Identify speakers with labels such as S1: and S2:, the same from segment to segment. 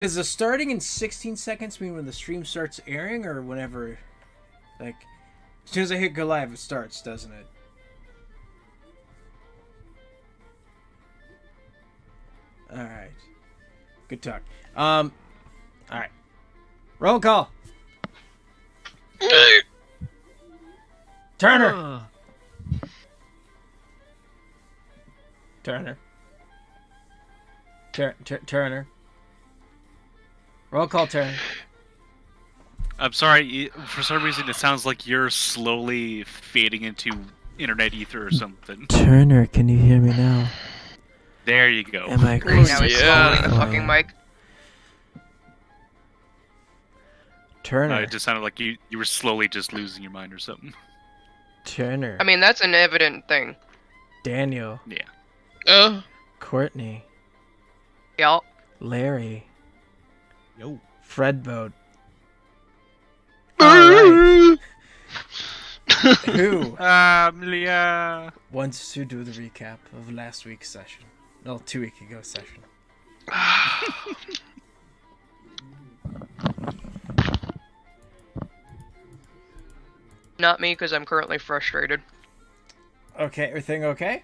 S1: Is the starting in 16 seconds mean when the stream starts airing, or whenever, like, as soon as I hit go live, it starts, doesn't it? All right. Good talk. All right. Roll call. Turner. Turner. Turner. Roll call, Turner.
S2: I'm sorry, for some reason it sounds like you're slowly fading into internet ether or something.
S1: Turner, can you hear me now?
S2: There you go.
S1: Am I
S3: Ooh,
S1: crazy?
S3: now he's swallowing the fucking mic.
S1: Turner.
S2: It just sounded like you were slowly just losing your mind or something.
S1: Turner.
S3: I mean, that's an evident thing.
S1: Daniel.
S2: Yeah.
S1: Courtney.
S3: Y'all.
S1: Larry.
S2: Yo.
S1: Fred Boat. Alright. Who
S2: Leah.
S1: wants to do the recap of last week's session? No, 2 week ago session.
S3: Not me, because I'm currently frustrated.
S1: Okay, everything okay?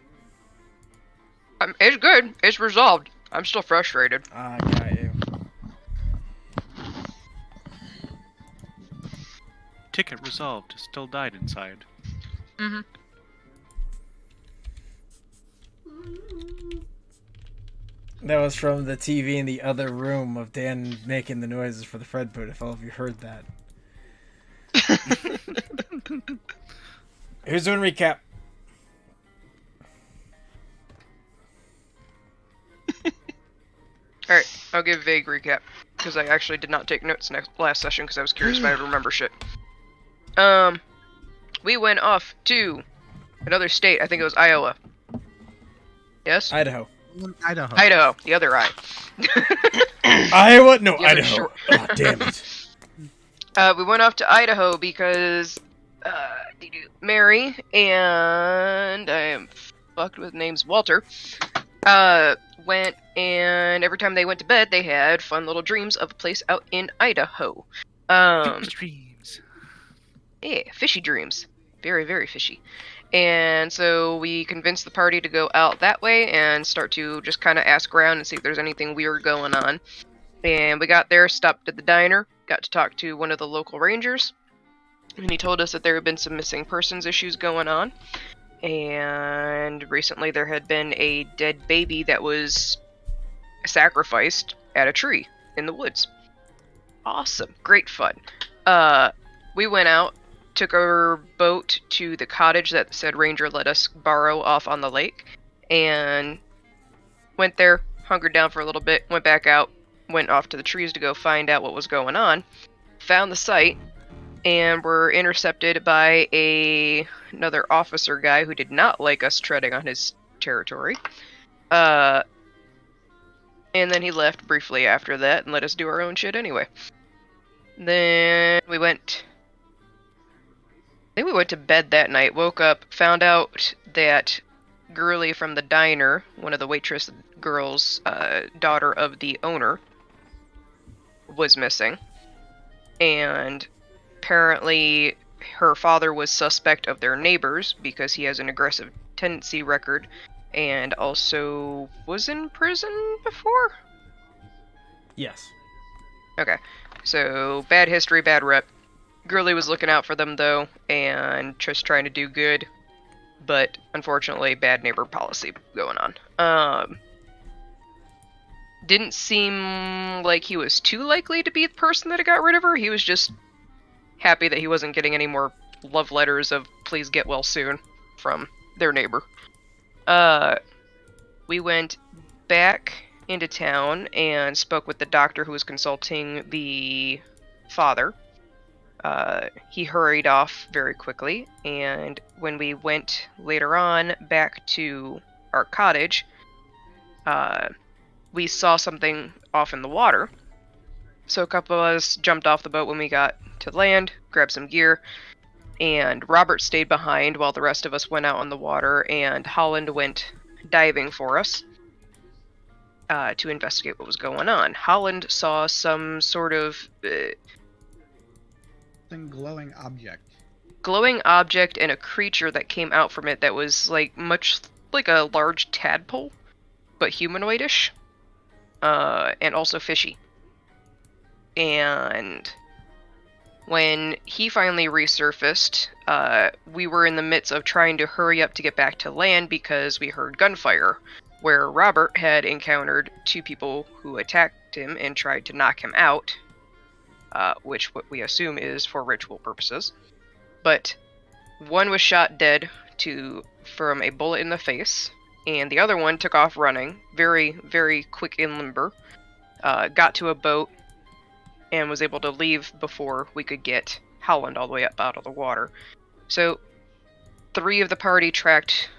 S3: It's good. It's resolved. I'm still frustrated.
S1: I got you.
S2: Ticket resolved. Still died inside.
S3: Mm-hmm.
S1: That was from the TV in the other room of Dan making the noises for the Fred Boat, if all of you heard that. Who's doing recap?
S3: Alright, I'll give a vague recap. Because I actually did not take notes last session because I was curious if I would remember shit. We went off to another state. I think it was Iowa. Yes?
S1: Idaho.
S3: Idaho. The other I.
S1: Iowa? No,
S3: The other
S1: Idaho.
S3: short-
S1: Oh, damn it.
S3: We went off to Idaho because Mary and I am fucked with names, Walter, went, and every time they went to bed, they had fun little dreams of a place out in Idaho.
S2: Dreams.
S3: Yeah, fishy dreams. Very, very fishy. And so we convinced the party to go out that way and start to just kind of ask around and see if there's anything weird going on. And we got there, stopped at the diner, got to talk to one of the local rangers, and he told us that there had been some missing persons issues going on. And recently there had been a dead baby that was sacrificed at a tree in the woods. Awesome. Great fun. We went out, took our boat to the cottage that said ranger let us borrow off on the lake, and went there, hunkered down for a little bit, went back out, went off to the trees to go find out what was going on, found the site, and were intercepted by another officer guy who did not like us treading on his territory. And then he left briefly after that and let us do our own shit anyway. Then we went... I think we went to bed that night, woke up, found out that Girly from the diner, one of the waitress girls, daughter of the owner, was missing. And apparently her father was suspect of their neighbors because he has an aggressive tendency record and also was in prison before?
S1: Yes.
S3: Okay, so bad history, bad rep. Girly was looking out for them though, and just trying to do good, but unfortunately bad neighbor policy going on. Didn't seem like he was too likely to be the person that got rid of her. He was just happy that he wasn't getting any more love letters of please get well soon from their neighbor. We went back into town and spoke with the doctor who was consulting the father. He hurried off very quickly, and when we went later on back to our cottage, we saw something off in the water. So a couple of us jumped off the boat when we got to land, grabbed some gear, and Robert stayed behind while the rest of us went out on the water, and Holland went diving for us. to investigate what was going on. Holland saw some sort of
S4: Glowing object.
S3: glowing object and a creature that came out from it that was like much like a large tadpole, but humanoidish, and also fishy. And when he finally resurfaced, we were in the midst of trying to hurry up to get back to land because we heard gunfire, where Robert had encountered 2 people who attacked him and tried to knock him out, which what we assume is for ritual purposes. But one was shot dead from a bullet in the face, and the other one took off running, very, very quick and limber, got to a boat, and was able to leave before we could get Howland all the way up out of the water. So 3 of the party tracked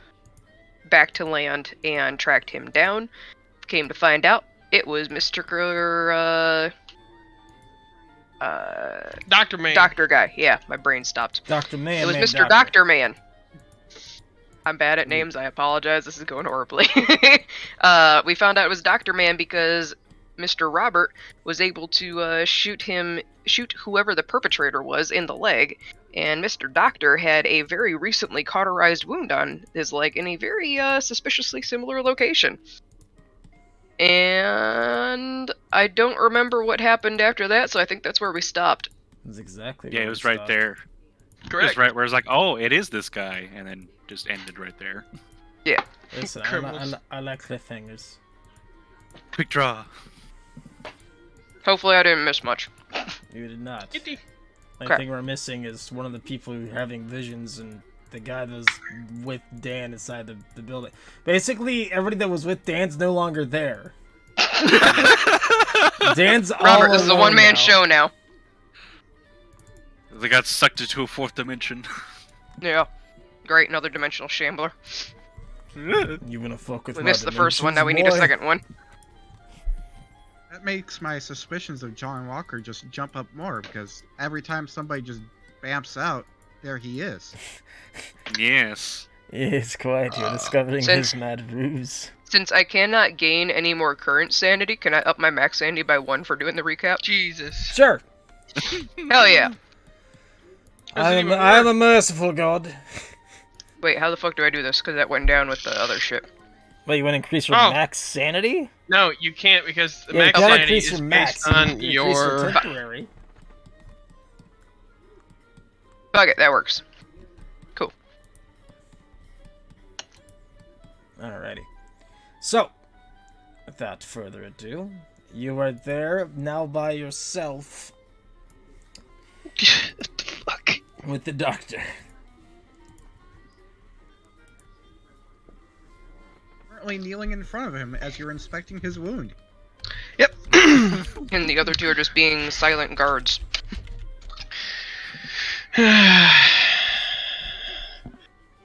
S3: back to land and tracked him down. Came to find out, it was Mr.
S5: Dr. Man.
S3: Doctor guy. Yeah, my brain stopped.
S1: Dr. Man.
S3: It was
S1: Man,
S3: Mr. Doctor Man. I'm bad at names, I apologize, this is going horribly. We found out it was Dr. Man because Mr. Robert was able to shoot whoever the perpetrator was in the leg, and Mr. Doctor had a very recently cauterized wound on his leg in a very suspiciously similar location. And I don't remember what happened after that, so I think that's where we stopped.
S1: That's exactly.
S2: Yeah, it was right there. It
S5: Correct.
S2: was right where it's like, oh, it is this guy, and then just ended right there.
S3: Yeah.
S1: Listen,
S5: Criminals.
S1: I like cliffhangers.
S2: Quick draw.
S3: Hopefully I didn't miss much.
S1: You did not.
S5: Kitty.
S1: The
S3: Okay.
S1: thing we're missing is one of the people who are having visions and the guy that was with Dan inside the building. Basically, everybody that was with Dan's no longer there. Dan's all
S3: Robert, this is a
S1: alone
S3: one-man
S1: now.
S3: show now.
S2: They got sucked into a 4th dimension.
S3: Yeah. Great, another dimensional shambler.
S1: You wanna fuck with
S3: We
S1: my
S3: missed the first one, now we
S1: dimensions,
S3: need a
S1: boy?
S3: second one.
S4: That makes my suspicions of John Walker just jump up more, because every time somebody just bamps out, there he is.
S2: Yes.
S1: It's quite. You're discovering
S3: Since-
S1: his mad ruse.
S3: Since I cannot gain any more current sanity, can I up my max sanity by 1 for doing the recap?
S5: Jesus.
S1: Sure.
S3: Hell yeah.
S5: Doesn't even
S1: I am
S5: work.
S1: a merciful god.
S3: Wait, how the fuck do I do this? Because that went down with the other shit.
S1: Wait, you want to increase your
S5: Oh.
S1: max sanity?
S5: No, you can't because the
S1: Yeah, you
S5: max
S1: gotta
S5: sanity
S1: increase
S5: is
S1: your
S5: based
S1: max.
S5: on
S1: You increase your
S5: your.
S1: temporary.
S3: Fuck it, that works. Cool.
S1: Alrighty. So, without further ado, you are there now by yourself
S5: Fuck.
S1: with the doctor.
S4: Currently kneeling in front of him as you're inspecting his wound.
S5: Yep.
S3: And the other 2 are just being silent guards.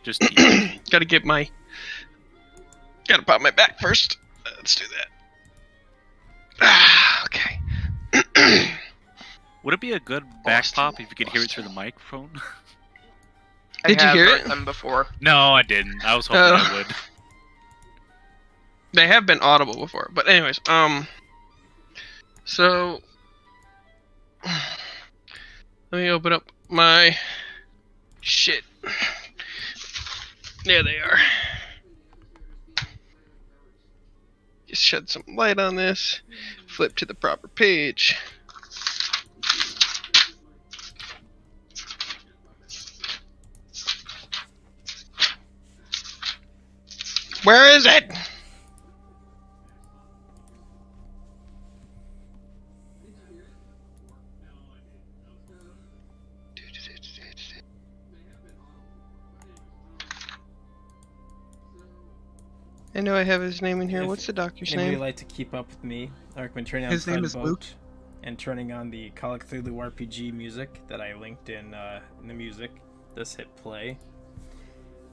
S2: Just
S5: Gotta get my. Gotta pop my back first. Let's do that. Okay.
S2: would it be a good back pop if you could hear it through the microphone?
S5: Did
S3: I
S5: you
S3: have
S5: hear
S3: heard
S5: it?
S3: them before.
S2: No, I didn't. I was hoping I would.
S5: They have been audible before, but anyways, so let me open up my shit. There they are. Just shed some light on this. Flip to the proper page. Where is it? I know I have his name in here.
S1: If
S5: What's the doctor's
S1: Anybody
S5: name?
S1: like to keep up with me? I recommend turning on
S4: His name
S1: Fun
S4: is
S1: Boat
S4: Luke.
S1: and turning on the Call of Cthulhu RPG music that I linked in the music. Just hit play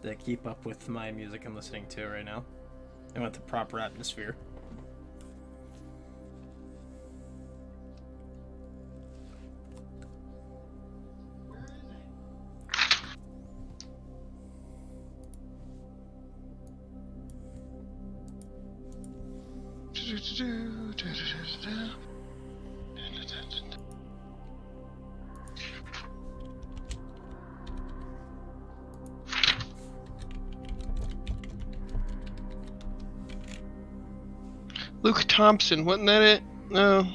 S1: to keep up with my music I'm listening to right now. I want the proper atmosphere.
S5: Luke Thompson, wasn't that it? No.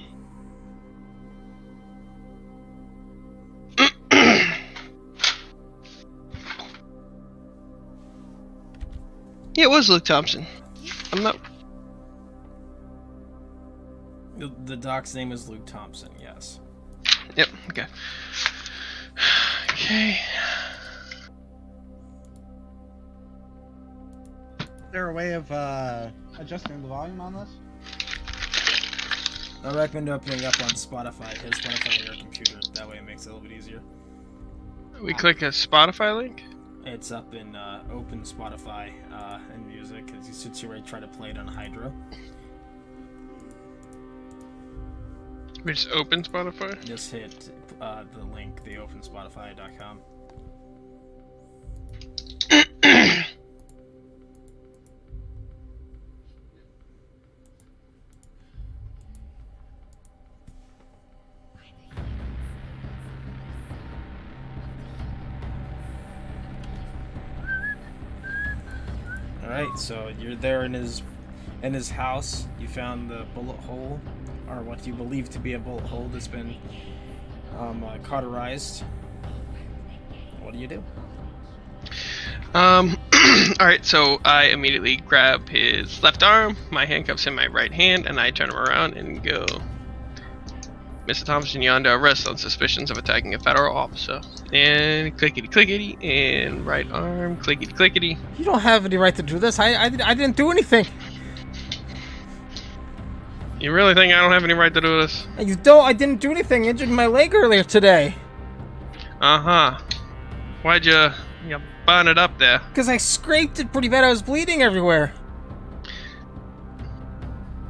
S5: Yeah, it was Luke Thompson. I'm not.
S1: The doc's name is Luke Thompson, yes.
S5: Yep, okay. Okay.
S4: Is there a way of adjusting the volume on this?
S1: I recommend opening up on Spotify. Hit Spotify on your computer. That way it makes it a little bit easier.
S5: We click a Spotify link?
S1: It's up in open Spotify and music. As you sit here, try to play it on Hydro.
S5: We just open Spotify?
S1: Just hit the link, theopenspotify.com. Alright, so you're there in his house. You found the bullet hole, or what you believe to be a bullet hole that's been cauterized. What do you do?
S5: Alright, so I immediately grab his left arm, my handcuffs in my right hand, and I turn him around and go, Mr. Thompson, you're under arrest on suspicions of attacking a federal officer. And clickety clickety, and right arm, clickety clickety.
S1: You don't have any right to do this. I didn't do anything.
S5: You really think I don't have any right to do this?
S1: You don't. I didn't do anything. I injured my leg earlier today.
S5: Uh-huh. Why'd you burn it up there?
S1: Because I scraped it pretty bad. I was bleeding everywhere.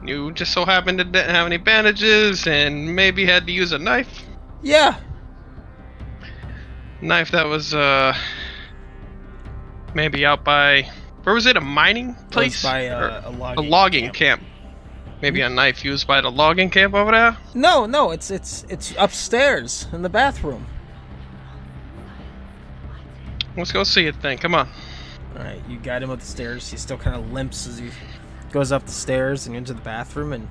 S5: You just so happened to didn't have any bandages and maybe had to use a knife?
S1: Yeah.
S5: Knife that was, maybe out by... Where was it? A mining place?
S1: By
S5: Or
S1: a logging,
S5: logging camp. Maybe a knife used by the logging camp over there?
S1: No, it's upstairs in the bathroom.
S5: Let's go see it then. Come on.
S1: Alright, you guide him up the stairs. He still kind of limps as he goes up the stairs and into the bathroom, and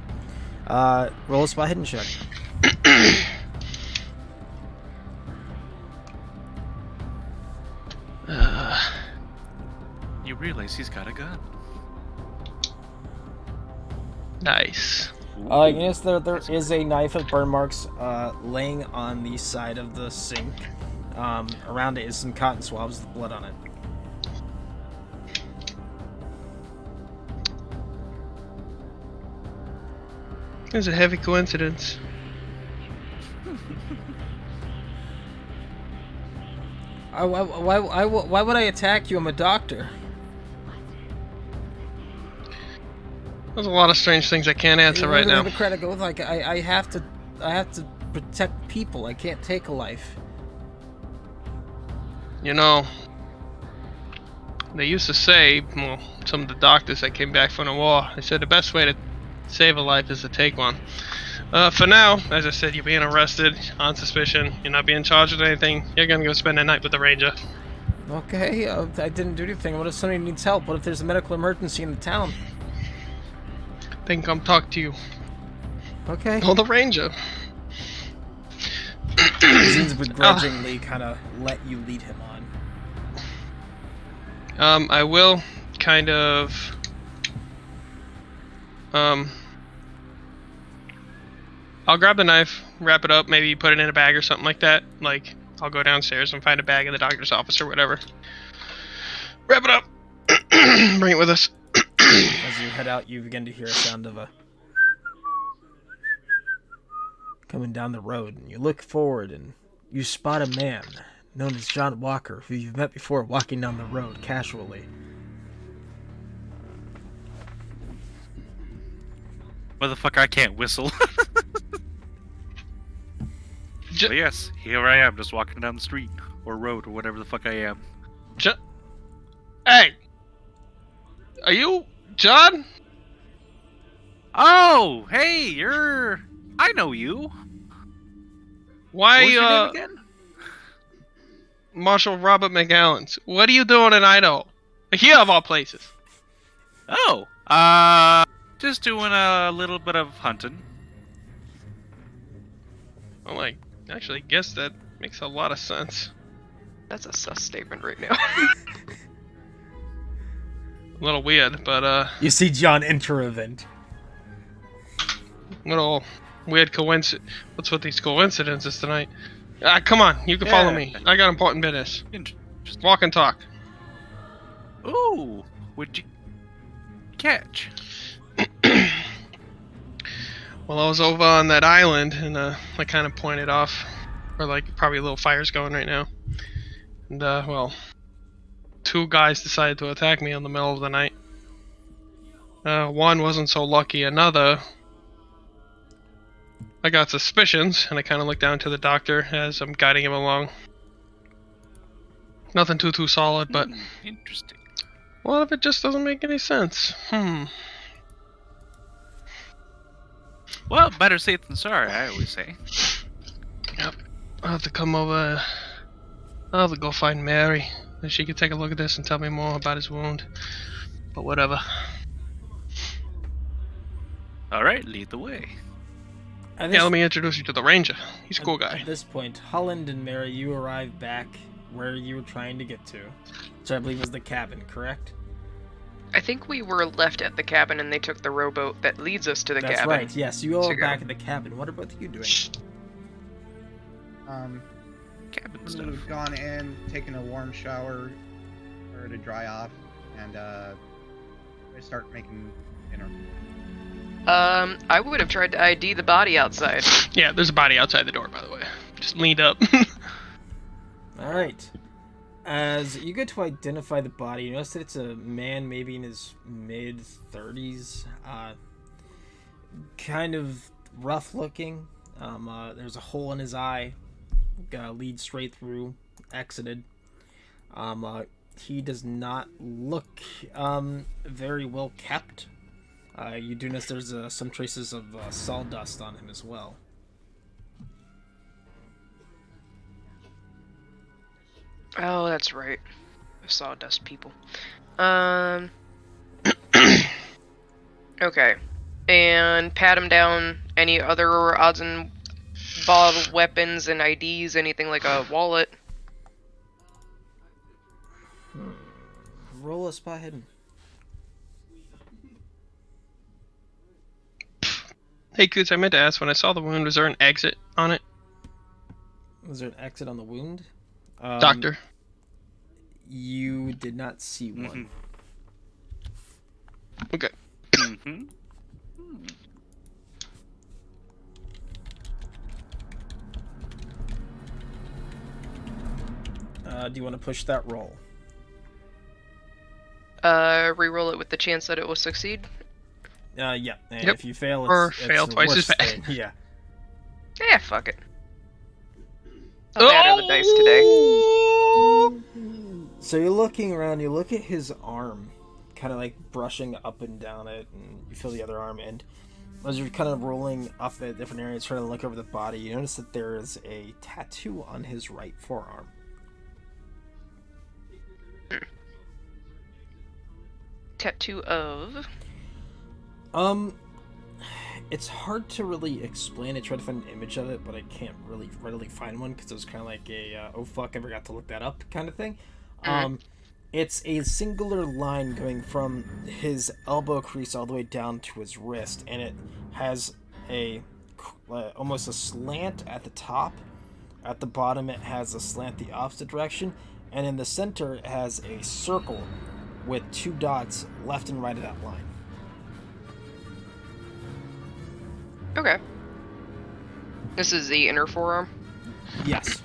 S1: roll a spot hidden check.
S2: You realize he's got a gun.
S5: Nice.
S1: Yes, there is a knife with burn marks laying on the side of the sink. Around it is some cotton swabs with blood on it.
S5: It's a heavy coincidence.
S1: Why would I attack you? I'm a doctor.
S5: There's a lot of strange things I can't answer right now.
S1: Like I have to protect people. I can't take a life.
S5: You know, they used to say, well, some of the doctors that came back from the war, they said the best way to save a life is to take one. For now, as I said, you're being arrested on suspicion. You're not being charged with anything. You're gonna go spend the night with the ranger.
S1: Okay, I didn't do anything. What if somebody needs help? What if there's a medical emergency in the town?
S5: They can come talk to you.
S1: Okay.
S5: Oh, the ranger.
S1: He seems begrudgingly kind of let you lead him on.
S5: I will kind of I'll grab the knife, wrap it up, maybe put it in a bag or something like that. Like, I'll go downstairs and find a bag in the doctor's office or whatever. Wrap it up. Bring it with us.
S1: As you head out, you begin to hear a sound of a coming down the road, and you look forward and you spot a man known as John Walker, who you've met before, walking down the road casually.
S2: Motherfucker, I can't whistle. But yes, here I am, just walking down the street or road or whatever the fuck I am.
S5: Hey! Are you John?
S2: Oh, hey, I know you.
S5: Why,
S2: What was your name again?
S5: Marshal Robert McGallants, what are you doing in Idaho? Here of all places.
S2: Oh, just doing a little bit of hunting.
S5: I'm like, actually, guess that makes a lot of sense.
S3: That's a sus statement right now.
S5: A little weird, but
S1: You see John enter event.
S5: little weird coincidence. What's with these coincidences tonight? Come on, you can follow
S2: Yeah.
S5: me. I got important business.
S2: Interesting.
S5: Walk and talk.
S2: Ooh, what'd you catch?
S5: Well, I was over on that island, and I kind of pointed off, where like probably a little fire's going right now. And well, 2 guys decided to attack me in the middle of the night. One wasn't so lucky. Another, I got suspicions, and I kind of looked down to the doctor as I'm guiding him along. Nothing too solid, but
S2: Interesting.
S5: what if it just doesn't make any sense?
S2: Well, better safe than sorry, I always say.
S5: Yep. I'll have to come over. I'll have to go find Mary. And she could take a look at this and tell me more about his wound. But whatever.
S2: All right, lead the way.
S5: Yeah, let me introduce you to the ranger. He's a cool guy.
S1: At this point, Holland and Mary, you arrive back where you were trying to get to, which I believe was the cabin, correct?
S3: I think we were left at the cabin and they took the rowboat that leads us to the
S1: That's
S3: cabin.
S1: right. Yes, you all are
S3: To go.
S1: back at the cabin. What are both of you doing?
S2: Cabin stuff.
S4: We've gone in, taken a warm shower, or to dry off, and we start making dinner.
S3: I would have tried to ID the body outside.
S5: Yeah, there's a body outside the door, by the way. Just leaned up.
S1: All right. As you get to identify the body, you notice that it's a man, maybe in his mid-30s, kind of rough-looking. There's a hole in his eye, leads straight through, exited. He does not look very well kept. You do notice there's some traces of sawdust on him as well.
S3: Oh, that's right. The sawdust people. Okay. And pat him down. Any other odds and bottle weapons and IDs? Anything like a wallet?
S1: Roll a spot hidden.
S5: Hey, Coots, I meant to ask, when I saw the wound, was there an exit on it?
S1: Was there an exit on the wound?
S5: Doctor?
S1: You did not see one.
S5: Okay.
S2: Mm-hmm.
S1: Do you want to push that roll?
S3: Reroll it with the chance that it will succeed.
S1: Yeah. And
S5: Yep.
S1: if you fail,
S5: Or
S1: it's
S5: fail
S1: the
S5: twice as
S1: worst
S5: bad.
S1: thing. Yeah.
S3: Yeah, fuck it. How bad are the dice today?
S1: So you're looking around, you look at his arm, kind of like brushing up and down it, and you feel the other arm, and as you're kind of rolling off the different areas, trying to look over the body, you notice that there is a tattoo on his right forearm.
S3: Tattoo of...
S1: It's hard to really explain. I tried to find an image of it, but I can't really readily find one because it was kind of like a oh fuck, I forgot to look that up kind of thing. It's a singular line going from his elbow crease all the way down to his wrist, and it has a almost a slant at the top. At the bottom, it has a slant the opposite direction, and in the center, it has a circle with 2 dots left and right of that line.
S3: Okay. This is the inner forearm?
S1: Yes.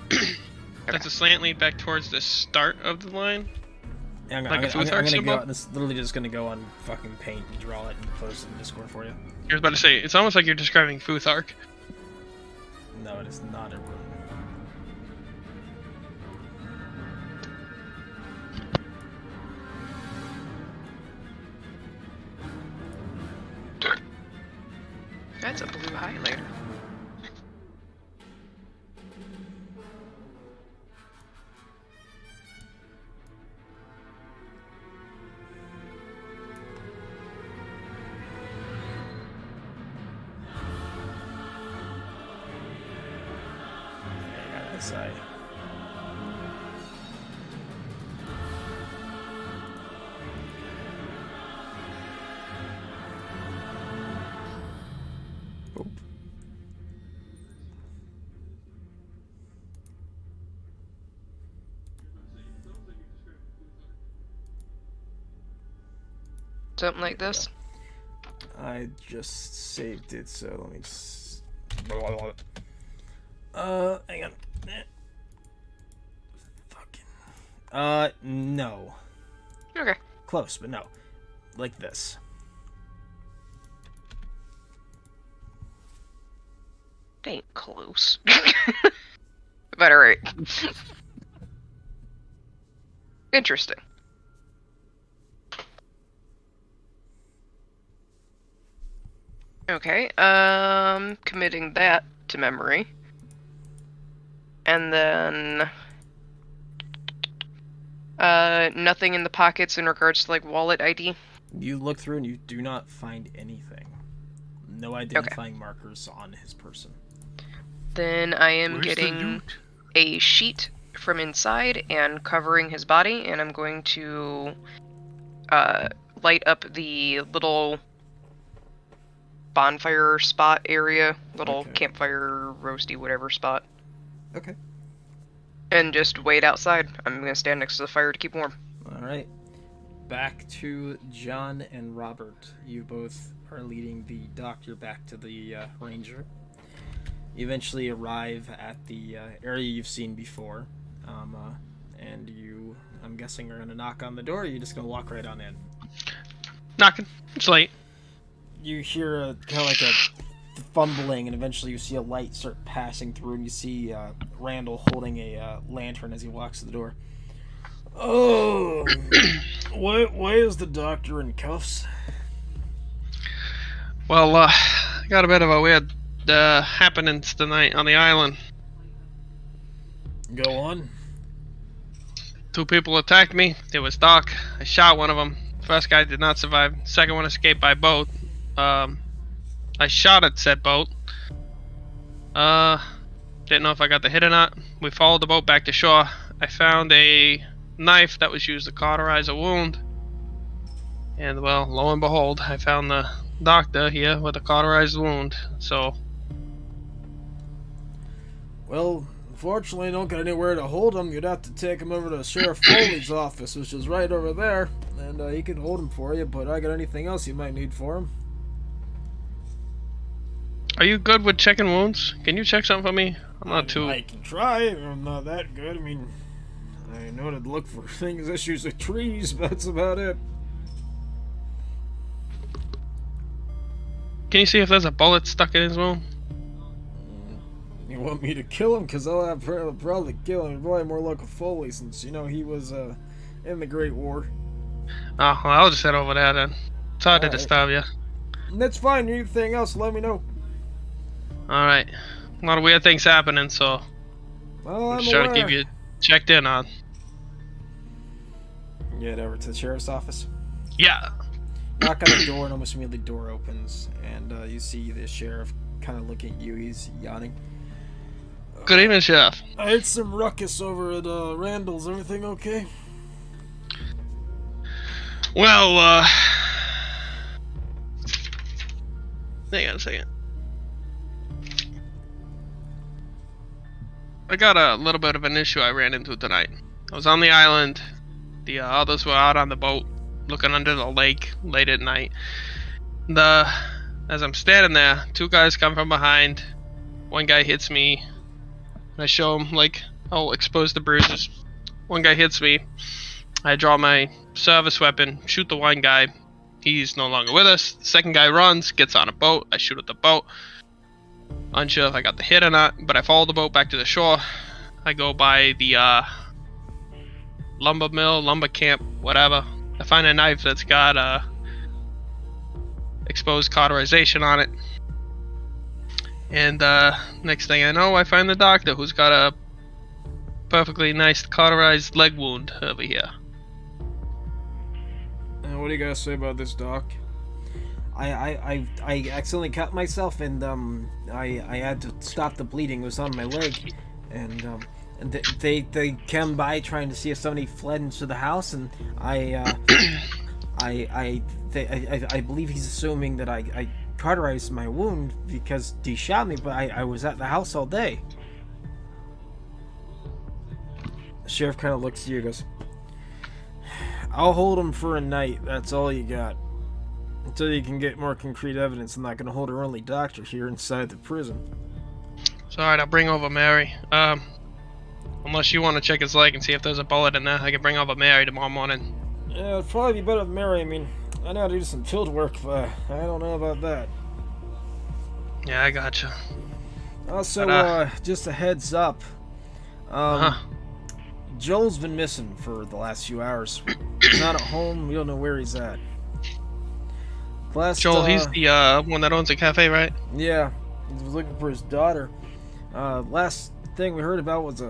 S5: Does the slant lead back towards the start of the line?
S1: Yeah,
S5: Like a
S1: I'm
S5: food
S1: gonna
S5: symbol?
S1: go. This is literally just gonna go on fucking paint and draw it and post it in Discord for you.
S5: I was about to say, it's almost like you're describing Futhark.
S1: No, it is not a room. as I... Oop.
S3: Something like this.
S1: I just saved it, so let me just... hang on. Fucking... no.
S3: Okay.
S1: Close, but no. Like this.
S3: It ain't close. But alright. Interesting. Okay, committing that to memory. And then... nothing in the pockets in regards to, like, wallet ID?
S1: You look through and you do not find anything. No identifying markers on his person.
S3: Then I am
S2: Where's the
S3: getting
S2: loot?
S3: a sheet from inside and covering his body, and I'm going to light up the little bonfire spot area, little
S1: Okay.
S3: campfire roasty whatever spot,
S1: Okay.
S3: and just wait outside. I'm gonna stand next to the fire to keep warm.
S1: Alright. Back to John and Robert. You both are leading the doctor back to the ranger. You eventually arrive at the area you've seen before. And you, I'm guessing, are going to knock on the door, or are you just going to walk right on in?
S5: Knocking. It's late.
S1: You hear a kind of like a fumbling, and eventually you see a light start passing through, and you see Randall holding a lantern as he walks to the door. Oh, why is the doctor in cuffs?
S5: Well, got a bit of a weird happenings tonight on the island.
S1: Go on.
S5: 2 people attacked me. It was dark. I shot one of them. First guy did not survive. Second one escaped by boat. I shot at said boat. Didn't know if I got the hit or not. We followed the boat back to shore. I found a knife that was used to cauterize a wound. And, well, lo and behold, I found the doctor here with a cauterized wound. So,
S1: Well, unfortunately, I don't got anywhere to hold him. You'd have to take him over to Sheriff Foley's office, which is right over there, and he can hold him for you, but I got anything else you might need for him.
S5: are you good with checking wounds? Can you check something for me? I'm not too...
S1: I can try. I'm not that good. I mean, I know to look for things, issues with trees, but that's about it.
S5: Can you see if there's a bullet stuck in his wound?
S1: You want me to kill him? Because I'll have probably kill him. Probably more luck with Foley, since, you know, he was in the Great War.
S5: Oh, well, I'll just head over there then. Sorry to
S1: Alright.
S5: disturb you.
S1: That's fine. Anything else, let me know.
S5: Alright. A lot of weird things happening, so
S1: Well,
S5: I'm
S1: I'm
S5: just trying
S1: aware.
S5: to keep you checked in on.
S1: You head over to the sheriff's office.
S5: Yeah.
S1: Knock on the door, and almost immediately the door opens, and you see the sheriff kind of looking at you. He's yawning.
S5: Good evening, Sheriff.
S1: I had some ruckus over at Randall's. Everything okay?
S5: Well, hang on a second. I got a little bit of an issue I ran into tonight. I was on the island. The others were out on the boat, looking under the lake late at night. As I'm standing there, 2 guys come from behind. One guy hits me. I show him, like, I'll expose the bruises. One guy hits me. I draw my service weapon, shoot the one guy. He's no longer with us. The second guy runs, gets on a boat. I shoot at the boat. Unsure if I got the hit or not, but I follow the boat back to the shore. I go by the lumber mill, lumber camp, whatever. I find a knife that's got exposed cauterization on it. And next thing I know, I find the doctor, who's got a perfectly nice cauterized leg wound over here.
S1: What do you guys say about this, Doc? I accidentally cut myself, and I had to stop the bleeding. It was on my leg, and they came by trying to see if somebody fled into the house, and I believe he's assuming that I cauterized my wound because he shot me, but I was at the house all day. The sheriff kind of looks at you and goes, I'll hold him for a night. That's all you got. Until you can get more concrete evidence, I'm not going to hold our only doctor here inside the prison.
S5: It's alright, I'll bring over Mary. Unless you want to check his leg and see if there's a bullet in there, I can bring over Mary tomorrow morning.
S1: Yeah, it'd probably be better with Mary. I mean, I know how to do some field work, but I don't know about that.
S5: Yeah, I gotcha.
S1: Also,
S5: But,
S1: just a heads up. Joel's been missing for the last few hours. He's not at home. We don't know where he's at.
S5: Joel, he's the one that owns the cafe, right?
S1: Yeah, he was looking for his daughter. Last thing we heard about was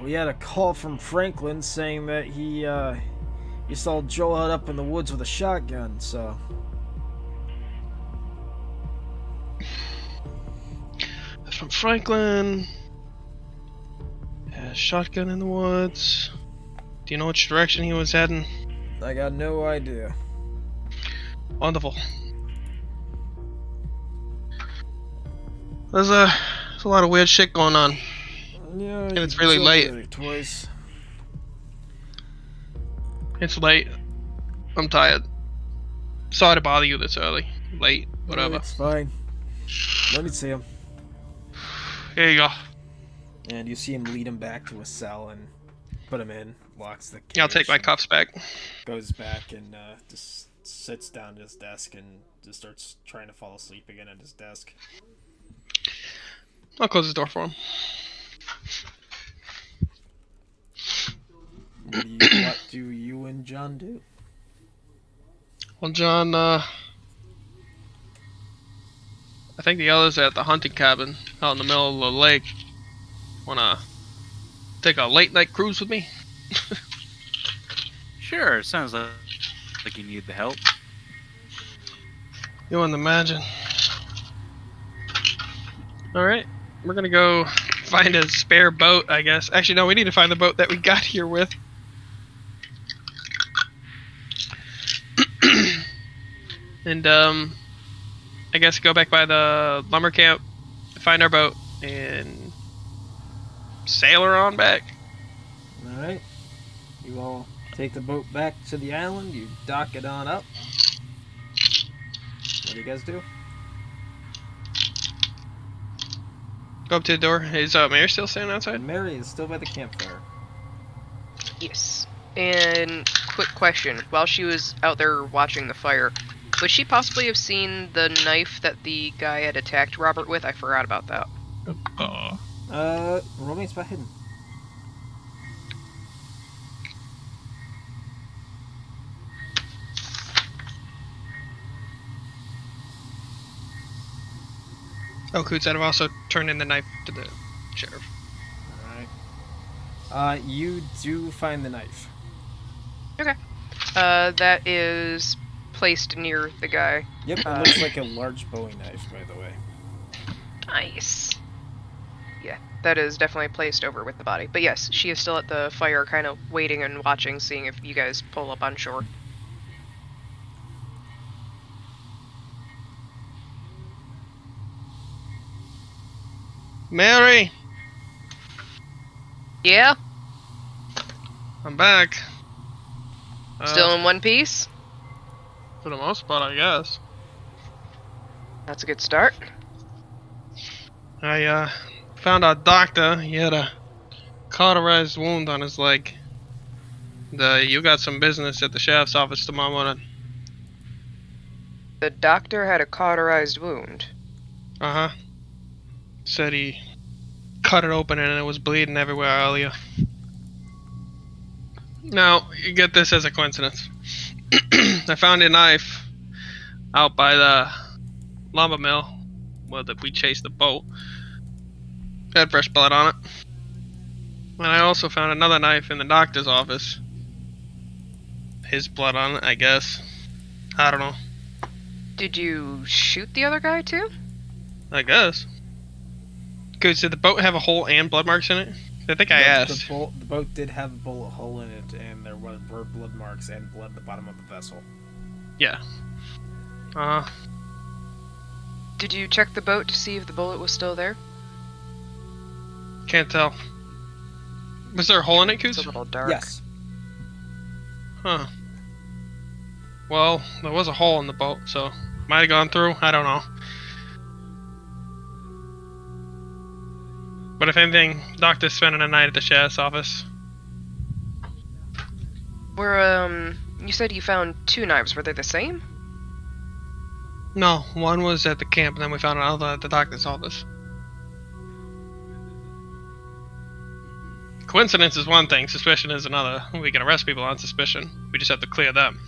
S1: we had a call from Franklin saying that he saw Joel out up in the woods with a shotgun. So
S5: From Franklin. Yeah, shotgun in the woods. Do you know which direction he was heading?
S1: I got no idea.
S5: Wonderful. There's a lot of weird shit going on.
S1: Yeah,
S5: And it's really late.
S1: Twice.
S5: It's late. I'm tired. Sorry to bother you this early. Late. Whatever.
S1: It's fine. Let me see him.
S5: Here you go.
S1: And you see him lead him back to a cell and put him in. Locks the cage.
S5: Yeah, I'll take my cuffs back.
S1: Goes back and just sits down at his desk and just starts trying to fall asleep again at his desk.
S5: I'll close the door for him.
S1: What do you and John do?
S5: Well, John, I think the others are at the hunting cabin out in the middle of the lake. Wanna take a late night cruise with me?
S2: Sure, sounds like you need the help.
S5: You wouldn't imagine. Alright, we're gonna go find a spare boat, I guess. Actually, no, we need to find the boat that we got here with. And, I guess go back by the lumber camp, find our boat, and sail her on back.
S1: Alright. You all take the boat back to the island, you dock it on up. What do you guys do?
S5: Go up to the door. Is Mary still standing outside?
S1: Mary is still by the campfire.
S3: Yes. And quick question: while she was out there watching the fire, would she possibly have seen the knife that the guy had attacked Robert with? I forgot about that.
S1: Roll me a spot hidden.
S5: Oh, Coots, I've also turned in the knife to the sheriff.
S1: Alright. You do find the knife.
S3: Okay. That is placed near the guy.
S1: Yep, it looks like a large Bowie knife, by the way.
S3: Nice. Yeah, that is definitely placed over with the body. But yes, she is still at the fire, kind of waiting and watching, seeing if you guys pull up on shore.
S5: Mary!
S3: Yeah?
S5: I'm back.
S3: Still in one piece?
S5: For the most part, I guess.
S3: That's a good start.
S5: I found our doctor. He had a cauterized wound on his leg. You got some business at the sheriff's office tomorrow morning.
S3: The doctor had a cauterized wound.
S5: Uh-huh. Said he cut it open and it was bleeding everywhere earlier. Now, you get this as a coincidence. I found a knife out by the lumber mill where we chased the boat. It had fresh blood on it. And I also found another knife in the doctor's office. His blood on it, I guess. I don't know.
S3: Did you shoot the other guy too?
S5: I guess. Coots, did the boat have a hole and blood marks in it? I think I asked.
S1: The boat did have a bullet hole in it, and there were blood marks and blood at the bottom of the vessel.
S5: Yeah.
S3: Did you check the boat to see if the bullet was still there?
S5: Can't tell. Was there a hole in it, Coots?
S3: It's a little dark.
S1: Yes.
S5: Huh. Well, there was a hole in the boat, so might have gone through. I don't know. But if anything, Doctor's spending a night at the sheriff's office.
S3: You said you found 2 knives. Were they the same?
S5: No, one was at the camp, and then we found another at the doctor's office. Coincidence is one thing, suspicion is another. We can arrest people on suspicion. We just have to clear them.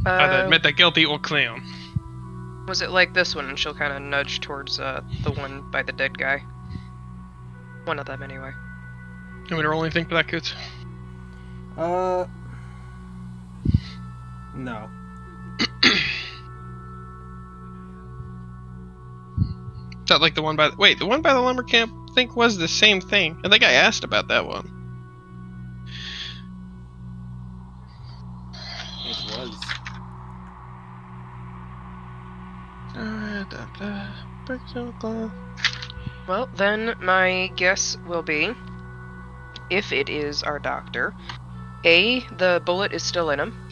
S5: Either admit they're guilty or clear them.
S3: Was it like this one? And she'll kind of nudge towards the one by the dead guy. One of them, anyway.
S5: Can we roll anything for that, Coots?
S1: No.
S5: Is that like the one by the... Wait, the one by the lumber camp I think was the same thing. I think I asked about that one.
S1: It was.
S3: Well, then my guess will be, if it is our doctor, A, the bullet is still in him.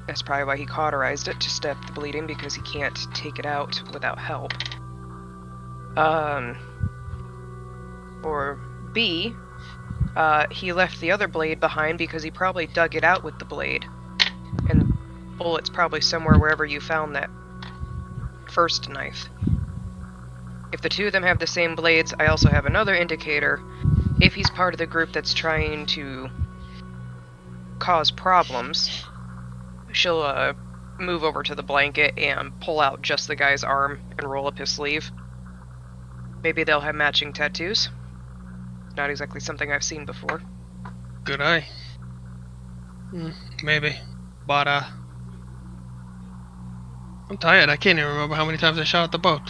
S3: That's probably why he cauterized it, to stop the bleeding, because he can't take it out without help. Or B, he left the other blade behind because he probably dug it out with the blade. And the bullet's probably somewhere wherever you found that first knife. If the 2 of them have the same blades, I also have another indicator. If he's part of the group that's trying to cause problems, she'll move over to the blanket and pull out just the guy's arm and roll up his sleeve. Maybe they'll have matching tattoos. Not exactly something I've seen before.
S5: Good eye. Maybe. But, I'm tired. I can't even remember how many times I shot at the boat.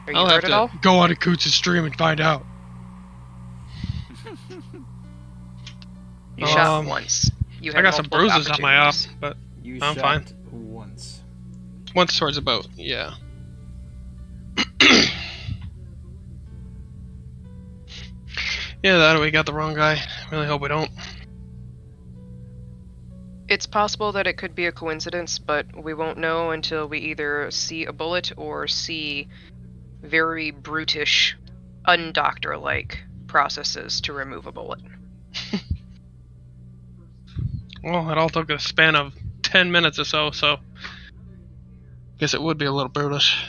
S3: Are you
S5: I'll have
S3: hurt at all?
S5: to go on a Coots' stream and find out.
S3: You shot once. You
S5: I
S3: had
S5: got some
S3: multiple
S5: bruises on my arm,
S3: opportunities.
S5: but
S1: You
S5: I'm
S1: shot
S5: fine.
S1: once.
S5: once towards the boat, yeah. Yeah, that we got the wrong guy. Really hope we don't.
S3: It's possible that it could be a coincidence, but we won't know until we either see a bullet or see very brutish, undoctor-like processes to remove a bullet.
S5: Well, it all took a span of 10 minutes or so, so guess it would be a little brutish.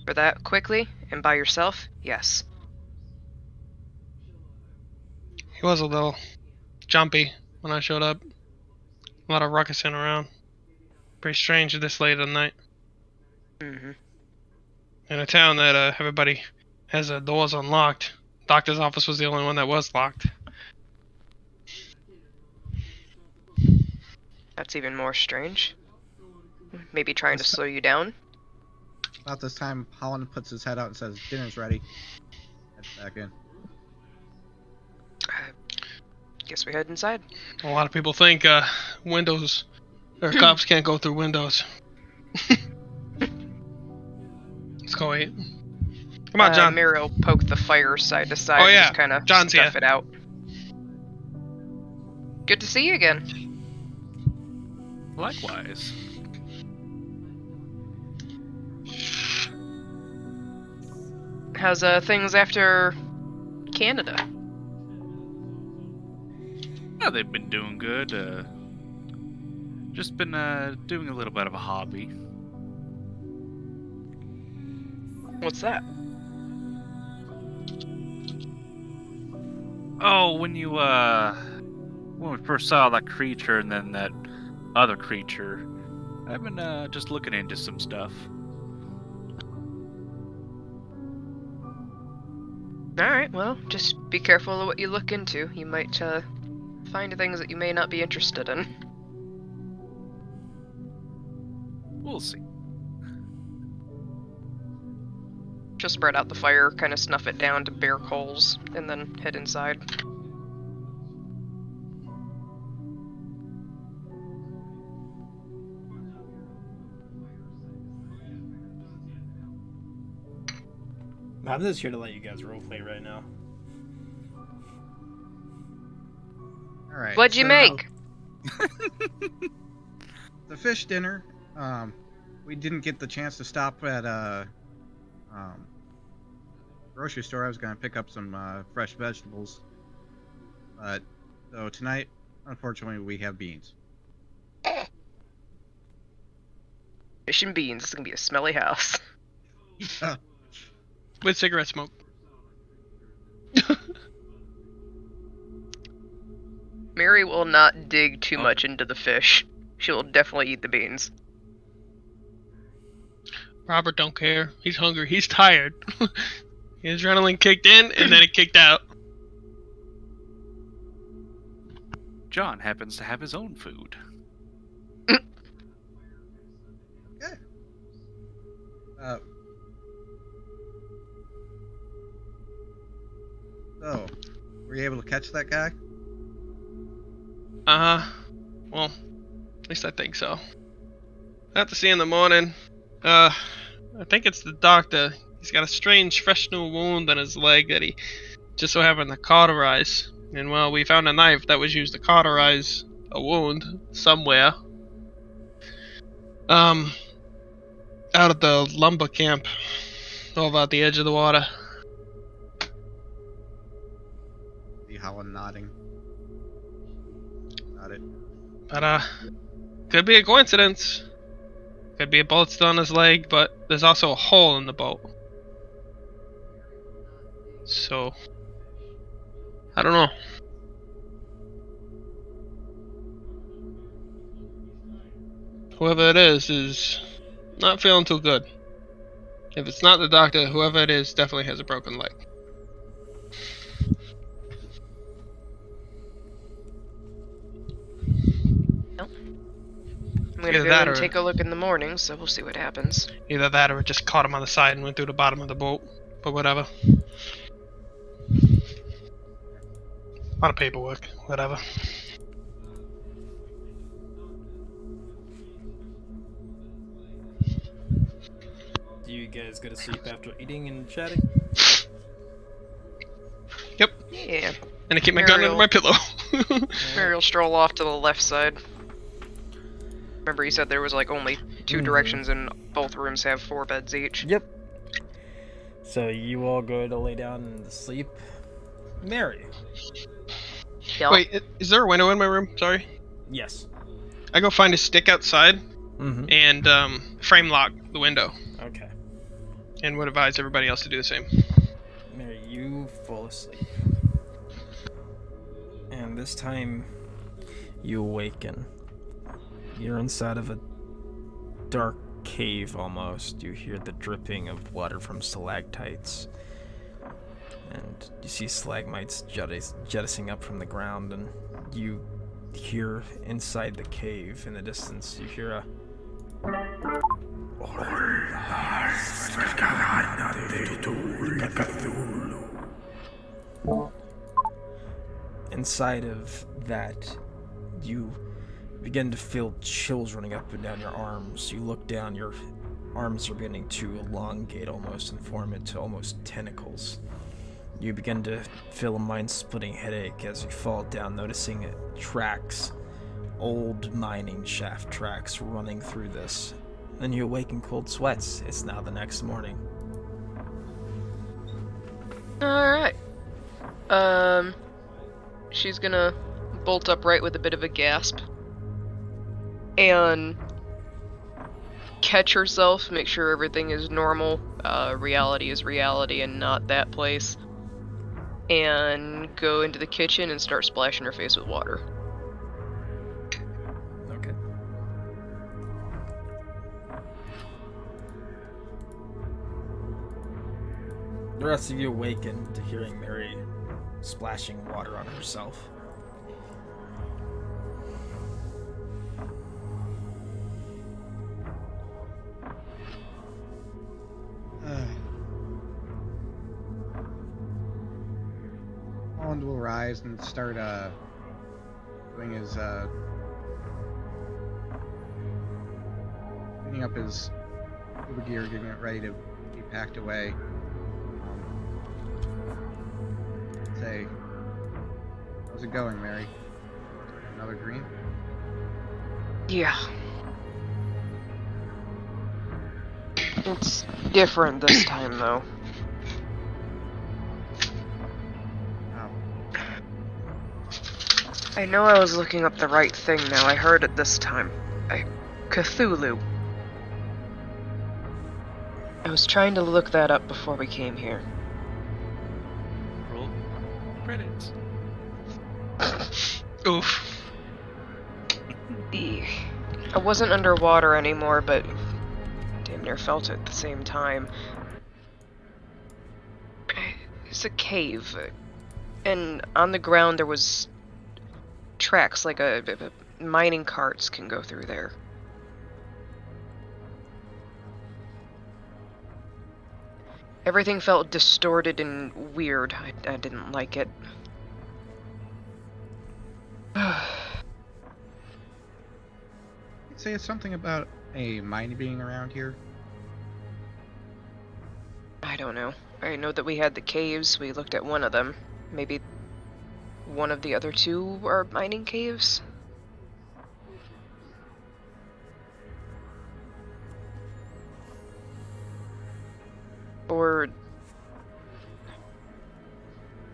S3: For that quickly, and by yourself, yes.
S5: He was a little jumpy when I showed up. A lot of ruckusing around. Pretty strange this late at night.
S3: Mm-hmm.
S5: In a town that everybody has their doors unlocked. Doctor's office was the only one that was locked.
S3: That's even more strange. Maybe trying to slow you down.
S4: About this time, Holland puts his head out and says, "Dinner's ready." Heads back in.
S3: Guess we head inside.
S5: A lot of people think windows or cops can't go through windows. Let's go eat. Come on, John.
S3: Miro poked the fire side to side
S5: Oh,
S3: and
S5: yeah.
S3: just kind of
S5: John's
S3: stuff
S5: here.
S3: it out. Good to see you again.
S2: Likewise.
S3: How's things after Canada?
S2: Yeah, they've been doing good. Just been doing a little bit of a hobby.
S3: What's that?
S2: Oh, when we first saw that creature and then that other creature, I've been just looking into some stuff.
S3: Alright, well, just be careful of what you look into. You might find things that you may not be interested in.
S2: We'll see.
S3: She'll spread out the fire, kind of snuff it down to bare coals, and then head inside.
S1: I'm just here to let you guys roleplay right now.
S4: All right.
S3: What'd you
S4: so
S3: make?
S4: The fish dinner. We didn't get the chance to stop at grocery store. I was gonna pick up some fresh vegetables, but so tonight, unfortunately, we have beans.
S3: Fish and beans. This is gonna be a smelly house.
S5: With cigarette smoke.
S3: Mary will not dig too much into the fish. She will definitely eat the beans.
S5: Robert don't care. He's hungry. He's tired. His adrenaline kicked in, and then it kicked out.
S2: John happens to have his own food.
S4: Okay. So, were you able to catch that guy?
S5: Well, at least I think so. I have to see in the morning. I think it's the doctor. He's got a strange, fresh new wound on his leg that he just so happened to cauterize. And well, we found a knife that was used to cauterize a wound somewhere. Out at the lumber camp, over at the edge of the water.
S4: See Holland nodding. Got it.
S5: But, could be a coincidence. Could be a bullet still on his leg, but there's also a hole in the boat. So, I don't know. Whoever it is not feeling too good. If it's not the doctor, whoever it is definitely has a broken leg.
S3: I'm gonna
S5: Either
S3: go
S5: that
S3: and
S5: or-
S3: take a look in the morning, so we'll see what happens.
S5: Either that or it just caught him on the side and went through the bottom of the boat. But whatever. A lot of paperwork. Whatever.
S1: Do you guys go to sleep after eating and chatting?
S5: Yep.
S3: Yeah.
S5: And I keep my gun under
S3: Muriel.
S5: my pillow.
S3: Mary will stroll off to the left side. Remember, you said there was like only two directions, and both rooms have 4 beds each.
S1: Yep. So you all go to lay down and sleep. Mary.
S3: Yep.
S5: Wait, is there a window in my room? Sorry.
S1: Yes.
S5: I go find a stick outside
S1: Mm-hmm.
S5: and frame lock the window.
S1: Okay.
S5: And would advise everybody else to do the same.
S1: Mary, you fall asleep. And this time, you awaken. You're inside of a dark cave almost. You hear the dripping of water from stalactites. And you see stalagmites jettisoning up from the ground, and you hear inside the cave in the distance, you hear a... Inside of that, you begin to feel chills running up and down your arms. You look down, your arms are beginning to elongate almost and form into almost tentacles. You begin to feel a mind-splitting headache as you fall down, noticing tracks, old mining shaft tracks running through this. Then you awake in cold sweats. It's now the next morning.
S3: Alright. She's gonna bolt upright with a bit of a gasp. And catch herself, make sure everything is normal. Reality is reality and not that place. And go into the kitchen and start splashing her face with water.
S1: Okay. The rest of you awaken to hearing Mary splashing water on herself.
S4: Holland will rise and start doing his cleaning up his scuba gear, getting it ready to be packed away. Say, how's it going, Mary? Another green?
S3: Yeah. It's different this time, though.
S4: Wow.
S3: I know I was looking up the right thing now. I heard it this time. Cthulhu. I was trying to look that up before we came here.
S2: Roll credits.
S5: Oof.
S3: I wasn't underwater anymore, but damn near felt it at the same time. It's a cave, and on the ground there was tracks like a mining carts can go through there. Everything felt distorted and weird. I didn't like it.
S4: You'd say it's something about a mine being around here.
S3: I don't know. I know that we had the caves. We looked at one of them. Maybe one of the other two are mining caves? Or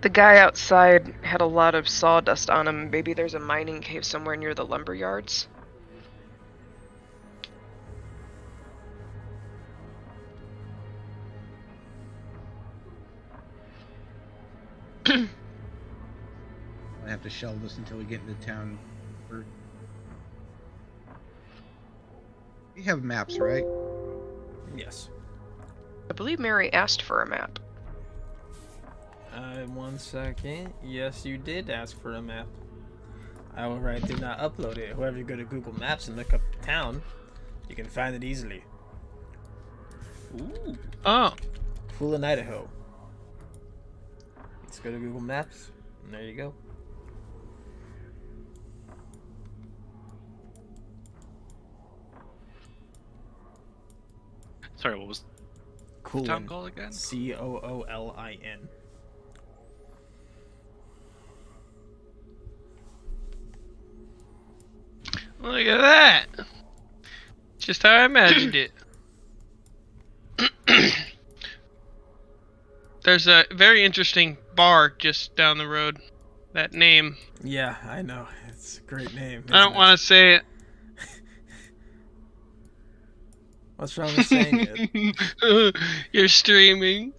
S3: the guy outside had a lot of sawdust on him. Maybe there's a mining cave somewhere near the lumber yards.
S4: I have to shelve this until we get into town. We have maps, right?
S1: Yes.
S3: I believe Mary asked for a map.
S1: 1 second. Yes, you did ask for a map. However, I did not upload it. However, you go to Google Maps and look up the town, you can find it easily.
S2: Ooh.
S5: Oh.
S1: Pool, Idaho. Let's go to Google Maps, and there you go.
S2: Sorry, what was the town called again?
S1: Coolin.
S5: Look at that. Just how I imagined it. There's a very interesting bar just down the road. That name.
S1: Yeah, I know. It's a great name.
S5: I don't want to say it.
S1: What's wrong with saying it?
S5: You're streaming.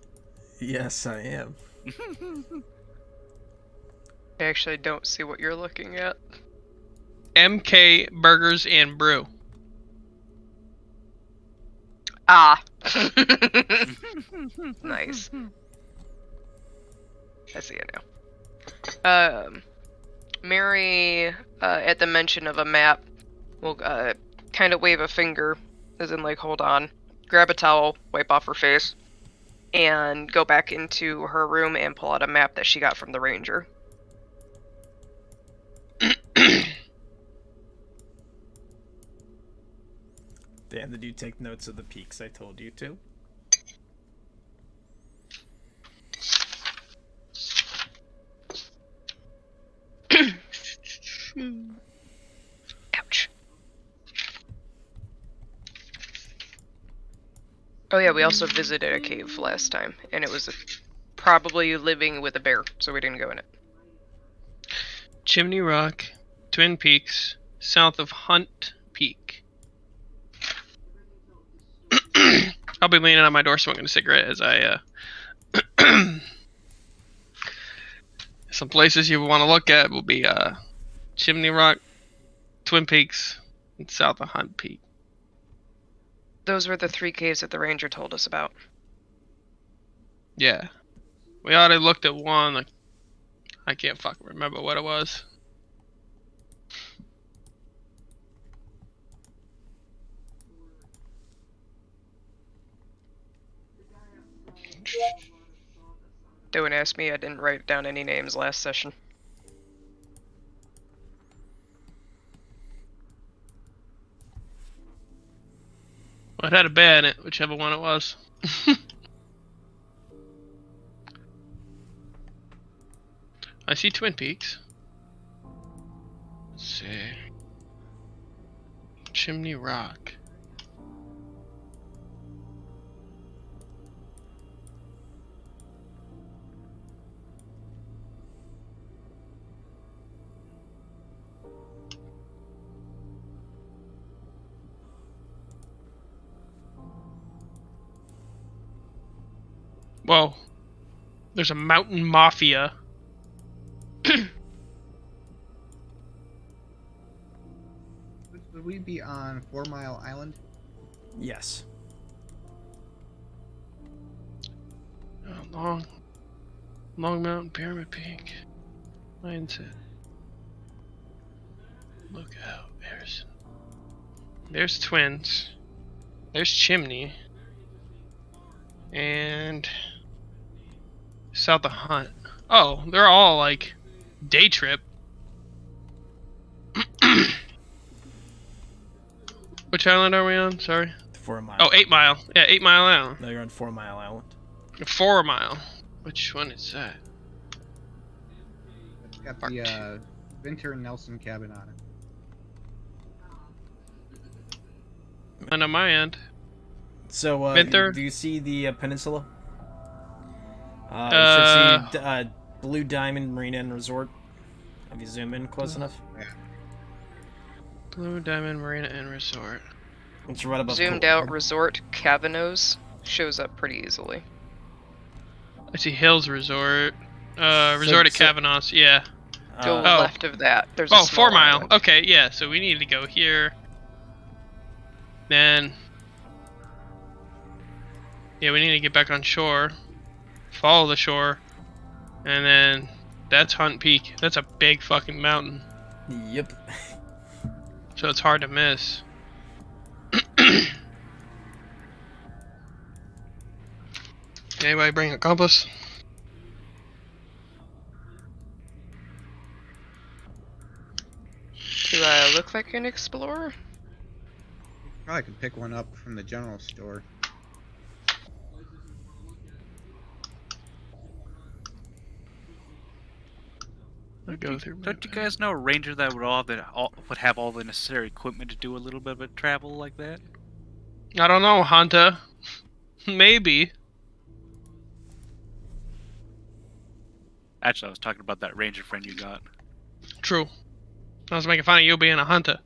S1: Yes, I am.
S3: I actually don't see what you're looking at.
S5: MK Burgers and Brew.
S3: Ah. Nice. I see it now. Mary, at the mention of a map, will kind of wave a finger, as in like, hold on, grab a towel, wipe off her face, and go back into her room and pull out a map that she got from the ranger.
S1: Dan, did you take notes of the peaks I told you to?
S3: Ouch. Oh yeah, we also visited a cave last time, and it was probably living with a bear, so we didn't go in it.
S5: Chimney Rock, Twin Peaks, south of Hunt Peak. I'll be leaning on my door smoking a cigarette as I some places you want to look at will be Chimney Rock, Twin Peaks, and south of Hunt Peak.
S3: Those were the 3 caves that the ranger told us about.
S5: Yeah. We already looked at one. Like, I can't fucking remember what it was.
S3: Don't ask me, I didn't write down any names last session.
S5: Well, it had a bear in it, whichever one it was. I see Twin Peaks. Let's see. Chimney Rock. Whoa. There's a mountain mafia.
S4: Would we be on 4 Mile Island?
S1: Yes.
S5: Long Mountain Pyramid Peak. Mindset. Look out, there's Twins. There's Chimney. And South of Hunt. Oh, they're all like day trip. Which island are we on? Sorry.
S1: 4 Mile.
S5: Oh, 8 Mile. Yeah, 8 Mile Island.
S1: No, you're on 4 Mile Island.
S5: 4 Mile. Which one is that?
S4: It's got the Winter Nelson cabin on it.
S5: And on my end.
S1: So,
S5: Winter?
S1: do you see the peninsula? You should see Blue Diamond Marina and Resort. Have you zoom in close enough?
S4: Yeah.
S5: Blue Diamond Marina and Resort.
S1: It's right above.
S3: Zoomed out Resort Cavanos shows up pretty easily.
S5: I see Hills Resort. Resort at Cavanos, yeah.
S3: Go
S1: Oh.
S3: left of that. There's a
S5: Oh,
S3: small
S5: 4 Mile.
S3: island.
S5: Okay, yeah, so we need to go here. Then... yeah, we need to get back on shore. Follow the shore. And then... that's Hunt Peak. That's a big fucking mountain.
S1: Yep.
S5: So it's hard to miss. Anybody bring a compass?
S3: Do I look like an explorer?
S4: Probably could pick one up from the general store.
S5: I'll go through.
S2: Don't you guys know a ranger that would have all the necessary equipment to do a little bit of travel like that?
S5: I don't know, Hunter. Maybe.
S2: Actually, I was talking about that ranger friend you got.
S5: True. I was making fun of you being a hunter.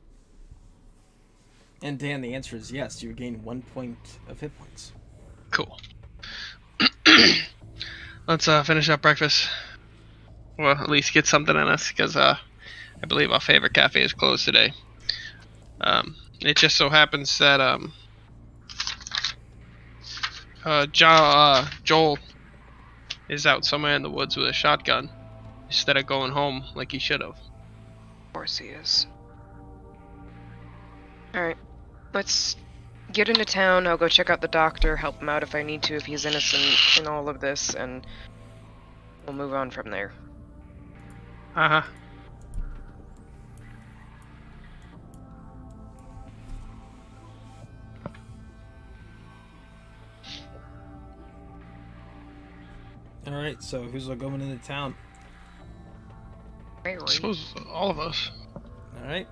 S1: And Dan, the answer is yes. You gain 1 point of hit points.
S5: Cool. Let's finish up breakfast. Well, at least get something in us, because I believe our favorite cafe is closed today. It just so happens that Joel is out somewhere in the woods with a shotgun instead of going home like he should have.
S3: Of course he is. Alright. Let's get into town. I'll go check out the doctor, help him out if I need to, if he's innocent in all of this, and we'll move on from there.
S5: Uh-huh.
S1: Alright, so who's going into town?
S5: I suppose all of us.
S1: Alright.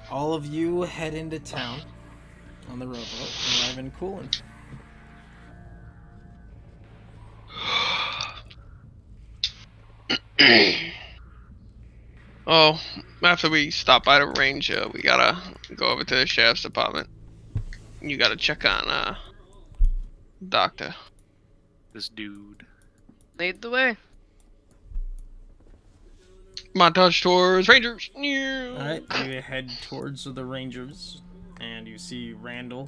S1: All of you head into town on the rowboat, arrive in Coolin.
S5: Oh, after we stop by the range, we gotta go over to the sheriff's department. You gotta check on, doctor.
S2: This dude.
S3: Lead the way.
S5: Montage tours, rangers! Yeah.
S1: Alright, you head towards the Rangers, and you see Randall,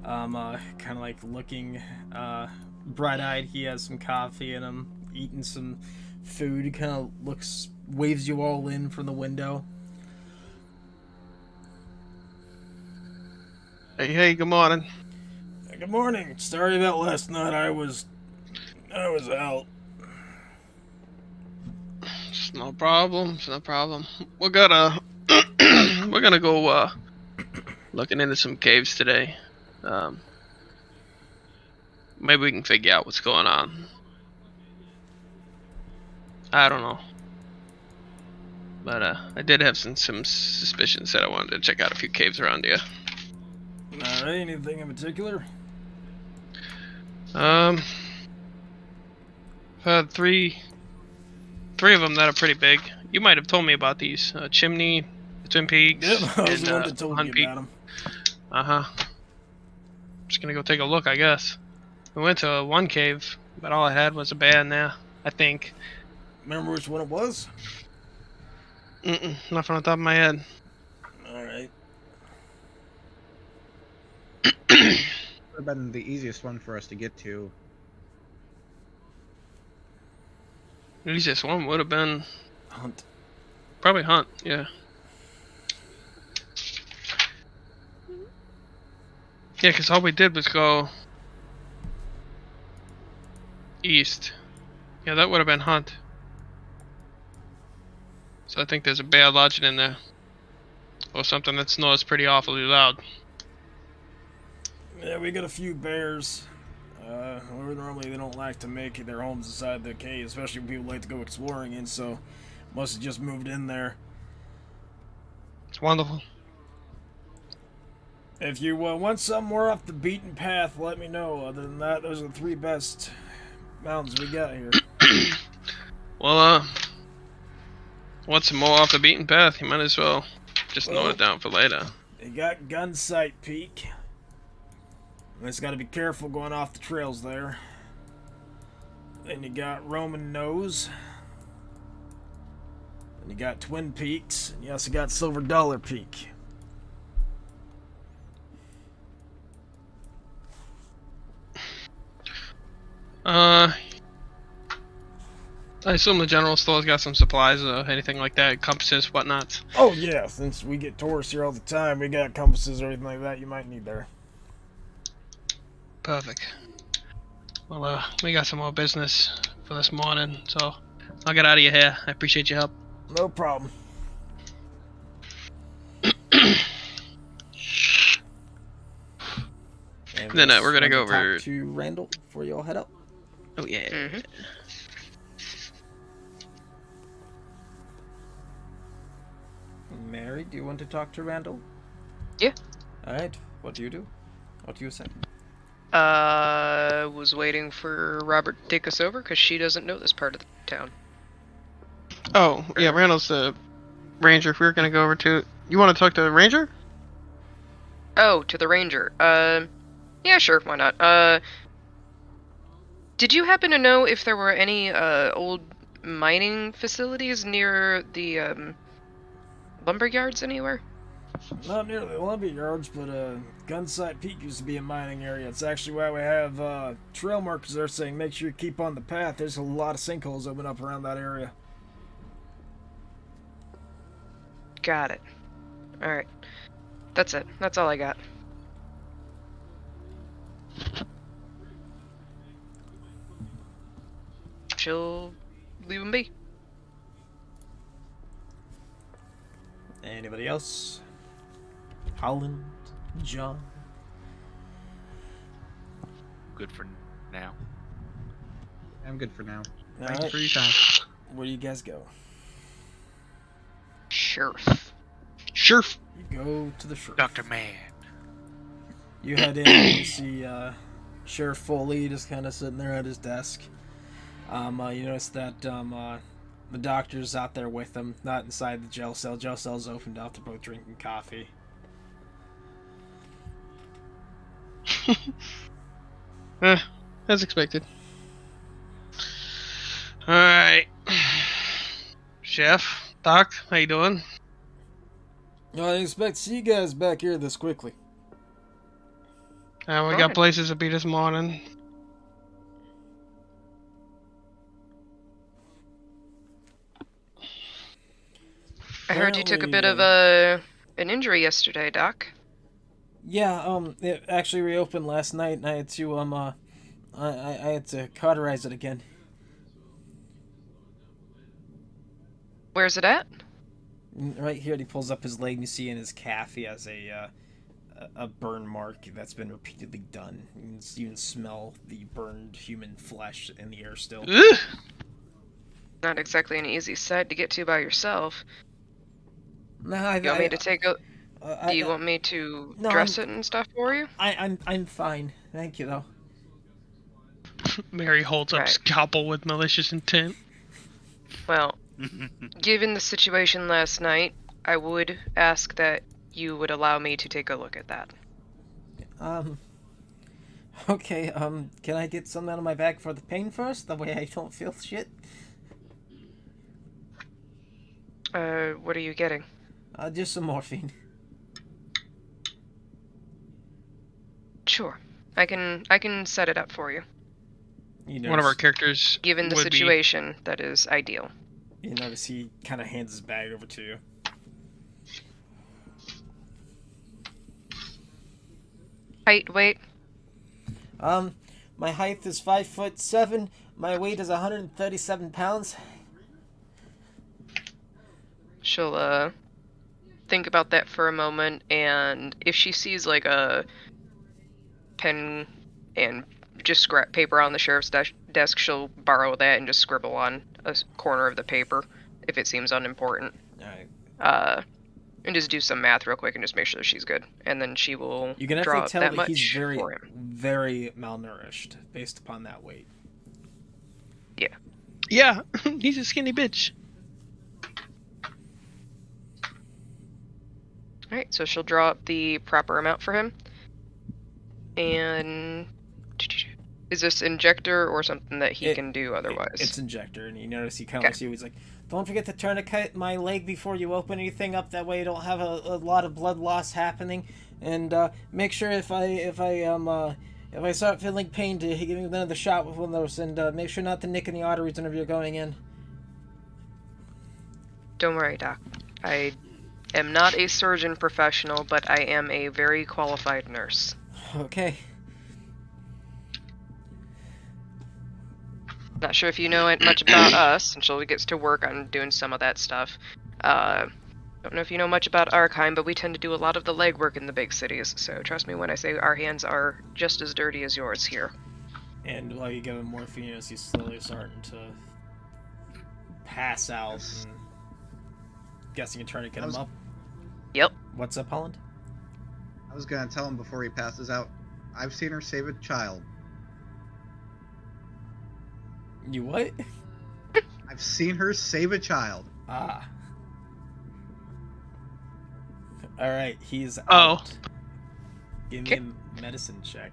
S1: kind of like looking, bright-eyed. He has some coffee in him, eating some food. He kind of looks, waves you all in from the window.
S5: Hey, good morning.
S1: Good morning. Sorry about last night. I was I was out.
S5: It's no problem. It's no problem. We're gonna we're gonna go looking into some caves today. Maybe we can figure out what's going on. I don't know. But I did have some suspicions that I wanted to check out a few caves around here.
S1: Alright, anything in particular?
S5: I've had three of them that are pretty big. You might have told me about these. Chimney, Twin Peaks,
S1: Yep, I was
S5: and
S1: the one that told
S5: Hunt
S1: you
S5: Peak.
S1: about them.
S5: Uh-huh. Just gonna go take a look, I guess. We went to one cave, but all I had was a bear in there, I think.
S1: Remember which one it was?
S5: Not from the top of my head.
S1: Alright.
S4: Would have been the easiest one for us to get to.
S5: The easiest one would have been
S1: Hunt.
S5: probably Hunt, yeah. Yeah, because all we did was go east. Yeah, that would have been Hunt. So I think there's a bear lodging in there. Or something that snores pretty awfully loud.
S1: Yeah, we got a few bears. Normally they don't like to make their homes inside the cave, especially when people like to go exploring in, so must have just moved in there.
S5: It's wonderful.
S1: If you want something more off the beaten path, let me know. Other than that, those are the 3 best mountains we got here.
S5: Well, want some more off the beaten path? You might as well just note it down for later.
S1: You got Gunsight Peak. Just got to be careful going off the trails there. Then you got Roman Nose. Then you got Twin Peaks. And you also got Silver Dollar Peak.
S5: I assume the general store's got some supplies or anything like that, compasses, whatnot.
S1: Oh yeah, since we get tourists here all the time, we got compasses or anything like that you might need there.
S5: Perfect. Well, we got some more business for this morning, so I'll get out of your hair. I appreciate your help.
S1: No problem. And
S5: Then, we're gonna go
S1: talk
S5: over-
S1: to Randall before you all head out.
S5: Oh yeah.
S3: Mm-hmm.
S1: Mary, do you want to talk to Randall?
S3: Yeah.
S1: Alright, what do you do? What do you say?
S3: Was waiting for Robert to take us over because she doesn't know this part of the town.
S5: Oh yeah, Randall's the ranger. If we were gonna go over to, you want to talk to the ranger?
S3: Oh, to the ranger. Yeah, sure, why not? Did you happen to know if there were any old mining facilities near the lumber yards anywhere?
S1: Not near the lumber yards, but Gunsight Peak used to be a mining area. It's actually why we have trail markers there saying make sure you keep on the path. There's a lot of sinkholes open up around that area.
S3: Got it. Alright. That's it. That's all I got. She'll leave him be.
S1: Anybody else? Holland? John?
S2: Good for now.
S4: I'm good for now. Thank you
S1: Alright,
S4: for your time.
S1: where do you guys go?
S3: Sheriff.
S5: Sure.
S1: You go to the sheriff.
S2: Dr. Man.
S1: You head in and you see Sheriff Foley just kind of sitting there at his desk. You notice that the doctor's out there with him, not inside the jail cell. Jail cell's opened up. They're both drinking coffee.
S5: As expected. Alright. Chef, Doc, how you doing?
S1: I didn't expect to see you guys back here this quickly.
S5: We
S3: Fine.
S5: got places to be this morning.
S3: I heard you took a bit of an injury yesterday, Doc.
S1: Yeah, it actually reopened last night, and I had to I had to cauterize it again.
S3: Where's it at?
S1: Right here, he pulls up his leg, and you see in his calf he has a burn mark that's been repeatedly done. You can smell the burned human flesh in the air still.
S5: Ugh.
S3: Not exactly an easy site to get to by yourself.
S1: No,
S3: You want me to take a... Do you
S1: I,
S3: want me to
S1: No,
S3: dress it and stuff for you?
S1: I'm fine. Thank you, though.
S5: Mary holds up
S3: Right.
S5: scalpel with malicious intent.
S3: Well, given the situation last night, I would ask that you would allow me to take a look at that.
S1: Okay, can I get something out of my bag for the pain first? That way I don't feel shit?
S3: What are you getting?
S1: Just some morphine.
S3: Sure. I can set it up for you.
S1: You
S5: One of our characters
S3: Given the
S5: would
S3: situation, that is ideal.
S1: You notice he kind of hands his bag over to you.
S3: Height, weight?
S1: My height is 5'7". My weight is 137 pounds.
S3: She'll, think about that for a moment, and if she sees, like, a pen and just scrap paper on the sheriff's desk, she'll borrow that and just scribble on a corner of the paper if it seems unimportant.
S1: Alright.
S3: And just do some math real quick and just make sure that she's good. And then she will
S1: You can
S3: draw
S1: definitely
S3: up
S1: tell
S3: that
S1: that
S3: much
S1: he's very,
S3: for him.
S1: very malnourished based upon that weight.
S5: Yeah, he's a skinny bitch.
S3: Alright, so she'll draw up the proper amount for him. And... Is this injector or something that he can do otherwise?
S1: It's injector, and you notice he kind of looks at you. He's like, "Don't forget to tourniquet my leg before you open anything up. That way, you don't have a lot of blood loss happening. And make sure if I start feeling pain, to give me another shot with one of those. And make sure not to nick in the arteries whenever you're going in."
S3: Don't worry, Doc. I am not a surgeon professional, but I am a very qualified nurse.
S1: Okay.
S3: Not sure if you know much about us, until she gets to work on doing some of that stuff. Don't know if you know much about our kind, but we tend to do a lot of the legwork in the big cities, so trust me when I say our hands are just as dirty as yours here.
S1: And while you give him morphine, as he's slowly starting to pass out, and guessing you're trying to get him up.
S3: Yep.
S1: What's up, Holland?
S4: I was gonna tell him before he passes out, I've seen her save a child.
S1: You what?
S4: I've seen her save a child.
S1: Ah. Alright, he's
S5: Oh.
S1: out. Give me a medicine check.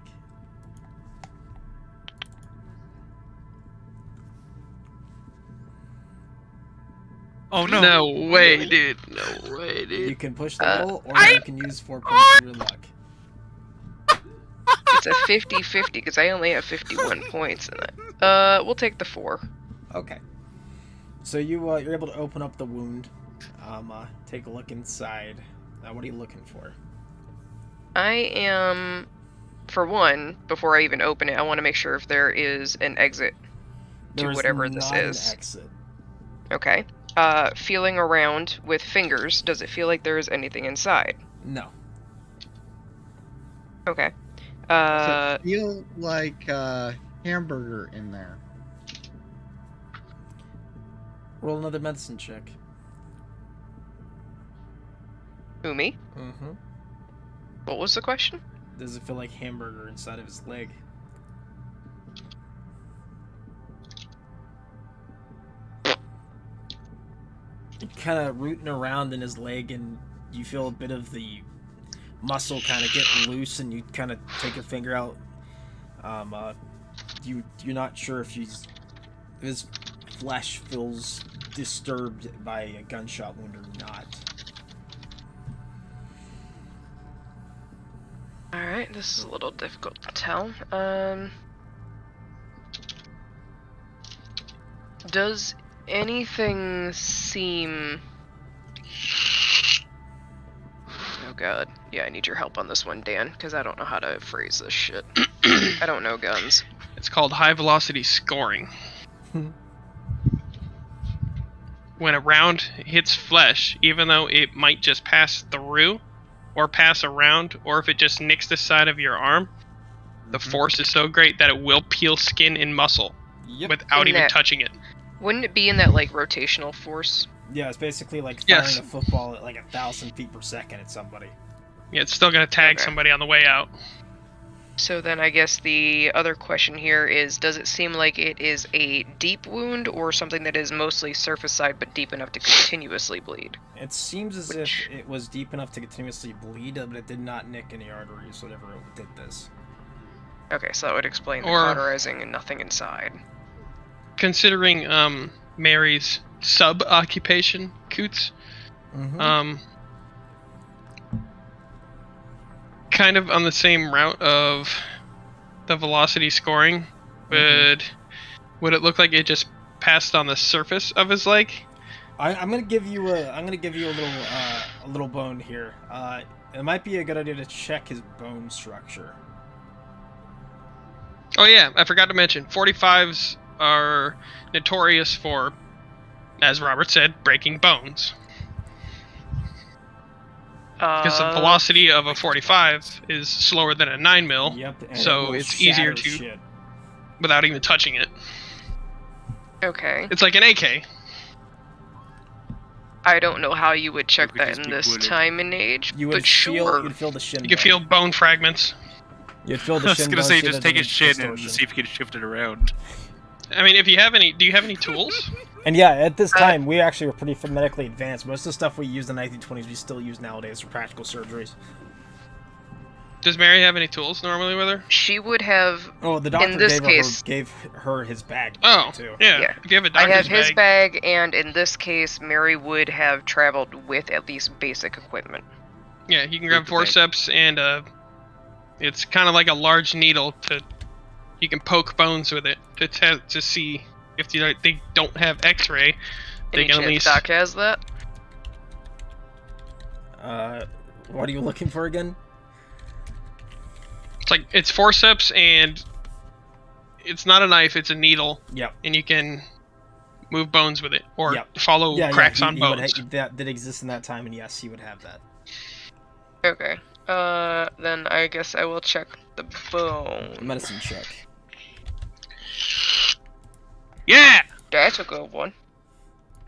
S2: Oh no!
S5: No way, dude. No way,
S1: You
S5: dude.
S1: can push the roll, or you can use 4 points of your luck.
S3: It's a 50-50, because I only have 51 points in it. We'll take the 4.
S1: Okay. So you're able to open up the wound. Take a look inside. What are you looking for?
S3: I am, for one, before I even open it, I want to make sure if there is an exit to
S1: There's
S3: whatever this
S1: not
S3: is.
S1: An exit.
S3: Okay. Feeling around with fingers, does it feel like there is anything inside?
S1: No.
S3: Okay.
S4: Does it feel like a hamburger in there?
S1: Roll another medicine check.
S3: Who, me?
S1: Mm-hmm.
S3: What was the question?
S1: Does it feel like hamburger inside of his leg? You're kind of rooting around in his leg, and you feel a bit of the muscle kind of get loose, and you kind of take your finger out. You're not sure if his flesh feels disturbed by a gunshot wound or not.
S3: Alright, this is a little difficult to tell. Does anything seem... Oh god. Yeah, I need your help on this one, Dan, because I don't know how to phrase this shit. I don't know guns.
S5: It's called high velocity scoring. When a round hits flesh, even though it might just pass through or pass around, or if it just nicks the side of your arm, the force is so great that it will peel skin and muscle without even touching it.
S3: Wouldn't it be in that, like, rotational force?
S1: Yeah, it's basically like firing a football at like 1,000 feet per second at somebody.
S5: Yeah, it's still going to tag somebody on the way out.
S3: So then I guess the other question here is, does it seem like it is a deep wound or something that is mostly surface side but deep enough to continuously bleed?
S1: It seems as if it was deep enough to continuously bleed, but it did not nick any arteries, whatever it did this.
S3: Okay, so that would explain the cauterizing and nothing inside.
S5: Considering Mary's sub-occupation, Coots, kind of on the same route of the velocity scoring, would it look like it just passed on the surface of his leg?
S1: I'm gonna give you a little bone here. It might be a good idea to check his bone structure.
S5: Oh yeah, I forgot to mention, 45s are notorious for, as Robert said, breaking bones. Because the velocity of a 45 is slower than a 9mm, so it's easier to, without even touching it.
S3: Okay.
S5: It's like an AK.
S3: I don't know how you would check that in this time and age, but sure.
S1: You'd feel the shin.
S5: You can feel bone fragments.
S1: You'd feel the shin.
S2: I was gonna say, just take his shin and see if you can shift it around.
S5: I mean, if you have any, do you have any tools?
S1: And yeah, at this time, we actually were pretty medically advanced. Most of the stuff we used in the 1920s, we still use nowadays for practical surgeries.
S5: Does Mary have any tools normally with her?
S3: She would have.
S1: Oh, the doctor
S3: in this case,
S1: gave her his bag.
S5: Too. Yeah. If you have a doctor's
S3: I have his bag, and in this case, Mary would have traveled with at least basic equipment.
S5: Yeah, you can grab forceps, and it's kind of like a large needle you can poke bones with it to see if they don't have X-ray. They can at least.
S3: Doc has that.
S1: What are you looking for again?
S5: It's forceps, and it's not a knife; it's a needle.
S1: Yep.
S5: And you can move bones with it, or follow cracks on bones.
S1: That did exist in that time, and yes, he would have that.
S3: Okay. Then I guess I will check the bone.
S1: Medicine check.
S5: Yeah!
S3: That's a good one.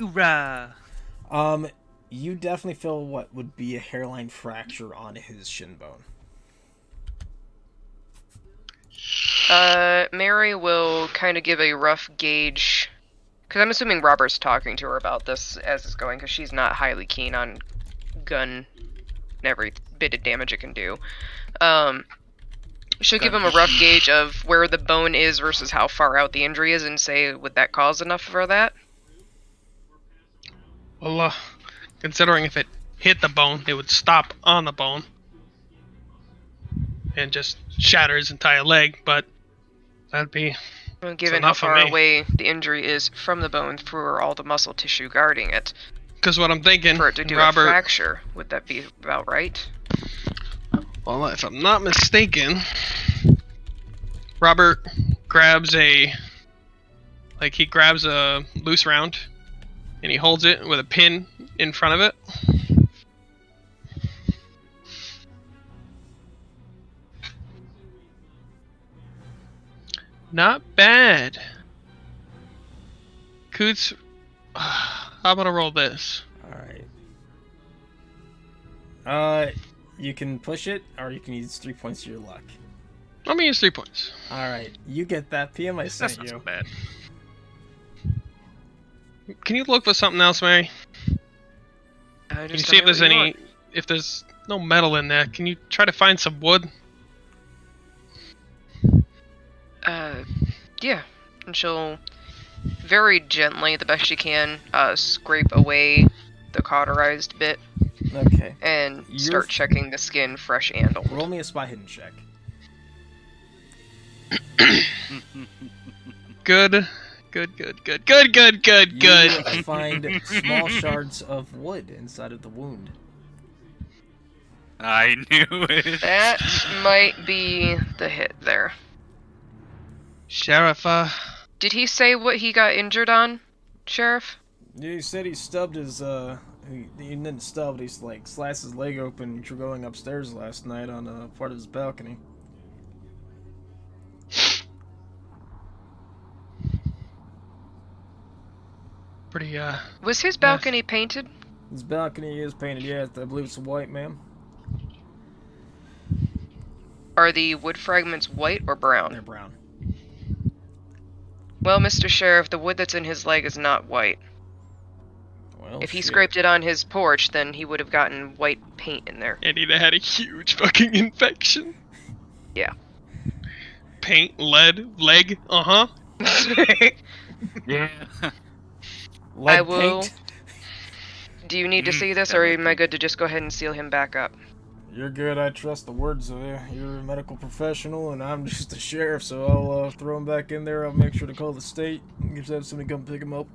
S2: Hoorah!
S1: You definitely feel what would be a hairline fracture on his shin bone.
S3: Mary will kind of give a rough gauge, because I'm assuming Robert's talking to her about this as it's going, because she's not highly keen on gun and every bit of damage it can do. She'll give him a rough gauge of where the bone is versus how far out the injury is, and say, would that cause enough for that?
S5: Well, considering if it hit the bone, it would stop on the bone and just shatter his entire leg, but that'd be
S3: given how far away the injury is from the bone for all the muscle tissue guarding it.
S5: Because what I'm thinking,
S3: for it to do a fracture, would that be about right?
S5: Well, if I'm not mistaken, Robert grabs he grabs a loose round, and he holds it with a pin in front of it. Not bad. Coots, how about I roll this?
S1: Alright. You can push it, or you can use 3 points of your luck.
S5: Let me use 3 points.
S1: Alright, you get that PM I sent
S2: That's
S1: you.
S2: not so bad.
S5: Can you look for something else, Mary? Can you see if there's if there's no metal in there, can you try to find some wood?
S3: Yeah. And she'll very gently, the best she can, scrape away the cauterized bit.
S1: Okay.
S3: And start checking the skin fresh and old.
S1: Roll me a spy hidden check.
S5: Good.
S1: You find small shards of wood inside of the wound.
S2: I knew it.
S3: That might be the hit there.
S5: Sheriff,
S3: Did he say what he got injured on, Sheriff?
S1: Yeah, he said he stubbed his, he didn't stub, he's like sliced his leg open going upstairs last night on a part of his balcony.
S5: pretty,
S3: Was his balcony painted?
S1: His balcony is painted, yeah, I believe it's white, ma'am.
S3: Are the wood fragments white or brown?
S1: They're brown.
S3: Well, Mr. Sheriff, the wood that's in his leg is not white.
S1: Well,
S3: If he
S1: shit.
S3: scraped it on his porch, then he would have gotten white paint in there.
S5: and he'd have had a huge fucking infection.
S3: Yeah.
S5: Paint, lead, leg, uh-huh.
S2: Yeah.
S1: Lead
S3: I will-
S1: paint?
S3: Do you need to see this, or am I good to just go ahead and seal him back up?
S1: You're good, I trust the words of you. You're a medical professional, and I'm just a sheriff, so I'll throw him back in there. I'll make sure to call the state and have somebody come pick him up.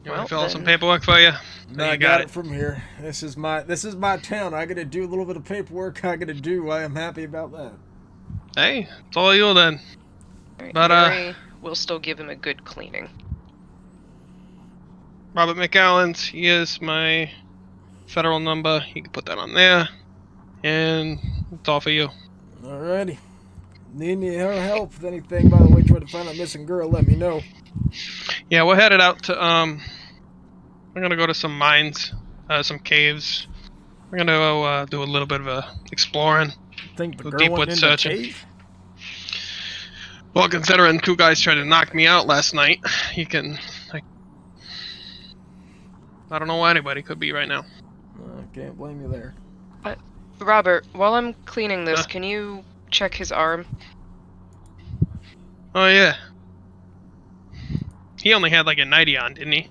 S5: You want
S3: Well,
S5: to fill out some
S3: then-
S5: paperwork for you?
S1: No,
S5: you
S1: I
S5: got
S1: got
S5: it.
S1: it from here. This is my town. I gotta do a little bit of paperwork. I gotta do. I am happy about that.
S5: Hey, it's all you then.
S3: Alright,
S5: But,
S3: Mary will still give him a good cleaning.
S5: Robert McAllen's, he is my federal number. You can put that on there. And it's all for you.
S1: Alrighty. Need any help with anything? By the way, try to find a missing girl. Let me know.
S5: Yeah, we're headed out to, we're gonna go to some mines, some caves. We're gonna go, do a little bit of exploring.
S1: Think the
S5: Go
S1: girl
S5: deep
S1: went
S5: wood
S1: in the
S5: searching.
S1: cave?
S5: Well, considering two guys tried to knock me out last night, you can, like, I don't know where anybody could be right now.
S1: Can't blame you there.
S3: Robert, while I'm cleaning this,
S5: Huh?
S3: can you check his arm?
S5: Oh, yeah. He only had, like, a nightie on, didn't he?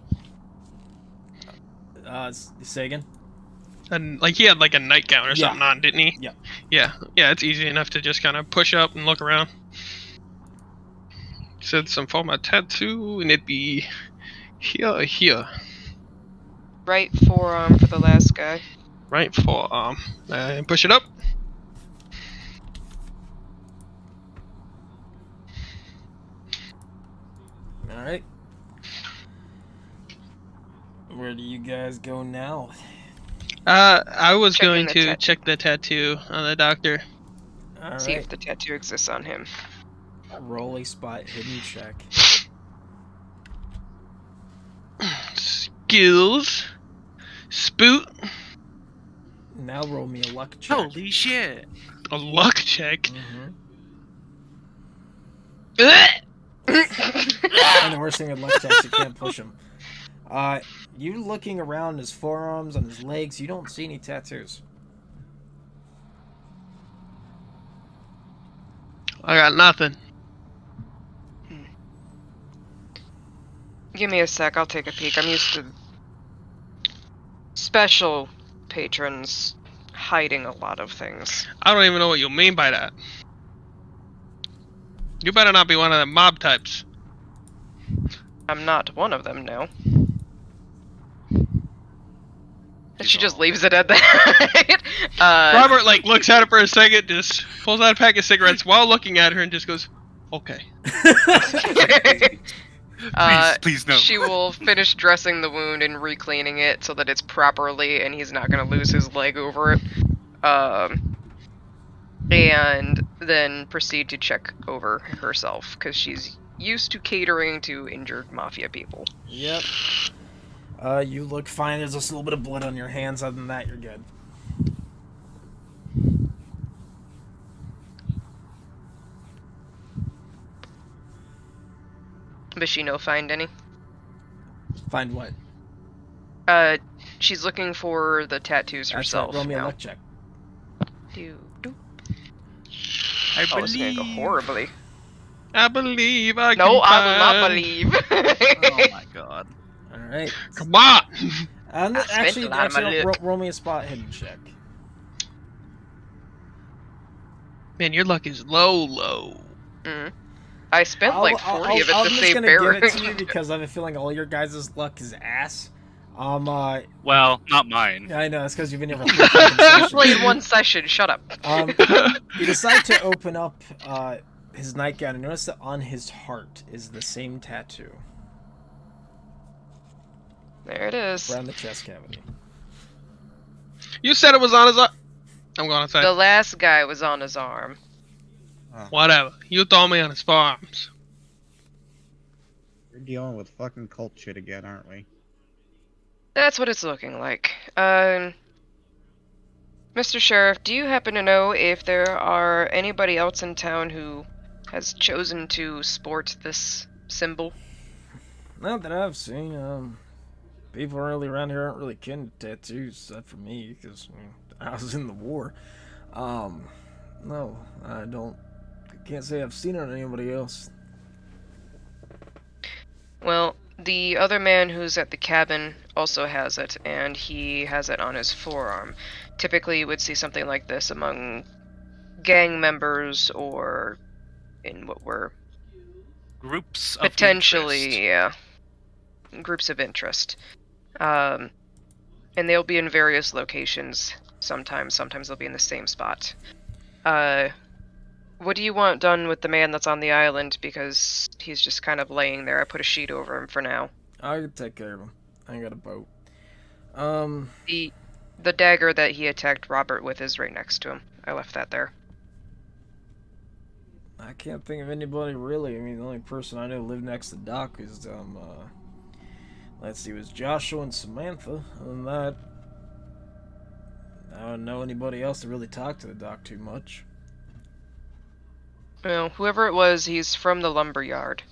S1: Say again?
S5: And, like, he had, like, a nightgown or
S1: Yeah.
S5: something on, didn't he?
S1: Yeah.
S5: Yeah, it's easy enough to just kind of push up and look around. Said some for my tattoo, and it'd be here or here.
S3: Right forearm for the last guy.
S5: Right forearm. And push it up.
S1: Alright. Where do you guys go now?
S5: I was
S3: Checking
S5: going
S3: the
S5: to
S3: tattoo.
S5: check the tattoo on the doctor.
S3: See if
S1: Alright.
S3: the tattoo exists on him.
S1: Roll a spot hidden check.
S5: Skills. Spoot.
S1: Now roll me a luck check.
S2: Holy shit.
S5: A luck check.
S1: Mhm.
S3: Ugh!
S1: And the worst thing with luck checks, you can't push them. You looking around his forearms, on his legs, you don't see any tattoos.
S5: I got nothing.
S3: Give me a sec, I'll take a peek. I'm used to special patrons hiding a lot of things.
S5: I don't even know what you mean by that. You better not be one of them mob types.
S3: I'm not one of them, no. And she just leaves it at that.
S5: Robert, like, looks at it for a second, just pulls out a pack of cigarettes while looking at her and just goes, okay.
S2: Please no.
S3: She will finish dressing the wound and re-cleaning it so that it's properly and he's not going to lose his leg over it. And then proceed to check over herself because she's used to catering to injured mafia people.
S1: Yep. You look fine. There's just a little bit of blood on your hands. Other than that, you're good.
S3: Does she no find any?
S1: Find what?
S3: She's looking for the tattoos
S1: That's
S3: herself.
S1: right. Roll me a
S3: now.
S1: luck check.
S3: Do, do.
S2: I
S3: Oh, it's gonna go horribly.
S5: I believe I can
S3: No, I will not
S5: find-
S3: believe.
S2: Oh my god.
S1: All right.
S5: Come on!
S3: spent
S1: Actually,
S3: a lot of my
S1: roll me a spot hidden check.
S5: Man, your luck is low.
S3: Mm. I spent like 40 of it
S1: I'm
S3: to
S1: just
S3: save
S1: gonna
S3: Barry.
S1: give it to you because I have a feeling all your guys' luck is ass.
S2: Well, not mine.
S1: I know it's because you've been here for 3 fucking
S3: You
S1: sessions.
S3: played one session, shut up.
S1: You decide to open up his nightgown and notice that on his heart is the same tattoo
S3: There it is.
S1: around the chest cavity.
S5: You said it was on his. I'm gonna say
S3: The last guy was on his arm.
S5: whatever. You told me on his forearms.
S4: We're dealing with fucking cult shit again, aren't we?
S3: That's what it's looking like. Mr. Sheriff, do you happen to know if there are anybody else in town who has chosen to sport this symbol?
S1: Not that I've seen. People really around here aren't really kin to tattoos, except for me, because I was in the war. No, I can't say I've seen it on anybody else.
S3: Well, the other man who's at the cabin also has it, and he has it on his forearm. Typically, you would see something like this among gang members or in what were
S2: Groups of
S3: potentially,
S2: interest.
S3: yeah, groups of interest. And they'll be in various locations. Sometimes they'll be in the same spot. What do you want done with the man that's on the island? Because he's just kind of laying there. I put a sheet over him for now.
S1: I can take care of him. I ain't got a boat.
S3: The dagger that he attacked Robert with is right next to him. I left that there.
S1: I can't think of anybody really. I mean, the only person I know lived next to Doc is, let's see, it was Joshua and Samantha. Other than that, I don't know anybody else that really talked to the Doc too much.
S3: Well, whoever it was, he's from the lumber yard.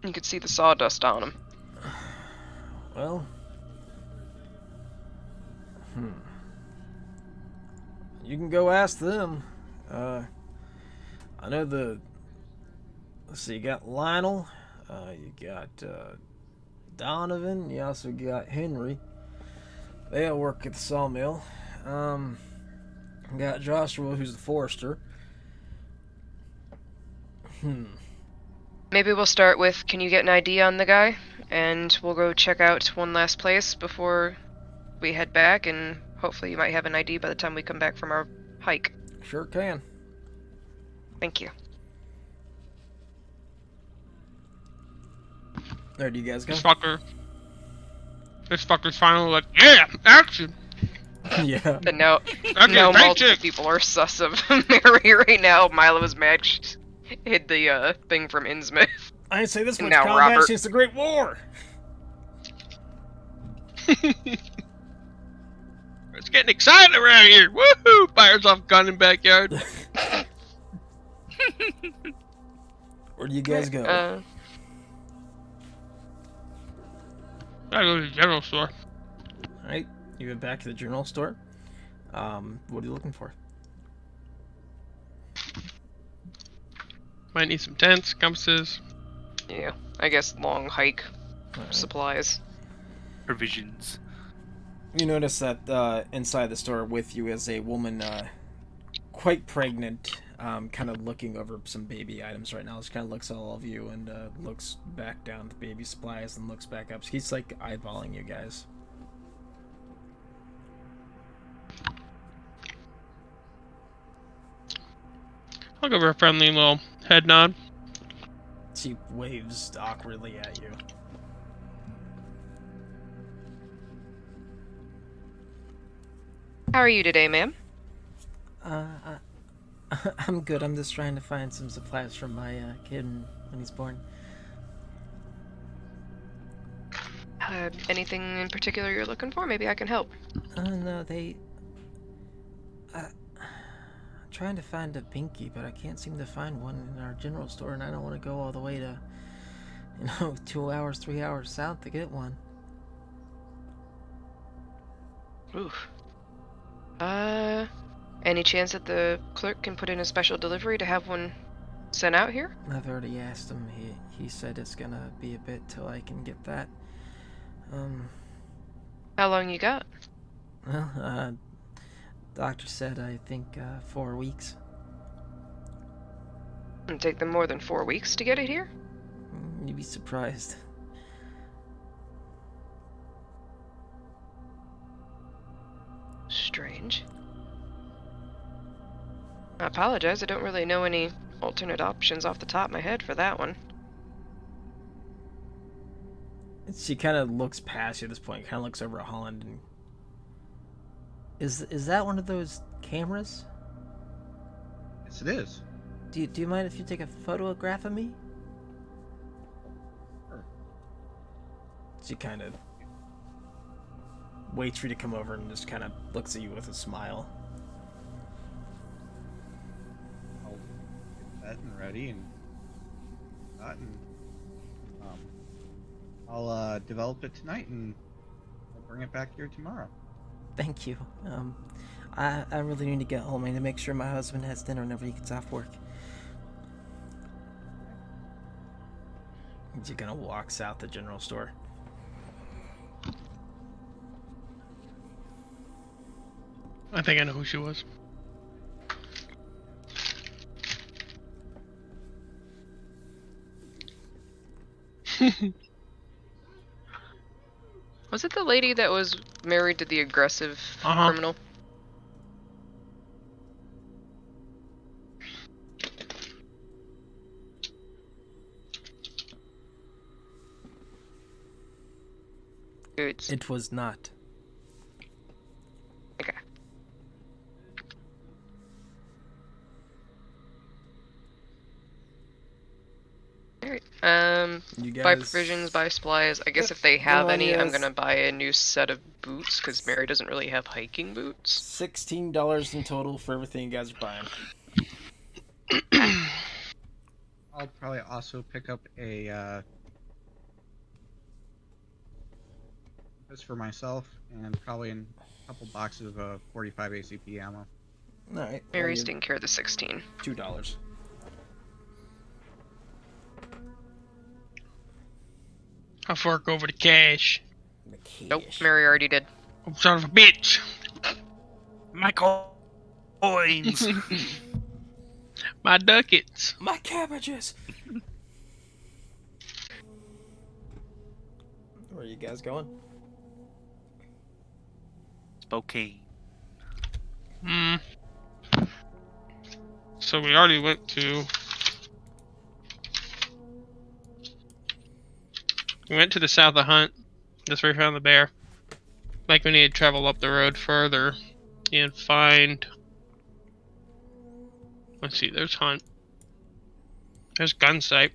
S3: You could see the sawdust on him.
S1: Well, you can go ask them. I know let's see, you got Lionel, you got Donovan, you also got Henry. They all work at the sawmill. You got Joshua, who's the forester.
S3: Maybe we'll start with, can you get an ID on the guy? And we'll go check out one last place before we head back, and hopefully you might have an ID by the time we come back from our hike.
S1: Sure can.
S3: Thank you.
S1: There, do you guys go?
S5: This fucker's finally like, yeah, action.
S1: Yeah.
S3: And now
S5: Okay,
S3: multiple
S5: paycheck.
S3: people are sus of Mary right now. Milo is mad. She hid the thing from Innsmouth.
S1: I ain't say this much
S3: Now,
S1: combat
S3: Robert.
S1: since the Great War.
S5: It's getting exciting around here. Woohoo! Fires off gun in backyard.
S1: Where do you guys go?
S5: I go to the general store.
S1: Alright, you went back to the general store. What are you looking for?
S5: Might need some tents, compasses.
S3: Yeah, I guess long hike
S1: Alright.
S3: supplies.
S2: Provisions.
S1: You notice that inside the store with you is a woman, quite pregnant, kind of looking over some baby items right now. She kind of looks at all of you and looks back down at the baby supplies and looks back up. He's like eyeballing you guys.
S5: I'll give her a friendly little head nod.
S1: She waves awkwardly at you.
S3: How are you today, ma'am?
S6: I'm good. I'm just trying to find some supplies for my kid when he's born.
S3: Anything in particular you're looking for? Maybe I can help.
S6: No, trying to find a pinky, but I can't seem to find one in our general store, and I don't want to go all the way to, 2 hours, 3 hours south to get one.
S3: Oof. Any chance that the clerk can put in a special delivery to have one sent out here?
S6: I've already asked him. He said it's gonna be a bit till I can get that.
S3: How long you got?
S6: Well, doctor said I think 4 weeks.
S3: It'll take them more than 4 weeks to get it here?
S6: You'd be surprised.
S3: Strange. I apologize, I don't really know any alternate options off the top of my head for that one.
S1: She kind of looks past you at this point. Kind of looks over at Holland. And...
S6: Is that one of those cameras?
S4: Yes, it is.
S6: Do you mind if you take a photograph of me?
S4: Sure.
S1: She kind of waits for you to come over and just kind of looks at you with a smile.
S4: I'll get that and ready and that, and I'll develop it tonight and I'll bring it back here tomorrow.
S6: Thank you. I really need to get home. I need to make sure my husband has dinner whenever he gets off work.
S1: She kind of walks out the general store.
S5: I think I know who she was.
S3: Was it the lady that was married to the aggressive
S5: Uh-huh.
S3: criminal? Good.
S1: It was not.
S3: Okay. Alright.
S1: You
S3: Buy
S1: guys
S3: provisions, buy supplies. I guess if they have
S1: on,
S3: any, I'm
S1: yes.
S3: gonna buy a new set of boots, because Mary doesn't really have hiking boots.
S1: $16 in total for everything you guys are buying.
S4: I'll probably also pick up a this for myself and probably a couple boxes of 45 ACP ammo.
S1: All right.
S3: Mary's taking care of the 16.
S1: $2.
S5: I'll fork over the cash.
S3: Nope, Mary already did.
S5: Oh, son of a bitch!
S2: My coins.
S5: My ducats.
S1: My cabbages. Where are you guys going?
S2: Spokane.
S5: Hmm. So we already went to... We went to the south of Hunt. That's where we found the bear. Like we need to travel up the road further and find... Let's see, there's Hunt. There's Gunsight.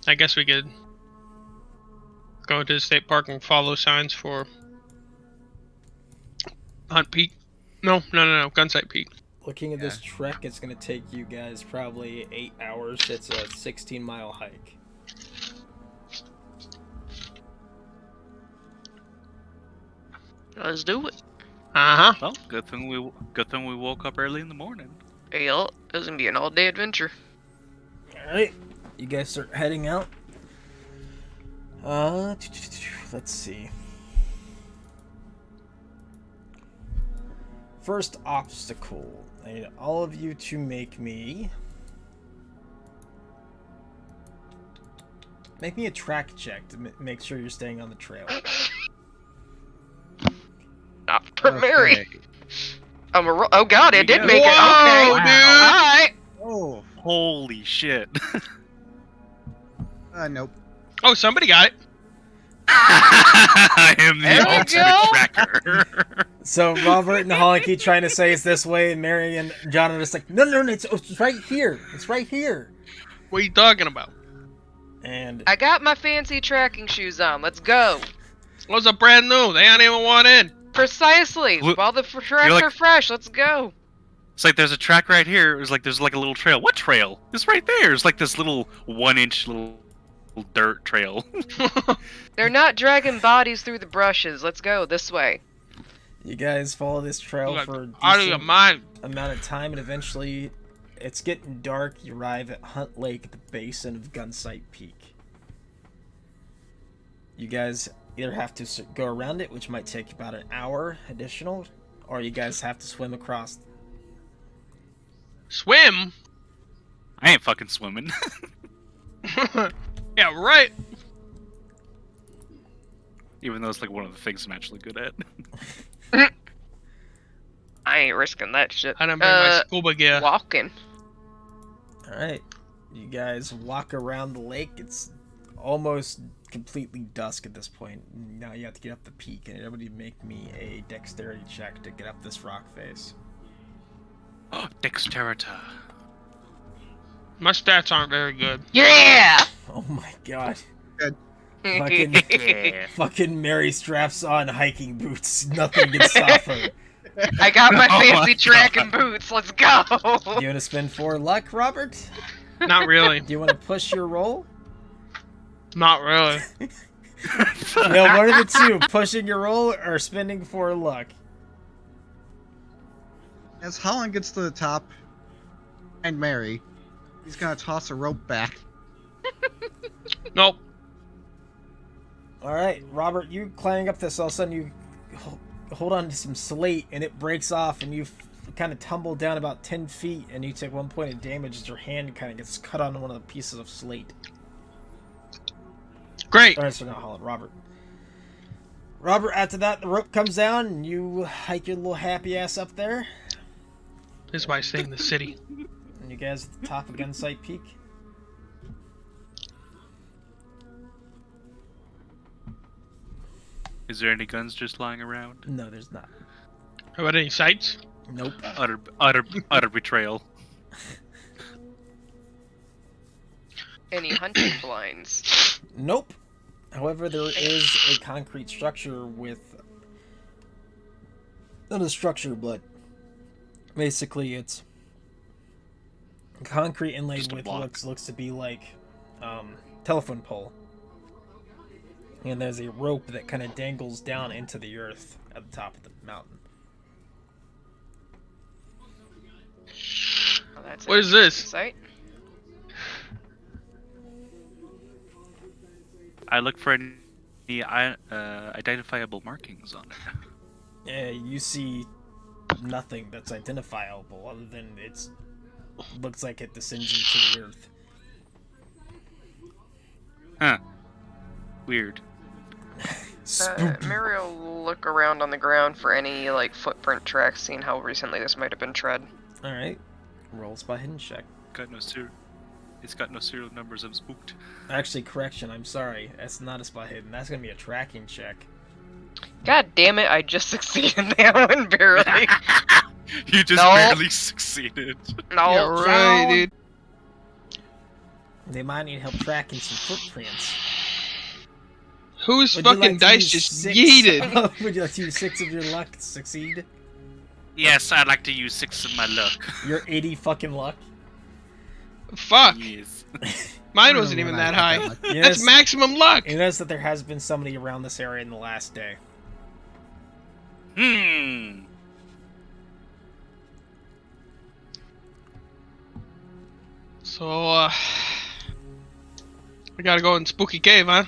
S5: I guess we could go to the state park and follow signs for Hunt Peak. No, Gunsight Peak.
S1: Looking at this trek, it's going to take you guys probably 8 hours. It's a 16-mile hike.
S3: Let's do it.
S5: Uh-huh.
S2: Well, good thing we woke up early in the morning.
S3: Yep, it's gonna be an all-day adventure.
S1: Alright, you guys start heading out. Let's see. First obstacle. I need all of you to make me a track check to make sure you're staying on the trail.
S3: Not for Mary.
S4: Okay.
S3: Oh god, it did
S2: Whoa,
S3: make it. Okay.
S5: dude.
S3: Alright.
S4: Oh,
S2: Holy shit.
S4: nope.
S5: Oh, somebody got it.
S2: I am
S3: There
S2: the
S3: we
S2: ultimate
S3: go.
S2: tracker.
S1: So Robert and Holly keep trying to say it's this way, and Mary and John are just like, no, it's right here. It's right here.
S5: What are you talking about?
S1: And
S3: I got my fancy tracking shoes on. Let's go.
S5: Those are brand new. They ain't even one in.
S3: Precisely.
S2: Look,
S3: While the tracks
S2: like-
S3: are fresh, let's go.
S2: It's like there's a track right here. It's like there's like a little trail. What trail? It's right there. It's like this little 1-inch little dirt trail.
S3: They're not dragging bodies through the brushes. Let's go this way.
S1: you guys follow this trail
S5: Like,
S1: for a
S5: out of your
S1: decent
S5: mind.
S1: amount of time, and eventually it's getting dark. You arrive at Hunt Lake at the basin of Gunsight Peak. You guys either have to go around it, which might take about an hour additional, or you guys have to swim across.
S5: Swim?
S2: I ain't fucking swimming.
S5: Yeah, right.
S2: Even though it's like one of the things I'm actually good at.
S3: I ain't risking that shit.
S5: I done bring my scuba gear.
S3: Walking.
S1: Alright. You guys walk around the lake. It's almost completely dusk at this point. Now you have to get up the peak, and everybody make me a dexterity check to get up this rock face.
S2: Dexterita.
S5: My stats aren't very good.
S3: Yeah!
S1: Oh my god.
S4: Good.
S1: Fucking Mary straps on hiking boots. Nothing can stop her.
S3: I got my
S2: Oh
S3: fancy
S2: my
S3: tracking boots. Let's go.
S1: Do you want to spend 4 luck, Robert?
S5: Not really.
S1: Do you want to push your roll?
S5: Not really.
S1: No, one of the two. Pushing your roll or spending 4 luck.
S4: As Holland gets to the top, and Mary, he's gonna toss a rope back.
S5: Nope.
S1: Alright, Robert, you climbing up this, all of a sudden you hold on to some slate and it breaks off and you kind of tumble down about 10 feet and you take 1 point of damage as your hand kind of gets cut on one of the pieces of slate.
S5: Great.
S1: Alright, so not Holland, Robert. Robert, after that, the rope comes down and you hike your little happy ass up there.
S5: This is why I stay in the city.
S1: And you guys at the top of Gunsight Peak.
S2: Is there any guns just lying around?
S1: No, there's not.
S5: How about any sights?
S1: Nope.
S2: Utter betrayal.
S3: Any hunting blinds?
S1: Nope. However, there is a concrete structure with... Not a structure, but... Basically, it's... concrete inlaid
S2: Just a
S1: with
S2: block.
S1: looks to be like... telephone pole. And there's a rope that kind of dangles down into the earth at the top of the mountain.
S3: Oh, that's
S5: What
S3: an
S5: is this?
S3: Site.
S2: I look for any identifiable markings on it.
S1: You see nothing that's identifiable other than it's looks like it descends into the earth.
S2: Huh. Weird.
S3: Mary will look around on the ground for any like footprint tracks, seeing how recently this might have been tread.
S1: Alright. Roll spot hidden check.
S2: It's got no serial numbers. I'm spooked.
S1: Actually, correction, I'm sorry. That's not a spot hidden. That's gonna be a tracking check.
S3: God damn it! I just succeeded that one barely.
S2: You just
S3: No.
S2: barely succeeded.
S3: No,
S5: Yeah, right,
S3: no.
S5: dude.
S1: They might need help tracking some footprints.
S5: Whose
S1: Would you
S5: fucking
S1: like to
S5: dice
S1: use
S5: just
S1: 6
S5: yeeted?
S1: Would you like to use 6 of your luck to succeed?
S2: Yes, I'd like to use 6 of my luck.
S1: Your 80 fucking luck.
S5: Fuck.
S2: Yes.
S5: Mine
S4: I
S5: wasn't
S4: don't know
S5: even
S4: when I
S5: that
S4: got
S5: high.
S4: that much.
S1: You
S5: That's
S1: notice-
S5: maximum luck.
S1: You notice that there has been somebody around this area in the last day.
S5: So, we gotta go in Spooky Cave, huh?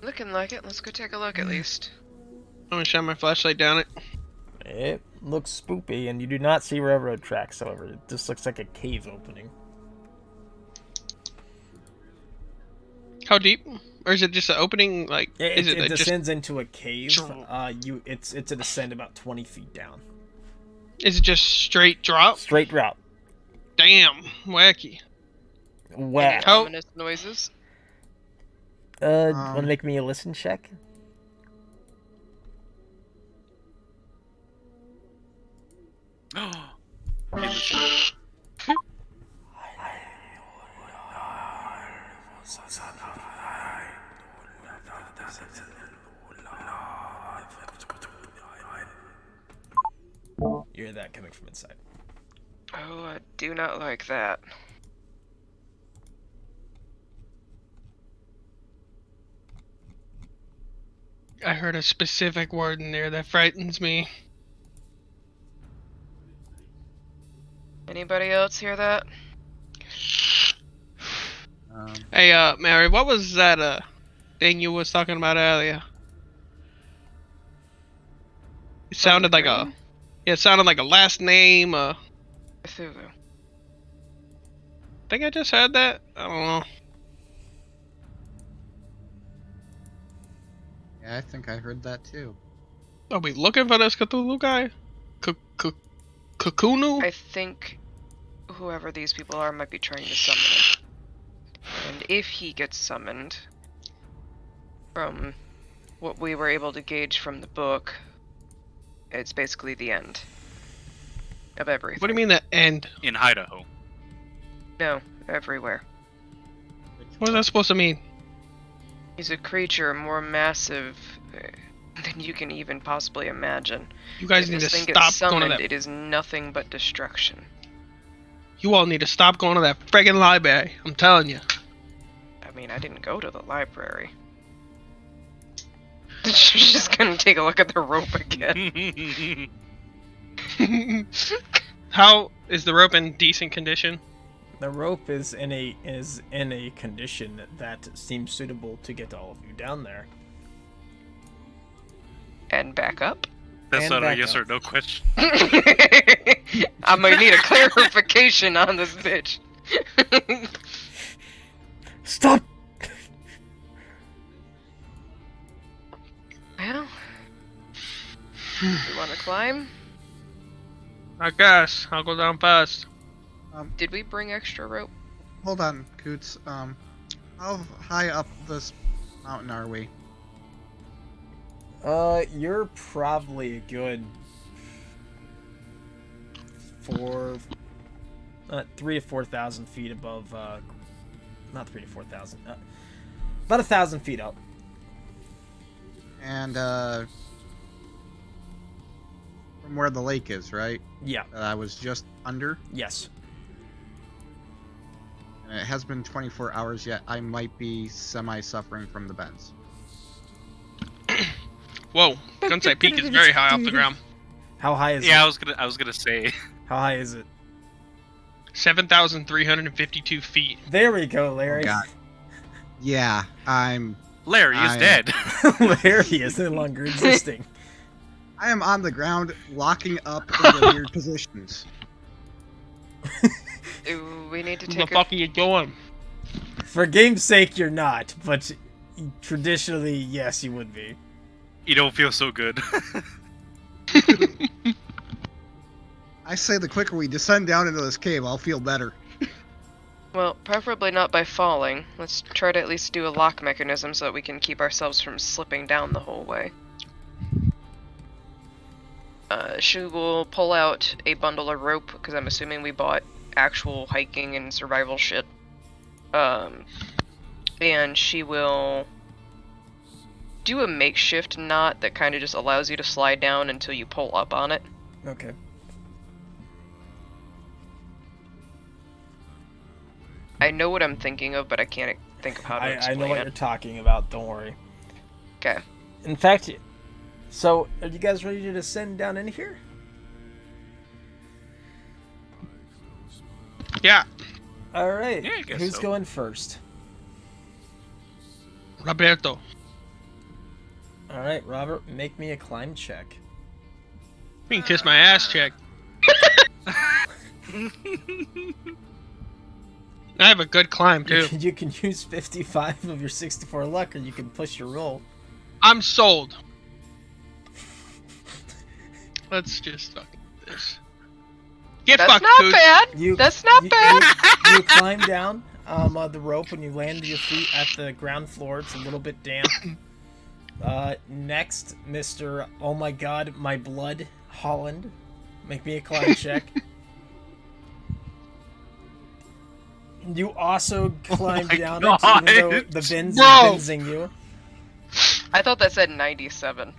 S3: Looking like it. Let's go take a look at least.
S5: I'm gonna shine my flashlight down it.
S1: It looks spoopy, and you do not see railroad tracks, however. It just looks like a cave opening.
S5: How deep? Or is it just an opening? Like, is
S1: It
S5: it just?
S1: descends into a cave.
S5: Sure.
S1: It's a descent about 20 feet down.
S5: Is it just straight drop?
S1: Straight route.
S5: Damn, wacky.
S1: Whack.
S5: How-
S3: Ominous noises.
S1: Want to make me a listen check? You hear that coming from inside.
S3: Oh, I do not like that.
S5: I heard a specific word in there that frightens me.
S3: Anybody else hear that?
S5: Hey, Mary, what was that, thing you was talking about earlier? It sounded like a... Yeah, it sounded like a last name,
S3: Cthulhu.
S5: think I just heard that? I don't know.
S4: Yeah, I think I heard that too.
S5: Are we looking for this Cthulhu guy? Cthulhu?
S3: I think whoever these people are might be trying to summon him. And if he gets summoned, from what we were able to gauge from the book, it's basically the end of everything.
S5: What do you mean the end?
S2: In Idaho.
S3: No, everywhere.
S5: What is that supposed to mean?
S3: He's a creature more massive than you can even possibly imagine.
S5: You guys
S3: If
S5: need to
S3: this thing
S5: stop
S3: gets
S5: going to
S3: summoned,
S5: that.
S3: it is nothing but destruction.
S5: You all need to stop going to that friggin' library. I'm telling you.
S3: I mean, I didn't go to the library. She's just gonna take a look at the rope again.
S5: How is the rope in decent condition?
S1: The rope is in a condition that seems suitable to get all of you down there.
S3: And back up.
S2: That's
S1: And
S2: not a
S1: back
S2: yes
S1: up.
S2: or no question.
S3: I might need a clarification on this bitch.
S1: Stop!
S3: Well, you wanna climb?
S5: I guess. I'll go down fast.
S3: Did we bring extra rope?
S4: Hold on, Coots. How high up this mountain are we?
S1: You're probably a good 3 to 4,000 feet above, not 3 to 4,000, about 1,000 feet up.
S4: And, from where the lake is, right?
S1: Yeah,
S4: That I was just under.
S1: yes.
S4: And it has been 24 hours yet. I might be semi-suffering from the bends.
S5: Whoa, Gunsight Peak is very high off the ground.
S1: How high is
S2: Yeah,
S1: it?
S2: I was gonna say.
S1: How high is it?
S5: 7,352 feet.
S1: There we go, Larry.
S4: God. Yeah, I'm...
S2: Larry is
S4: I-
S2: dead.
S1: Larry is no longer existing.
S4: I am on the ground, locking up into weird positions.
S3: Do we need to
S5: Where the
S3: take a...
S5: fuck are you going?
S1: For game's sake, you're not, but traditionally, yes, you would be.
S2: You don't feel so good.
S4: I say the quicker we descend down into this cave, I'll feel better.
S3: Well, preferably not by falling. Let's try to at least do a lock mechanism so that we can keep ourselves from slipping down the whole way. She will pull out a bundle of rope, because I'm assuming we bought actual hiking and survival shit. And she will do a makeshift knot that kind of just allows you to slide down until you pull up on it.
S1: Okay.
S3: I know what I'm thinking of, but I can't think of how to
S1: I
S3: explain
S1: know what
S3: it.
S1: you're talking about, don't worry.
S3: Okay.
S1: In fact, so, are you guys ready to descend down in here?
S5: Yeah,
S1: Alright,
S2: Yeah, I guess
S1: who's
S2: so.
S1: going first?
S5: Roberto.
S1: Alright, Robert, make me a climb check.
S5: You can kiss my ass check. I have a good climb, too.
S1: You can use 55 of your 64 luck, or you can push your roll.
S5: I'm sold. Let's just fucking do this. Get
S3: That's
S5: fucked,
S3: not
S5: Coots.
S3: bad.
S1: You,
S3: That's not
S1: you,
S3: bad.
S1: You climb down the rope and you land your feet at the ground floor. It's a little bit damp. Next, Mr. Oh my god, my blood, Holland. Make me a climb check. You also climb
S2: my
S1: down
S2: God.
S1: it, even though the Vin's
S5: Bro.
S1: are Vinzing you.
S3: I thought that said 97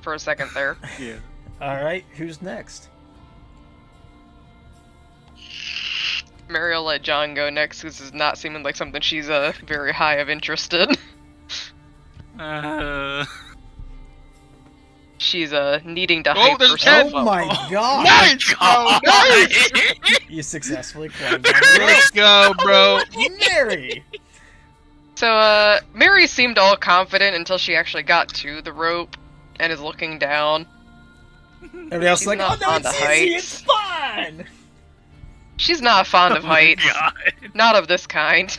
S3: for a second there.
S2: Yeah.
S1: Alright, who's next?
S3: Mary will let John go next because this is not seeming like something she's very high of interest in. She's needing to hype
S5: there's a
S3: herself
S1: Oh
S3: up.
S1: my god!
S5: Nice, bro! Nice!
S1: You successfully climbed down the
S5: Let's go, bro.
S1: rope. Mary!
S3: So, Mary seemed all confident until she actually got to the rope and is looking down.
S1: Everybody else is
S3: She's
S1: like,
S3: not
S1: oh no,
S3: on
S1: it's
S3: the
S1: easy,
S3: heights.
S1: it's fun!
S3: She's not fond of heights.
S2: God.
S3: Not of this kind.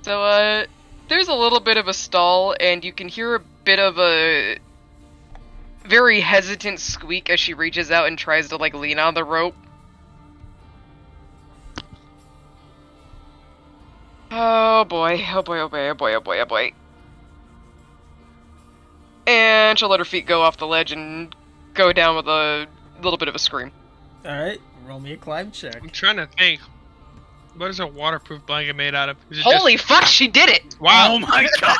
S3: So, there's a little bit of a stall, and you can hear a bit of a very hesitant squeak as she reaches out and tries to like lean on the rope. Oh boy, oh boy, oh boy, oh boy, oh boy, oh boy. And she'll let her feet go off the ledge and go down with a little bit of a scream.
S1: Alright, roll me a climb check.
S5: I'm trying to think. What is a waterproof blanket made out of? Is it
S3: Holy
S5: just...
S3: fuck, she did it!
S5: Wow!
S2: Oh my god!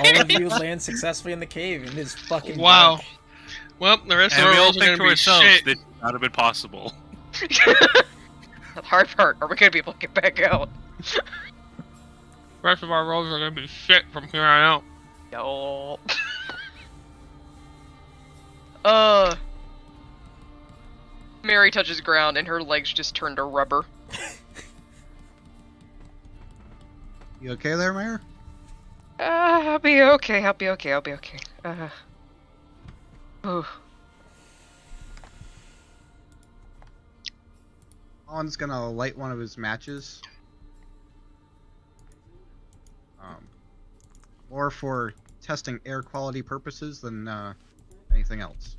S1: All of you land successfully in the cave. It is fucking
S5: Wow.
S1: dark.
S5: Well, the rest
S2: And
S5: of
S2: we
S5: our
S2: all
S5: rolls are
S2: think
S5: gonna
S2: to
S5: be
S2: ourselves,
S5: shit.
S2: this would not have been possible.
S3: The hard part, are we gonna be able to get back out?
S5: The rest of our rolls are gonna be shit from here on out.
S3: Yo. Mary touches ground and her legs just turn to rubber.
S4: You okay there, Mayor?
S3: I'll be okay, I'll be okay, I'll be okay. Ooh.
S4: Colin's gonna light one of his matches. More for testing air quality purposes than anything else.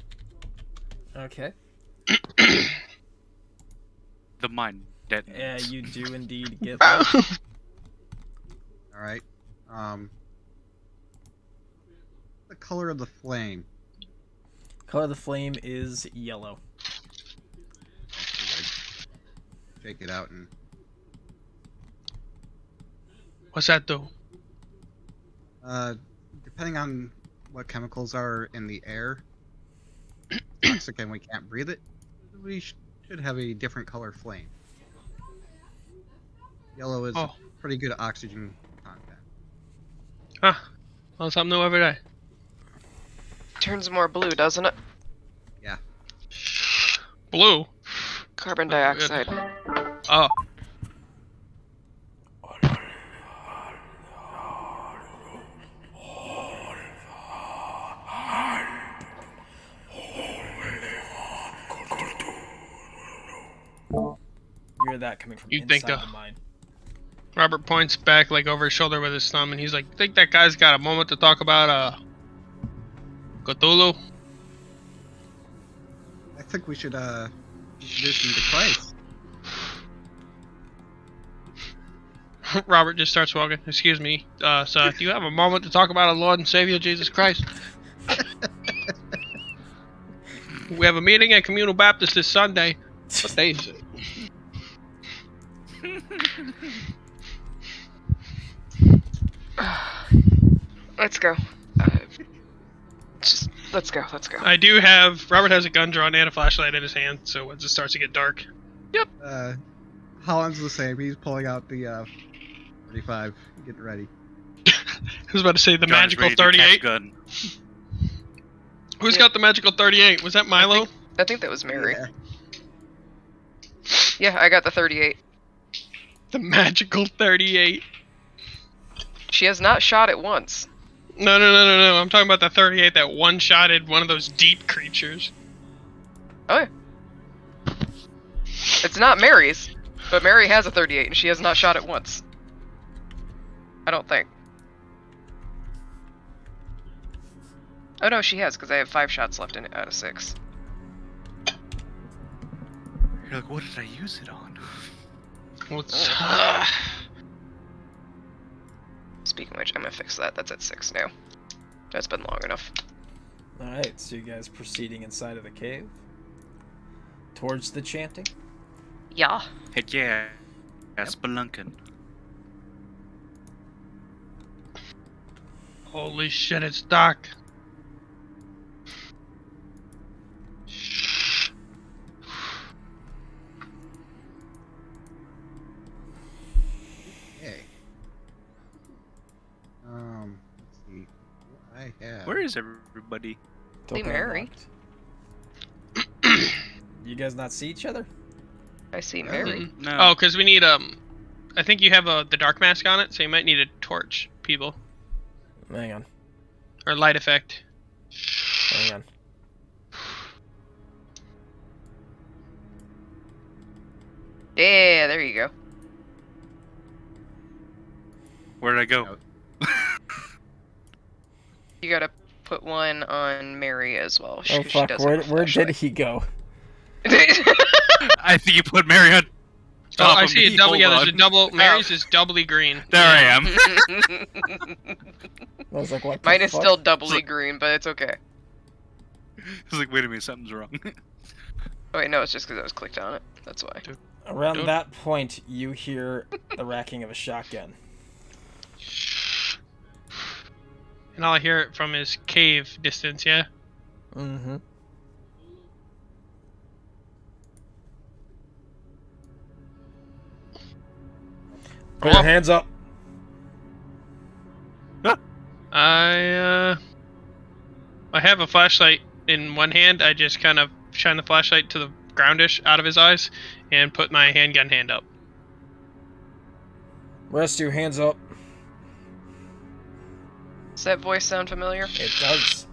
S1: Okay.
S2: The mine
S1: Yeah,
S2: detonates.
S1: you do indeed get that.
S4: All right. The color of the flame.
S1: Color of the flame is yellow.
S4: Shake it out and
S5: What's that do?
S4: depending on what chemicals are in the air, toxic and we can't breathe it, we should have a different color flame. Yellow is
S5: Oh.
S4: pretty good oxygen content.
S5: Huh. Well, something new every day.
S3: Turns more blue, doesn't it?
S4: Yeah.
S5: Blue.
S3: Carbon
S5: Oh, good.
S3: dioxide.
S5: Oh.
S1: You hear that coming from
S5: You
S1: inside
S5: think
S1: the mine.
S5: Robert points back like over his shoulder with his thumb, and he's like, "Think that guy's got a moment to talk about Cthulhu?"
S4: I think we should introduce him to Christ.
S5: Robert just starts walking. Excuse me, sir. Do you have a moment to talk about our Lord and Savior Jesus Christ? We have a meeting at Communal Baptist this Sunday. What day is it?
S3: Let's go. Just let's go. Let's go.
S5: I do have. Robert has a gun drawn and a flashlight in his hand, so once it starts to get dark.
S4: Holland's the same. He's pulling out the 45, getting ready.
S5: I was about to say the
S2: John is
S5: magical
S2: ready to catch
S5: 38.
S2: gun.
S5: Who's
S3: Yeah.
S5: got the magical 38? Was that Milo?
S3: I think that was Mary.
S4: Yeah.
S3: Yeah, I got the 38.
S5: The magical 38.
S3: She has not shot it once.
S5: No. I'm talking about the 38 that one-shotted one of those deep creatures.
S3: Oh yeah. It's not Mary's, but Mary has a 38 and she has not shot it once. I don't think. Oh no, she has, because I have 5 shots left in it out of 6.
S2: You're like, what did I use it on?
S5: What's...
S3: Speaking of which, I'm gonna fix that. That's at 6 now. That's been long enough.
S1: Alright, so you guys proceeding inside of the cave. Towards the chanting.
S3: Yeah.
S2: Heck yeah. Spelunking.
S5: Holy shit, it's dark.
S4: Okay. Let's see. What I have.
S2: Where is everybody?
S3: Hey, Mary.
S1: Unlocked. You guys not see each other?
S3: I see Mary.
S5: Mm-mm.
S2: No.
S5: Oh, because we need, I think you have the dark mask on it, so you might need a torch, people.
S1: Hang on.
S5: Or light effect.
S1: Hang on.
S3: Yeah, there you go.
S2: Where'd I go?
S3: You gotta put one on Mary as well.
S1: Oh
S3: 'cause she
S1: fuck,
S3: does have a
S1: where did
S3: flashlight.
S1: he go?
S2: I think you put Mary on
S5: Oh,
S2: top
S5: I
S2: of
S5: see
S2: me.
S5: a double.
S2: Hold
S5: Yeah, there's a
S2: on.
S5: double. Mary's is doubly green.
S2: There I am.
S1: I was like, what the
S3: Mine is
S1: fuck?
S3: still doubly green, but it's okay.
S2: I was like, wait a minute, something's wrong.
S3: Oh wait, no, it's just because I was clicked on it. That's why.
S1: Around
S5: Dude.
S1: that point, you hear the racking of a shotgun.
S5: And all I hear it from is cave distance. Yeah.
S1: Mm-hmm. Put your hands up.
S5: I have a flashlight in one hand. I just kind of shine the flashlight to the groundish out of his eyes and put my handgun hand up.
S1: Rest of your hands up.
S3: Does that voice sound familiar?
S1: It does.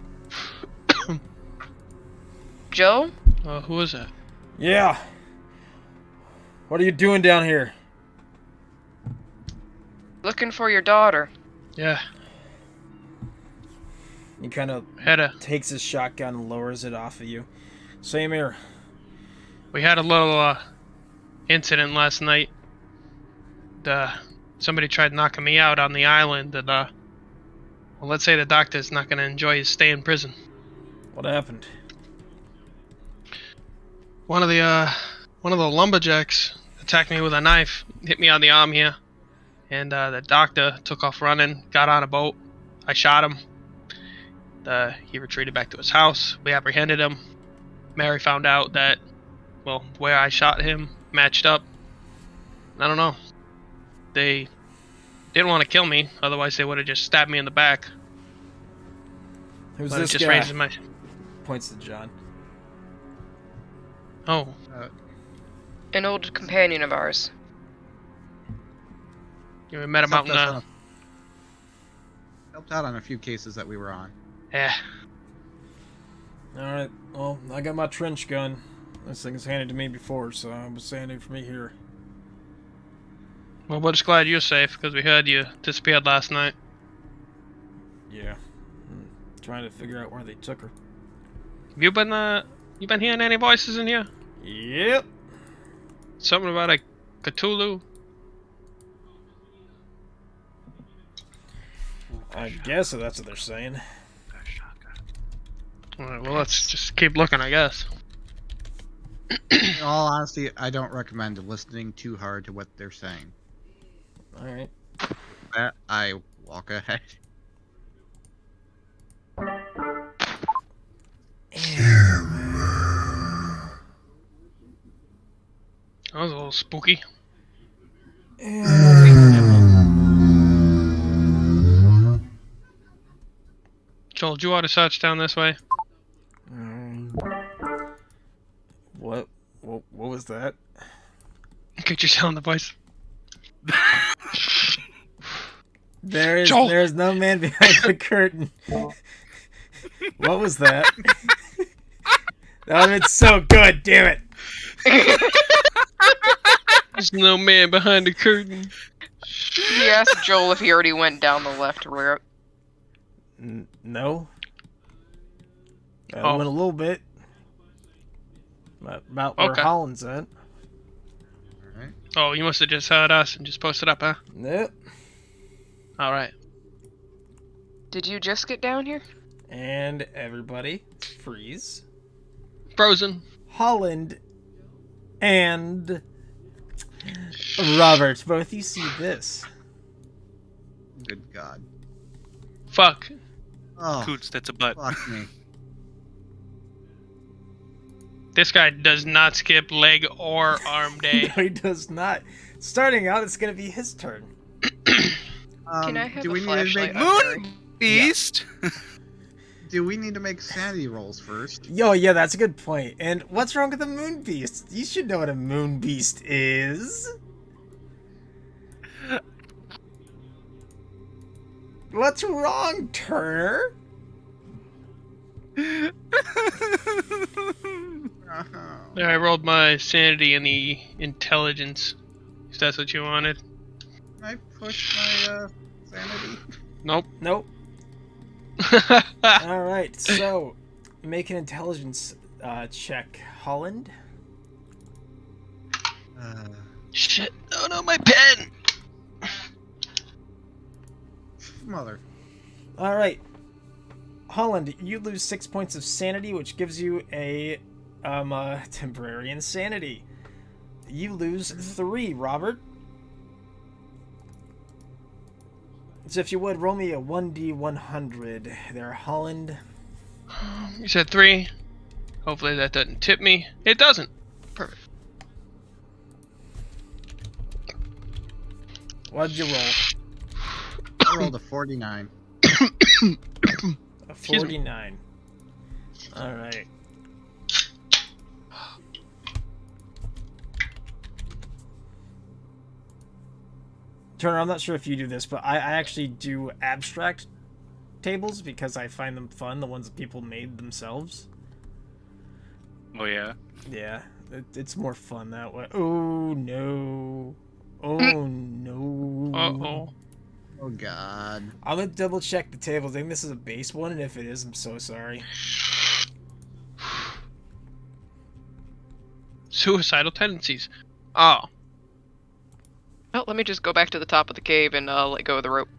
S3: Joe?
S5: Who is that?
S1: Yeah. What are you doing down here?
S3: Looking for your daughter.
S5: Yeah,
S1: He kind of
S5: had a
S1: takes his shotgun and lowers it off of you. Same here.
S5: we had a little incident last night. Somebody tried knocking me out on the island, and well, let's say the doctor's not gonna enjoy his stay in prison.
S1: What happened?
S5: One of the lumberjacks attacked me with a knife, hit me on the arm here, and the doctor took off running, got on a boat. I shot him. He retreated back to his house. We apprehended him. Mary found out that, well, where I shot him matched up. I don't know. They didn't want to kill me, otherwise they would have just stabbed me in the back.
S1: Who's
S5: But it
S1: this
S5: just
S1: guy?
S5: raises my.
S1: Points to John.
S5: Oh,
S3: An old companion of ours.
S5: you met him out in
S4: Helped out on a few cases that we were on.
S5: yeah.
S1: Alright, well, I got my trench gun. This thing was handed to me before, so it was handed for me here.
S5: Well, we're just glad you're safe because we heard you disappeared last night.
S1: Yeah. Trying to figure out where they took her.
S5: Have you been hearing any voices in here?
S1: Yep.
S5: Something about a Cthulhu?
S1: I guess that's what they're saying.
S5: Alright, well, let's just keep looking, I guess.
S4: In all honesty, I don't recommend listening too hard to what they're saying.
S1: Alright.
S4: That I walk ahead.
S5: That was a little spooky. Joel, do you want to search down this way?
S1: What was that?
S5: Could you sound the voice? Joel!
S1: There's no man behind the curtain. What was that? That would've been so good, damn it!
S5: There's no man behind the curtain.
S3: He asked Joel if he already went down the left route.
S1: No. I
S5: Oh.
S1: went a little bit. About where
S5: Okay.
S1: Holland's at.
S4: Alright.
S5: Oh, you must have just heard us and just posted up, huh?
S1: Nope.
S5: Alright.
S3: Did you just get down here?
S1: And everybody, freeze.
S5: Frozen.
S1: Holland and Robert, both you see this.
S4: Good God.
S5: Fuck.
S4: Oh,
S2: Coots, that's a butt.
S4: fuck me.
S5: This guy does not skip leg or arm day.
S1: No, he does not. Starting out, it's gonna be his turn.
S3: Can I have
S4: do
S3: a
S4: we need to
S3: flashlight?
S4: make
S2: Moon Beast!
S4: do we need to make sanity rolls first?
S1: Yo, yeah, that's a good point. And what's wrong with a moon beast? You should know what a moon beast is. What's wrong, Turner?
S5: There, I rolled my sanity and the intelligence. If that's what you wanted.
S4: Can I push my sanity?
S5: Nope.
S1: Nope.
S6: All right, so make an intelligence check, Holland.
S5: Shit. Oh no, my pen!
S4: Mother.
S6: All right, Holland, you lose 6 points of sanity, which gives you a temporary insanity. You lose 3, Robert. So if you would, roll me a 1d100 there, Holland.
S5: You said 3. Hopefully that doesn't tip me. It doesn't. Perfect.
S6: What did you roll?
S4: I rolled a 49.
S6: A 49. All right. Turner, I'm not sure if you do this, but I actually do abstract tables because I find them fun, the ones that people made themselves.
S2: Oh yeah.
S6: Yeah, it's more fun that way. Oh no. Oh no.
S5: Uh-oh.
S4: Oh god.
S6: I'm gonna double check the table. I think this is a base one, and if it is, I'm so sorry.
S5: Suicidal tendencies. Oh.
S3: Oh, let me just go back to the top of the cave and let go of the rope.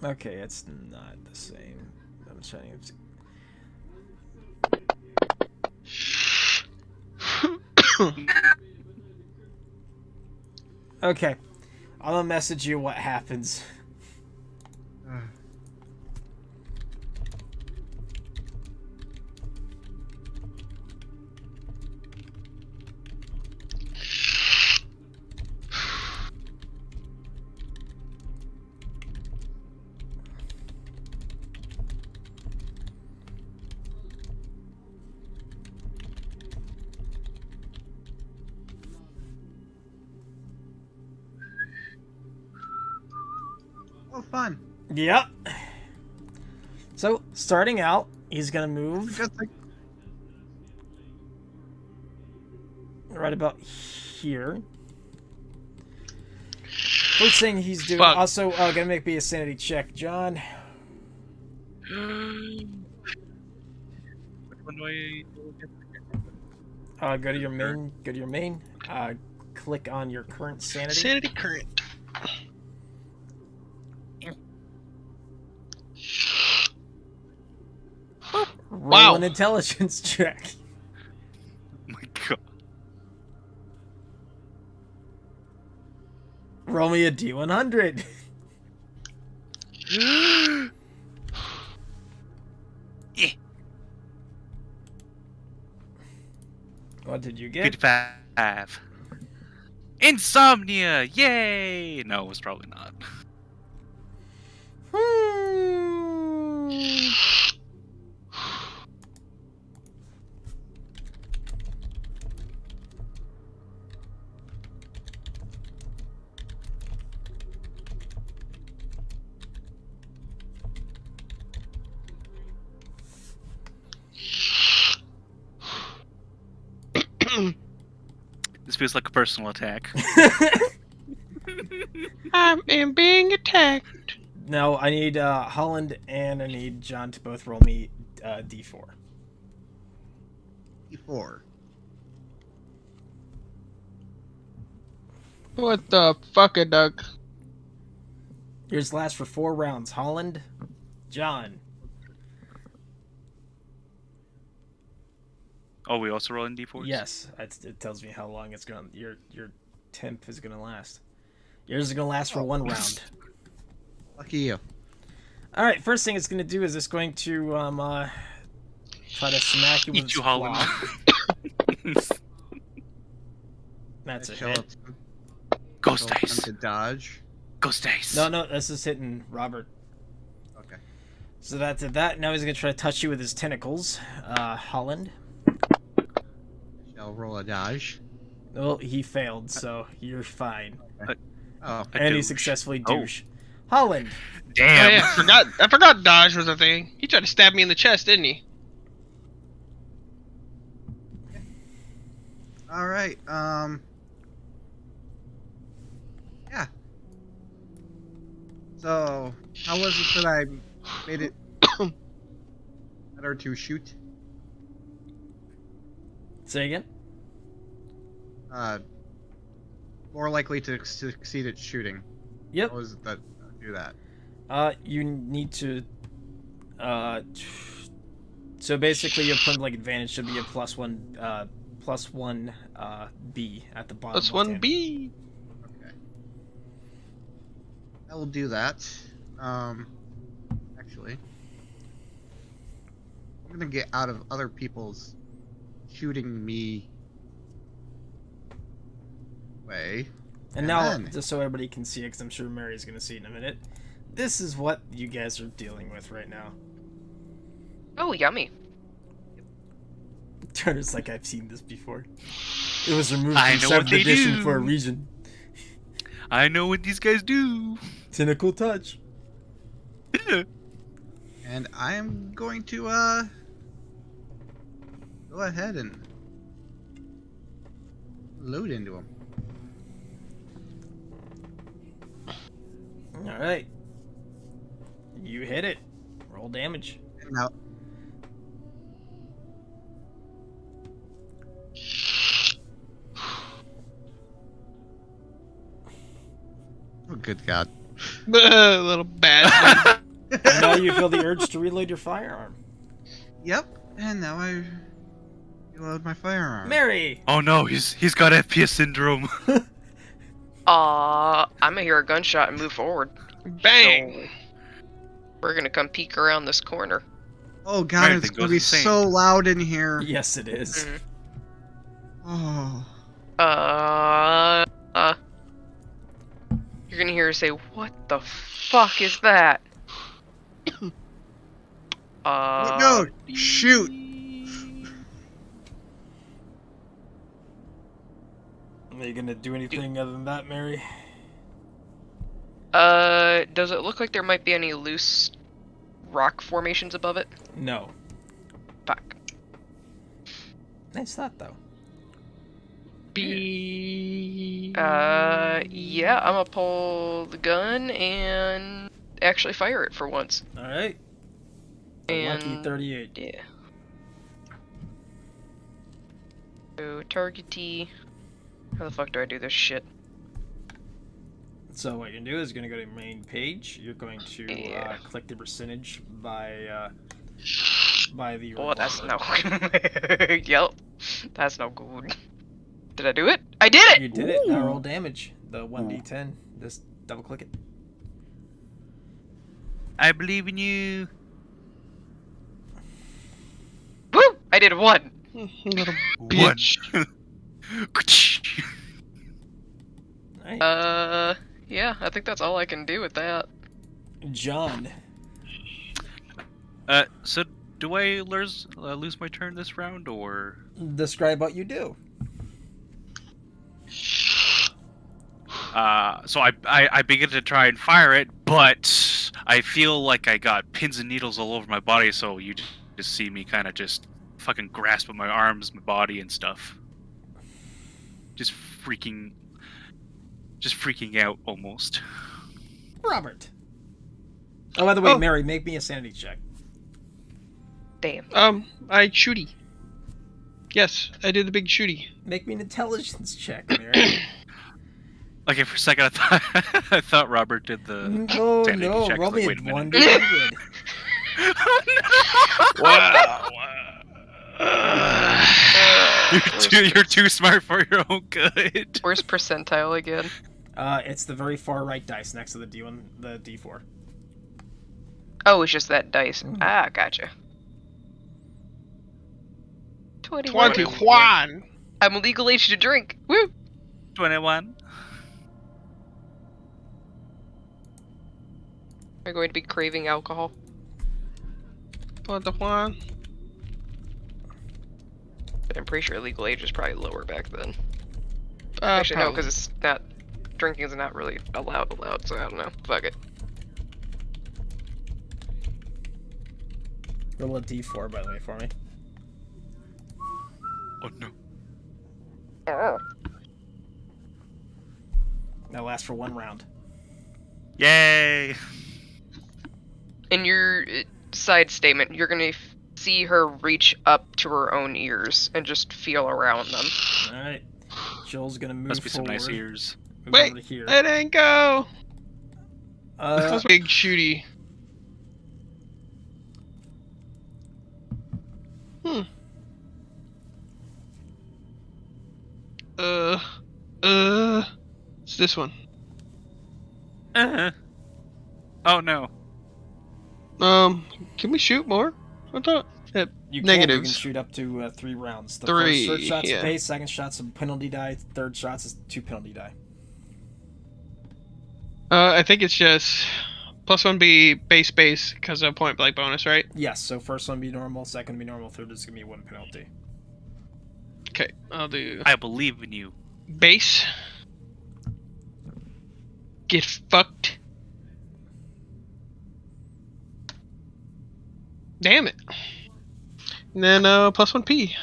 S6: Okay, it's not the same. I'm trying to... Okay. I'm gonna message you what happens.
S4: Oh, fun.
S6: Yep. So, starting out, he's gonna move
S4: Just like,
S6: right about here. First thing he's doing,
S5: Fuck.
S6: also gonna make me a sanity check, John.
S2: Which one do I
S6: Go to your main. Go to your main. Click on your current sanity.
S5: Sanity current.
S6: Roll
S5: Wow.
S6: an intelligence check.
S2: Oh my god.
S6: Roll me a D100.
S2: Yeah.
S6: What did you get?
S2: 55. Insomnia! Yay! No, it was probably not. This feels like a personal attack.
S5: I am being attacked.
S6: No, I need Holland and I need John to both roll me D4.
S4: 4.
S5: What the fuck, duck?
S6: Yours lasts for 4 rounds. Holland, John.
S2: Oh, we also roll in d4s?
S6: Yes, it tells me how long it's gonna. Your temp is gonna last. Yours is gonna last for 1 round.
S4: Lucky you.
S6: All right. First thing it's gonna do is it's going to try to smack you with
S2: Eat
S6: its
S2: you,
S6: claw.
S2: Holland.
S6: That's a
S4: Show
S6: hit.
S4: up some-
S2: Ghost
S4: show up
S2: dice.
S4: some to dodge.
S2: Ghost dice.
S6: No, this is hitting Robert.
S4: Okay.
S6: So that's that. Now he's gonna try to touch you with his tentacles. Holland.
S4: Shall roll a dodge.
S6: Well, he failed, so you're fine.
S4: Oh.
S2: A
S6: And he
S2: douche.
S6: successfully
S2: Oh.
S6: douche. Holland.
S2: Damn.
S5: Oh, yeah, I forgot dodge was a thing. He tried to stab me in the chest, didn't he?
S4: All right. Yeah. So, how was it that I made it better to shoot?
S6: Say again?
S4: More likely to succeed at shooting.
S6: Yep.
S4: How was it that do that?
S6: You need to. So basically, your point blank advantage should be a +1 B at the bottom.
S5: +1 B.
S4: Okay. I will do that. Actually, I'm gonna get out of other people's shooting me way.
S6: And now,
S4: then-
S6: just so everybody can see it, because I'm sure Mary's going to see it in a minute, this is what you guys are dealing with right now.
S3: Oh, yummy.
S6: Turner's like, I've seen this before. It was removed
S2: I
S6: from
S2: know what
S6: 7th
S2: they
S6: edition
S2: do.
S6: for a reason.
S2: I know what these guys do.
S6: Tentacle touch.
S4: And I am going to go ahead and load into them.
S6: Alright. You hit it. Roll damage.
S4: And now, oh, good God.
S5: A little bad.
S6: And now you feel the urge to reload your firearm.
S4: Yep, and now I reload my firearm.
S6: Mary!
S2: Oh no, he's got FPS syndrome.
S3: I'm gonna hear a gunshot and move forward.
S5: Bang.
S3: We're gonna come peek around this corner.
S4: Oh God,
S2: Everything
S4: it's gonna
S2: goes
S4: be
S2: insane.
S4: so loud in here.
S6: Yes, it is.
S3: Mhm.
S4: Oh.
S3: You're gonna hear her say, "What the fuck is that?"
S4: No, shoot.
S6: Are you gonna do anything other than that, Mary?
S3: Does it look like there might be any loose rock formations above it?
S6: No.
S3: Fuck.
S6: Nice thought, though.
S5: B.
S3: Yeah, I'm gonna pull the gun and actually fire it for once.
S6: Alright. Lucky
S3: And
S6: 38.
S3: yeah. So targetee. How the fuck do I do this shit?
S6: So what you're gonna do is you're gonna go to your main page. You're going to
S3: Yeah.
S6: click the percentage by the.
S3: Oh, that's
S6: revolver.
S3: no. Yep. That's no good. Did I do it? I did it!
S6: You did it. Now
S3: Ooh.
S6: roll damage. The 1d10. Just double click it.
S2: I believe in you.
S3: Woo! I did one.
S5: Little
S2: One.
S5: bitch.
S6: Alright.
S3: Yeah, I think that's all I can do with that.
S6: John.
S2: So do I lose my turn this round, or?
S6: Describe what you do.
S2: So I begin to try and fire it, but I feel like I got pins and needles all over my body, so you just see me kind of just fucking grasp at my arms, my body, and stuff. Just freaking out almost.
S6: Robert. Oh, by the way,
S5: Oh.
S6: Mary, make me a sanity check.
S3: Damn.
S5: I shooty. Yes, I did the big shooty.
S6: Make me an intelligence check, Mary.
S2: Okay, for a second I thought Robert did the
S6: No,
S2: sanity
S6: no,
S2: check.
S6: roll
S2: Like,
S6: me
S2: wait a
S6: a
S2: minute.
S6: 1 to 100.
S2: Oh, no. You're too smart for your own good.
S3: Where's percentile again?
S6: It's the very far right dice next to the D1, the D4.
S3: Oh, it's just that dice.
S6: Mhm.
S3: Ah, gotcha. 21.
S5: 21.
S3: I'm legal age to drink. Woo!
S2: 21.
S3: Am I going to be craving alcohol?
S5: 21.
S3: But I'm pretty sure legal age was probably lower back then. Actually, no, because it's not. Drinking is not really allowed, so I don't know. Fuck it.
S6: Roll a D4, by the way, for me.
S2: Oh no.
S3: Oh.
S6: That lasts for 1 round.
S2: Yay!
S3: In your side statement, you're gonna see her reach up to her own ears and just feel around them.
S6: All right. Joel's gonna move
S2: Must be some
S6: forward.
S2: nice ears.
S6: Move
S5: Wait,
S6: over to here.
S5: it ain't go.
S6: Uh,
S5: That's big shooty. Hmm. It's this one.
S2: Oh no.
S5: Can we shoot more? I thought.
S6: you can. You can
S5: Negatives.
S6: shoot up to 3 rounds. The
S5: Three,
S6: first shot's
S5: yeah.
S6: base, second shot's a penalty die, third shot's is 2 penalty die.
S5: I think it's just +1 be base because of point blank bonus, right?
S6: Yes, so first one be normal, second be normal, third is gonna be 1 penalty.
S5: Okay, I'll do
S2: I believe in you.
S5: base. Get fucked. Damn it. And then +1 P.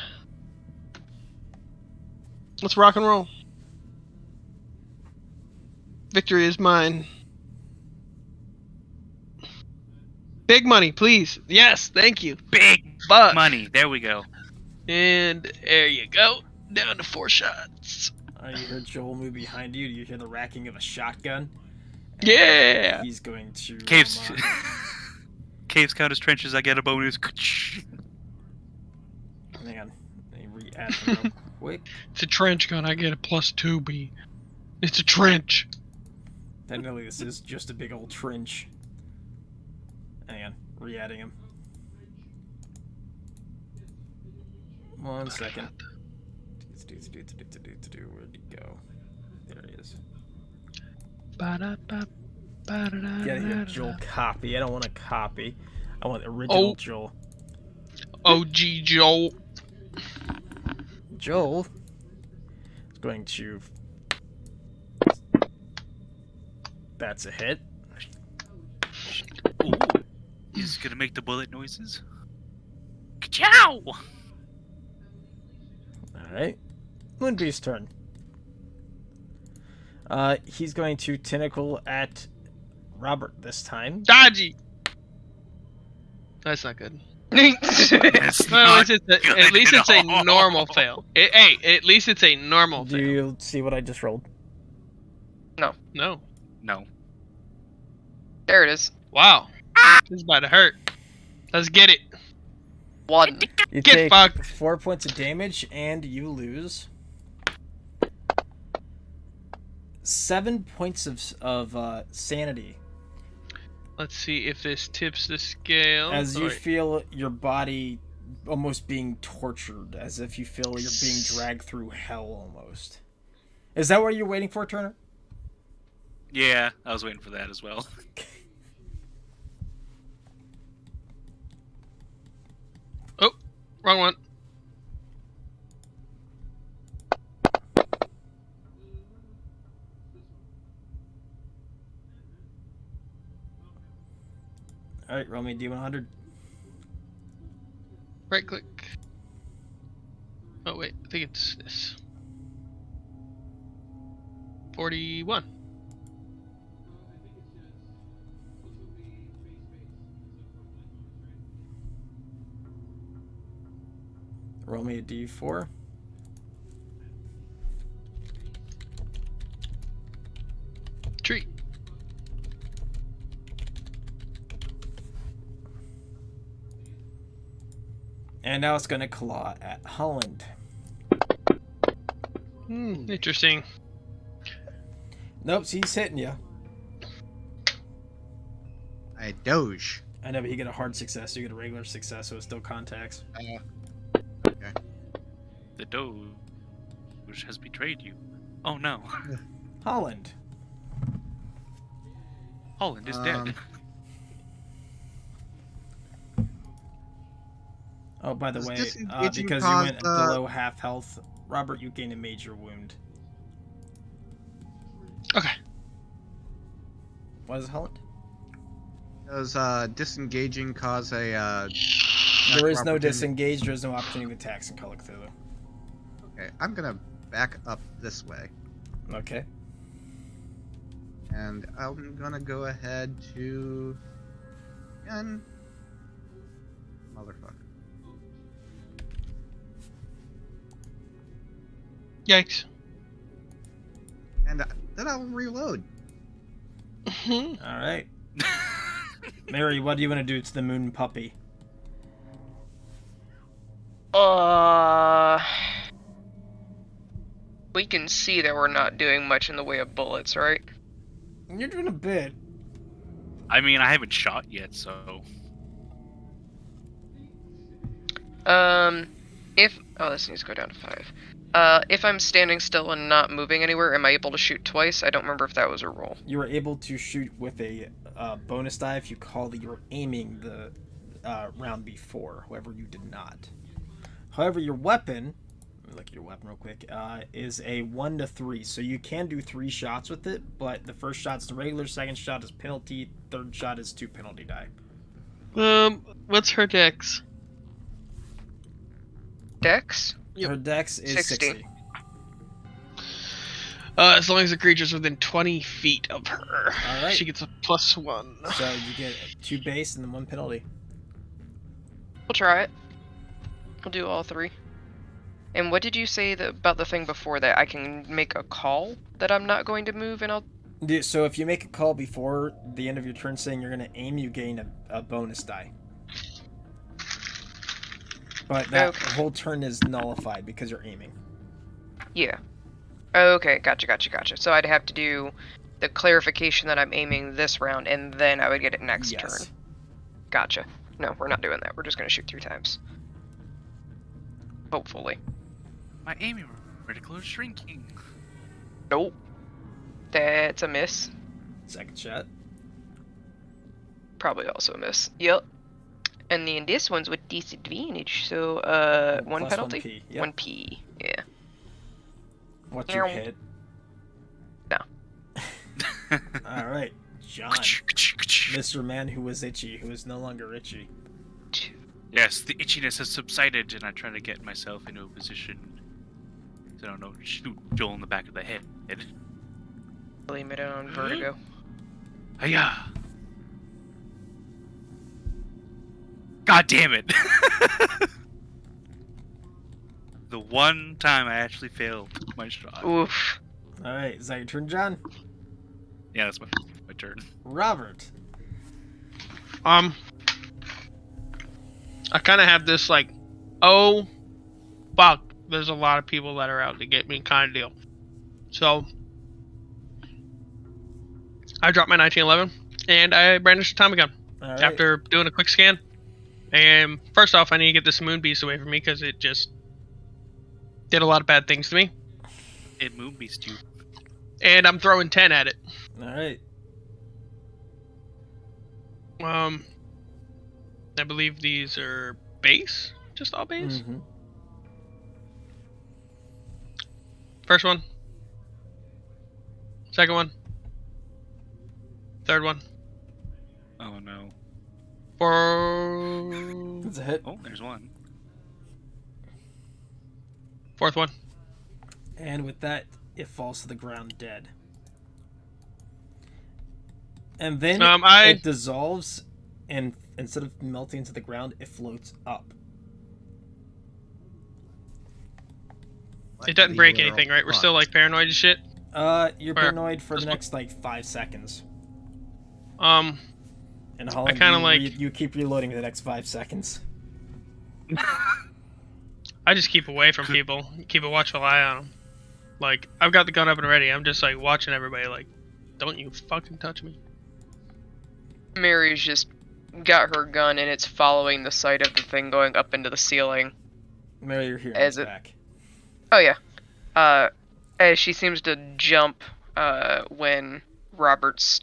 S5: Let's rock and roll. Victory is mine. Big money, please. Yes, thank you.
S2: Big
S5: Buck.
S2: money. There we go.
S5: And there you go. Down to 4 shots.
S6: You hear Joel move behind you. You hear the racking of a shotgun. And
S5: Yeah.
S6: He's going to.
S2: Caves. Caves count as trenches. I get a bonus.
S6: Hang on. Let me re-add them real quick.
S5: It's a trench gun. I get a +2 B. It's a trench.
S6: Technically, this is just a big old trench. Hang on. Re-adding him. 1 second. Where'd he go? There he is. Get here, Joel. Copy. I don't want a copy. I want original Joel.
S5: OG Joel.
S6: Joel is going to. That's a hit.
S2: Ooh. He's gonna make the bullet noises. Ka-chow!
S6: Alright. Moonbeast's turn. He's going to tentacle at Robert this time.
S5: Dodgy. That's not good.
S2: That's
S5: Well,
S2: not
S5: at least
S2: good
S5: it's a
S2: at all.
S5: normal fail. Hey, at least it's a normal
S6: Do
S5: fail.
S6: you see what I just rolled?
S5: No.
S2: No.
S3: There it is.
S5: Wow. This is about to hurt. Let's get it.
S3: 1.
S6: You
S5: Get
S6: take
S5: fucked.
S6: 4 points of damage and you lose 7 points of sanity
S5: Let's see if this tips the scale.
S6: as you
S5: Wait.
S6: feel your body almost being tortured, as if you feel you're being dragged through hell almost. Is that what you're waiting for, Turner?
S2: Yeah, I was waiting for that as well.
S5: Oh, wrong one.
S6: Alright, roll me a D100.
S5: Right click. Oh wait, I think it's this. 41.
S6: Roll me a D4.
S5: Tree.
S6: And now it's going to claw at Holland.
S5: Interesting.
S6: Nope, so he's hitting you.
S4: I doge.
S6: I know, but you get a hard success, you get a regular success, so it still contacts.
S2: The Doge has betrayed you. Oh no.
S6: Holland.
S2: Holland is dead.
S6: Oh, by the
S4: Does
S6: way,
S4: disengaging
S6: because you
S4: cause,
S6: went below half health, Robert, you gain a major wound.
S5: Okay.
S6: What is it, Holland?
S4: Does disengaging cause a
S6: There is no
S4: opportunity?
S6: disengage, there is no opportunity of attacks in Call of Cthulhu.
S4: Okay, I'm gonna back up this way,
S6: Okay.
S4: And I'm gonna go ahead to... Again... Motherfucker.
S5: Yikes.
S4: And then I'll reload.
S6: All right. Mary, what do you want to do to the moon puppy?
S3: We can see that we're not doing much in the way of bullets, right?
S6: You're doing a bit.
S2: I mean, I haven't shot yet, so.
S3: This needs to go down to 5. If I'm standing still and not moving anywhere, am I able to shoot twice? I don't remember if that was a roll.
S6: You were able to shoot with a bonus die if you call that you were aiming the round before. However, you did not. However, your weapon, let me look at your weapon real quick, is a 1 to 3. So you can do 3 shots with it, but the first shot's the regular, second shot is penalty, third shot is 2 penalty die.
S5: What's her dex?
S3: Dex?
S6: Her dex is 60.
S5: As long as the creature's within 20 feet of her,
S6: Alright.
S5: she gets a +1.
S6: So you get 2 base and then 1 penalty.
S3: We'll try it. We'll do all 3. And what did you say about the thing before that? I can make a call that I'm not going to move and I'll...
S6: So if you make a call before the end of your turn saying you're going to aim, you gain a bonus die. But that whole turn is nullified because you're aiming.
S3: Yeah. Okay, gotcha. So I'd have to do the clarification that I'm aiming this round, and then I would get it next turn. Gotcha. No, we're not doing that. We're just going to shoot 3 times. Hopefully.
S2: My aiming reticle is shrinking.
S3: Nope. That's a miss.
S6: Second shot.
S3: Probably also a miss. Yep. And then this one's with disadvantage, so 1
S6: Plus
S3: penalty?
S6: 1p. Yep.
S3: 1p, yeah.
S6: What's your hit?
S3: No.
S6: Alright, John. Mr. Man who was itchy, who is no longer itchy.
S2: Yes, the itchiness has subsided, and I try to get myself into a position so I don't know, shoot Joel in the back of the head.
S3: Blame it on vertigo.
S2: Hiya! God damn it! The one time I actually failed my shot.
S3: Oof.
S6: Alright, is that your turn, John?
S2: Yeah, that's my turn.
S6: Robert.
S5: I kind of have this like, oh, fuck, there's a lot of people that are out to get me kind of deal. So, I dropped my 1911 and I brandished a Tommy gun after doing a quick scan. And first off, I need to get this moon beast away from me because it just did a lot of bad things to me.
S2: It moon beast you.
S5: And I'm throwing 10 at it.
S6: Alright.
S5: I believe these are base? Just all base?
S6: Mm-hmm.
S5: First one. Second one. Third one.
S2: Oh no.
S6: That's a hit.
S2: Oh, there's one.
S5: Fourth one.
S6: And with that, it falls to the ground dead. And then it dissolves, and instead of melting into the ground, it floats up.
S5: It doesn't break anything, right? We're still like paranoid and shit?
S6: You're paranoid for the next like 5 seconds. And Holland,
S5: I kinda like...
S6: you keep reloading the next 5 seconds.
S5: I just keep away from people. Keep a watchful eye on them. Like, I've got the gun up and ready. I'm just like watching everybody like, don't you fucking touch me.
S3: Mary's just got her gun and it's following the sight of the thing going up into the ceiling.
S6: Mary, you're here.
S3: As it...
S6: back.
S3: Oh yeah. As she seems to jump when Robert's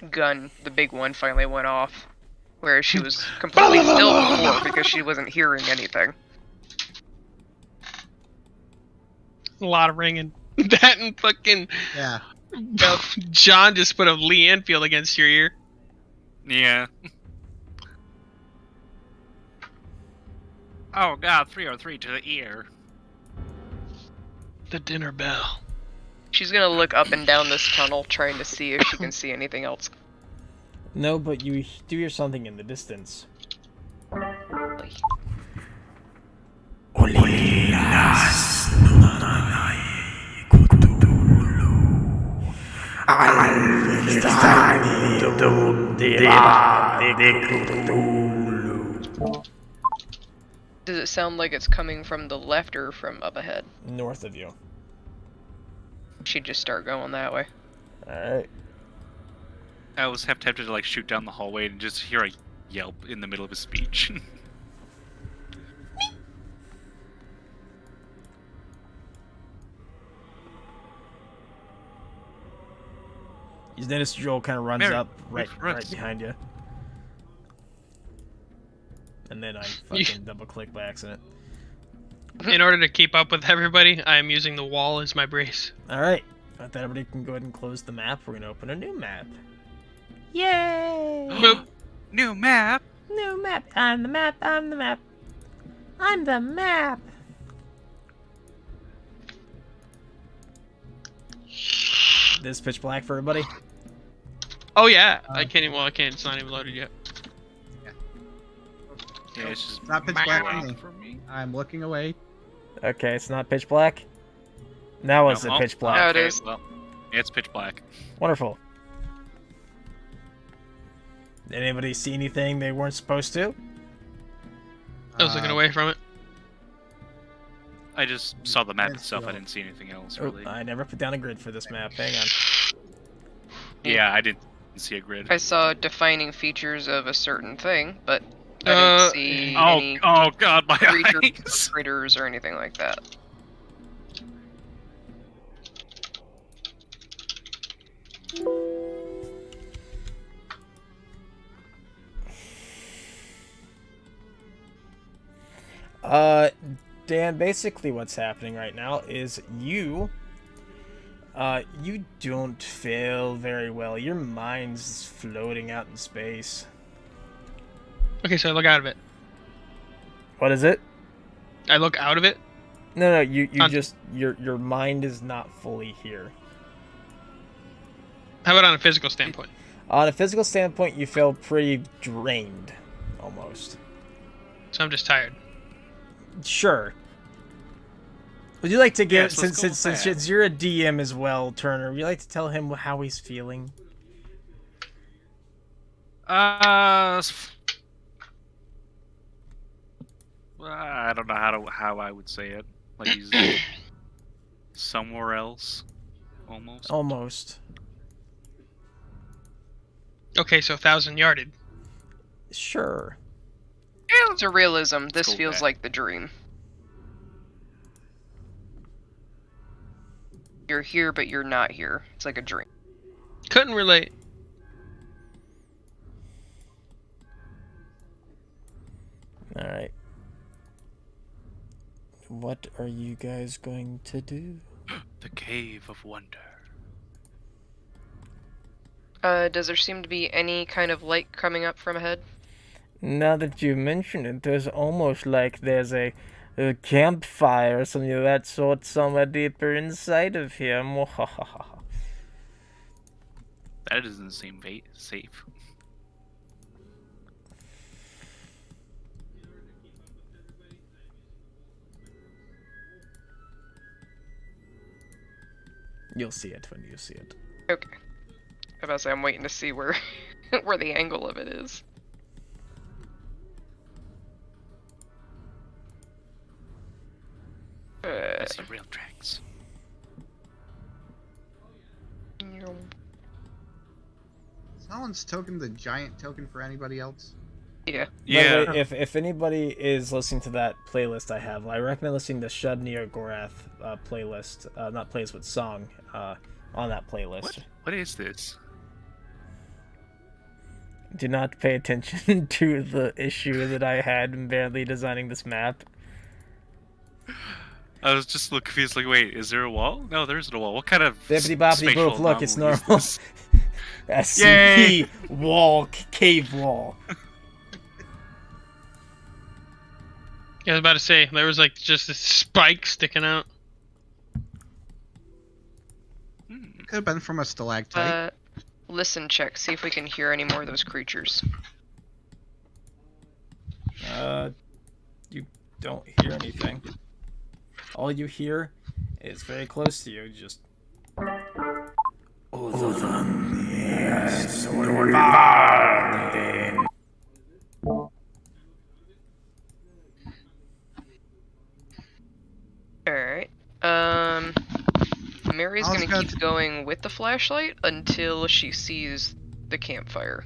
S3: gun, the big one, finally went off. Whereas she was completely still before because she wasn't hearing anything.
S5: A lot of ringing. That and fucking...
S4: Yeah.
S5: John just put a Lee Enfield against your ear.
S2: Yeah. Oh god, 303 to the ear.
S5: The dinner bell.
S3: She's gonna look up and down this tunnel, trying to see if she can see anything else.
S6: No, but you do hear something in the distance.
S3: Does it sound like it's coming from the left or from up ahead?
S6: North of you.
S3: She'd just start going that way.
S6: Alright.
S2: I was half tempted to like shoot down the hallway and just hear a yelp in the middle of a speech.
S6: You notice Joel kind of runs
S2: Mary,
S6: up
S2: wait
S6: right
S2: for us.
S6: behind you. And then I fucking double click by accident.
S5: In order to keep up with everybody, I am using the wall as my brace.
S6: Alright. I thought everybody can go ahead and close the map. We're gonna open a new map. Yay!
S5: Boop.
S2: New map.
S6: New map. I'm the map. I'm the map. I'm the map. This pitch black for everybody.
S5: Oh yeah, I can't even. Well, I can't. It's not even loaded yet.
S2: Yeah, it's just
S4: Not pitch black for me.
S2: for me.
S4: I'm looking away.
S6: Okay, it's not pitch black. Now it's
S2: No,
S6: a pitch
S3: No,
S6: black.
S3: it is.
S2: Well, it's pitch black.
S6: Wonderful. Did anybody see anything they weren't supposed to?
S5: I was looking away from it.
S2: I just saw the map
S4: It's
S2: itself. I
S4: still-
S2: didn't see anything else
S6: Oh,
S2: really.
S6: I never put down a grid for this map. Hang on.
S2: Yeah, I didn't see a grid.
S3: I saw defining features of a certain thing, but I didn't see any
S2: Oh god, my
S3: creatures
S2: eyes.
S3: or critters or anything like that.
S6: Dan, basically what's happening right now is you don't feel very well. Your mind's floating out in space.
S5: Okay, so I look out of it.
S6: What is it?
S5: I look out of it.
S6: No, you
S5: On-
S6: just your mind is not fully here.
S5: How about on a physical standpoint?
S6: On a physical standpoint, you feel pretty drained, almost.
S5: So I'm just tired.
S6: Sure. Would you like to give,
S2: Yes, let's go with that.
S6: since you're a DM as well, Turner, would you like to tell him how he's feeling?
S2: I don't know how I would say it. Like he's somewhere else, almost.
S6: Almost.
S5: Okay, so 1,000 yarded.
S6: Sure.
S3: It's a realism. This
S2: go
S3: feels
S2: back.
S3: like the dream. You're here, but you're not here. It's like a dream.
S5: Couldn't relate.
S6: All right. What are you guys going to do?
S2: The Cave of Wonder.
S3: Does there seem to be any kind of light coming up from ahead?
S6: Now that you mention it, there's almost like there's a campfire or something of that sort somewhere deeper inside of here.
S2: That doesn't seem safe.
S6: You'll see it when you see it.
S3: Okay. I was about to say, I'm waiting to see where where the angle of it is.
S2: I see rail tracks.
S4: Someone's token the giant token for anybody else?
S3: Yeah.
S6: By
S2: Yeah.
S6: the way, if anybody is listening to that playlist I have, I recommend listening to Shud Near Gorath playlist, not playlist, but song on that playlist.
S2: What is this?
S6: Do not pay attention to the issue that I had in barely designing this map.
S2: I was just a little confused. Like, wait, is there a wall? No, there isn't a wall. What kind of
S6: Bippity boppity
S2: spatial
S6: boop, look, it's
S2: anomaly is
S6: normal.
S2: this?
S6: SCP wall, cave wall.
S5: Yeah, I was about to say, there was like just this spike sticking out.
S4: Could have been from a stalactite.
S3: Listen check, see if we can hear any more of those creatures.
S6: You don't hear anything. All you hear is very close to you, just...
S3: Alright. Mary's
S4: I was
S3: gonna
S4: gonna
S3: keep going with the flashlight until she sees the campfire.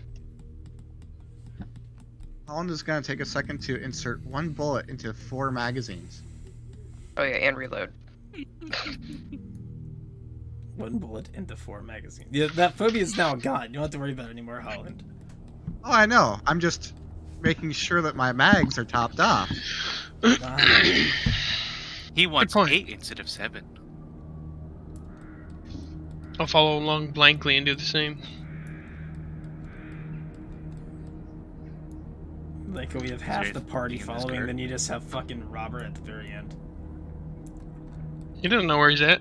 S4: Holland is gonna take a second to insert one bullet into 4 magazines.
S3: Oh yeah, and reload.
S6: One bullet into 4 magazines. Yeah, that phobia is now gone. You don't have to worry about it anymore, Holland.
S4: Oh, I know. I'm just making sure that my mags are topped off.
S2: He wants
S5: point.
S2: 8 instead of 7.
S5: I'll follow along blankly and do the same.
S6: Like, we have half
S2: Sorry,
S6: the party
S2: being this
S6: following,
S2: card.
S6: then you just have fucking Robert at the very end.
S5: He doesn't know where he's at.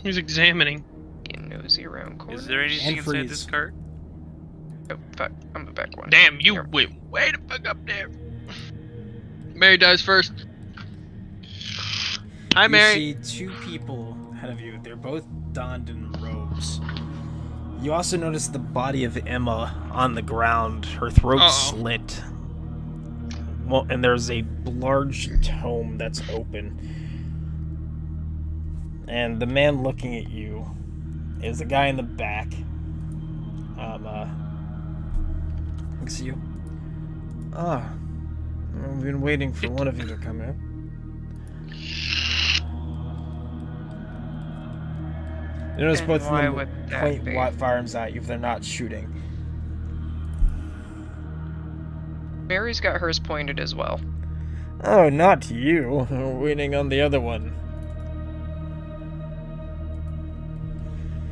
S5: He's examining.
S3: Getting nosy around corners.
S2: Is there anything
S6: And
S2: inside
S6: freeze.
S2: this cart?
S3: Oh, fuck. I'm the back one.
S5: Damn, you
S3: Here.
S5: went way the fuck up there. Mary dies first. Hi, Mary.
S6: You see 2 people ahead of you. They're both donned in robes. You also notice the body of Emma on the ground, her throat
S5: Uh-oh.
S6: slit. Well, and there's a large tome that's open. And the man looking at you is the guy in the back. Looks at you. Ah, I've been waiting for one of you to come in. You notice
S3: And
S6: both of
S3: why
S6: them
S3: would that
S6: point
S3: be?
S6: firearms at you if they're not shooting.
S3: Mary's got hers pointed as well.
S6: Oh, not you. We're waiting on the other one.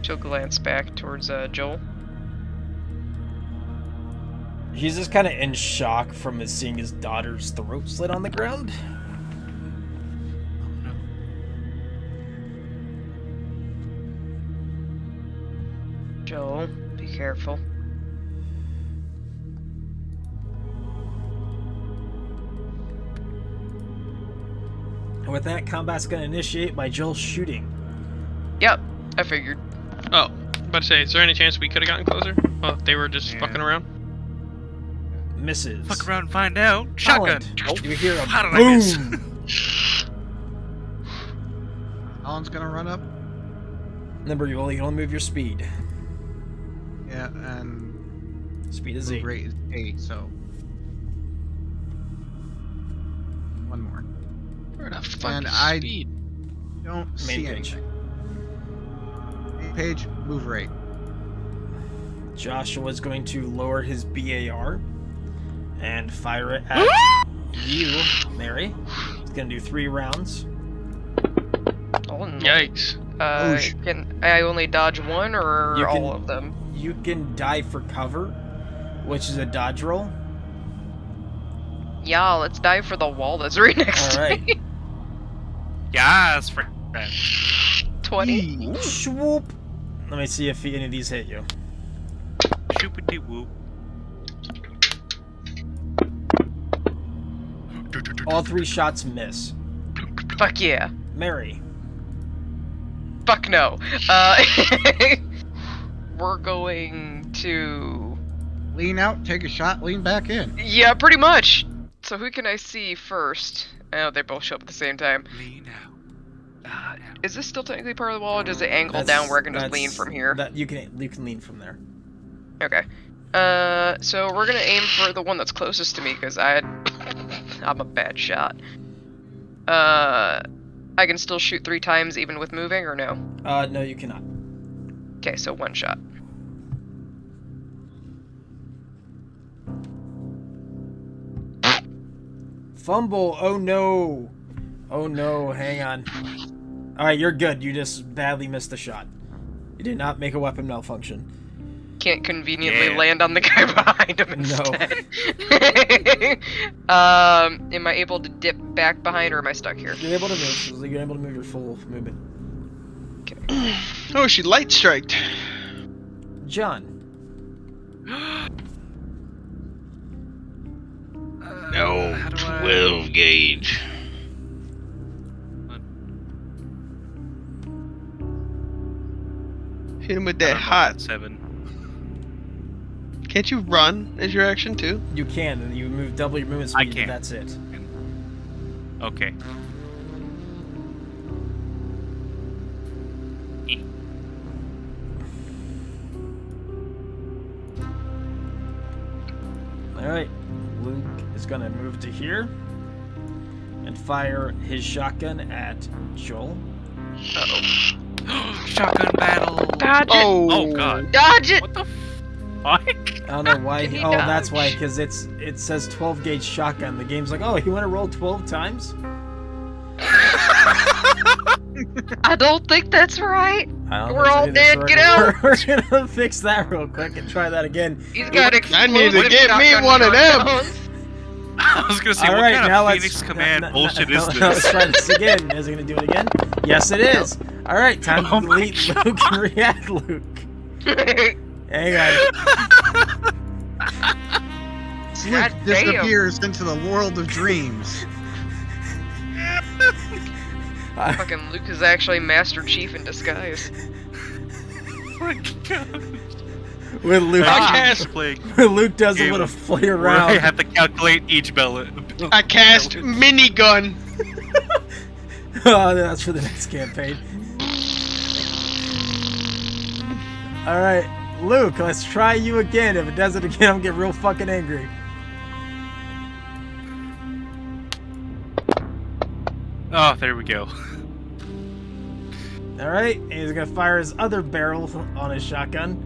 S3: She'll glance back towards Joel.
S6: He's just kind of in shock from seeing his daughter's throat slit on the ground.
S3: Joel, be careful.
S6: And with that, combat's going to initiate by Joel shooting.
S3: Yep, I figured.
S5: Oh, about to say, is there any chance we could have gotten closer? Oh, they were just
S2: Yeah.
S5: fucking around.
S6: Misses.
S2: Fuck around and find out. Shotgun.
S6: Holland, you hear a
S2: How did I miss?
S6: boom.
S4: Holland's gonna run up.
S6: Remember, you can only move your speed.
S4: Yeah, and
S6: Speed is 8.
S4: move rate is 8, so... One more.
S5: Where the fuck
S4: And
S5: is
S4: I-
S5: speed?
S4: Don't
S6: Main
S4: see
S6: page.
S4: anything. Main page, move rate.
S6: Joshua's going to lower his BAR and fire it at you, Mary. He's going to do 3 rounds.
S3: Oh, no.
S5: Yikes.
S4: Oosh.
S3: Can I only dodge one or
S6: You can-
S3: all of them?
S6: You can dive for cover, which is a dodge roll.
S3: Yeah, let's dive for the wall that's right next to
S6: Alright.
S3: me.
S2: Yes, friend.
S3: 20.
S6: Swoop. Let me see if any of these hit you.
S2: Shoopity whoop.
S6: All 3 shots miss.
S3: Fuck yeah.
S6: Mary.
S3: Fuck no. We're going to...
S4: Lean out, take a shot, lean back in.
S3: Yeah, pretty much. So who can I see first? Oh, they both show up at the same time.
S2: Lean out.
S3: Is this still technically part of the wall, or does it angle
S6: That's-
S3: down where I can just lean
S6: that's-
S3: from here?
S6: That you can lean from there.
S3: Okay. So we're gonna aim for the one that's closest to me, because I'm a bad shot. I can still shoot 3 times even with moving, or no?
S6: No, you cannot.
S3: Okay, so 1 shot.
S6: Fumble. Oh no. Oh no. Hang on. All right, you're good. You just badly missed the shot. You did not make a weapon malfunction.
S3: Can't conveniently
S2: Yeah.
S3: land on the guy behind him instead. Am I able to dip back behind, or am I stuck here?
S6: You're able to move. So you're able to move your full movement.
S5: Oh, she light striked.
S6: John.
S5: No,
S2: How do I-
S5: 12 gauge. Hit him with
S2: I
S5: that
S2: don't know
S5: hot.
S2: about 7.
S5: Can't you run as your action too?
S6: You can, and you move double your movement speed.
S2: I
S6: but
S2: can't.
S6: That's it.
S2: Okay.
S6: Alright, Luke is gonna move to here and fire his shotgun at Joel.
S2: Shotgun battle.
S3: Dodge it!
S2: Oh god.
S3: Dodge it!
S2: What the fuck?
S6: I don't know why.
S3: Did he
S6: Oh, that's
S3: dodge?
S6: why, because it says 12 gauge shotgun. The game's like, oh, you want to roll 12 times?
S3: I don't think that's right.
S6: I don't
S3: We're
S6: think so
S3: all
S6: either,
S3: dead,
S6: so
S3: get
S6: We're gonna fix that real quick and try that again.
S3: He's got explosive
S5: need to get me
S3: shotgun
S5: one of them.
S3: rounds.
S2: I was gonna say,
S6: All
S2: what
S6: right,
S2: kind
S6: now
S2: of
S6: let's
S2: Phoenix Command bullshit
S6: no,
S2: is
S6: no, let's
S2: this?
S6: try this again. Is it gonna do it again? Yes, it is. All right, time
S2: Oh
S6: to
S2: my
S6: delete
S2: God.
S6: Luke and react Luke. Hang on.
S4: Luke
S3: God damn.
S4: disappears into the world of dreams.
S3: Fucking Luke is actually Master Chief in disguise.
S2: Oh my god.
S6: When Luke,
S5: I cast-
S2: Playing.
S6: when Luke doesn't want to play
S2: Where I
S6: around.
S2: have to calculate each bellet.
S5: I cast minigun.
S6: Oh, that's for the next campaign. All right, Luke, let's try you again. If it does it again, I'm gonna get real fucking angry.
S2: Oh, there we go.
S6: All right, and he's gonna fire his other barrel on his shotgun.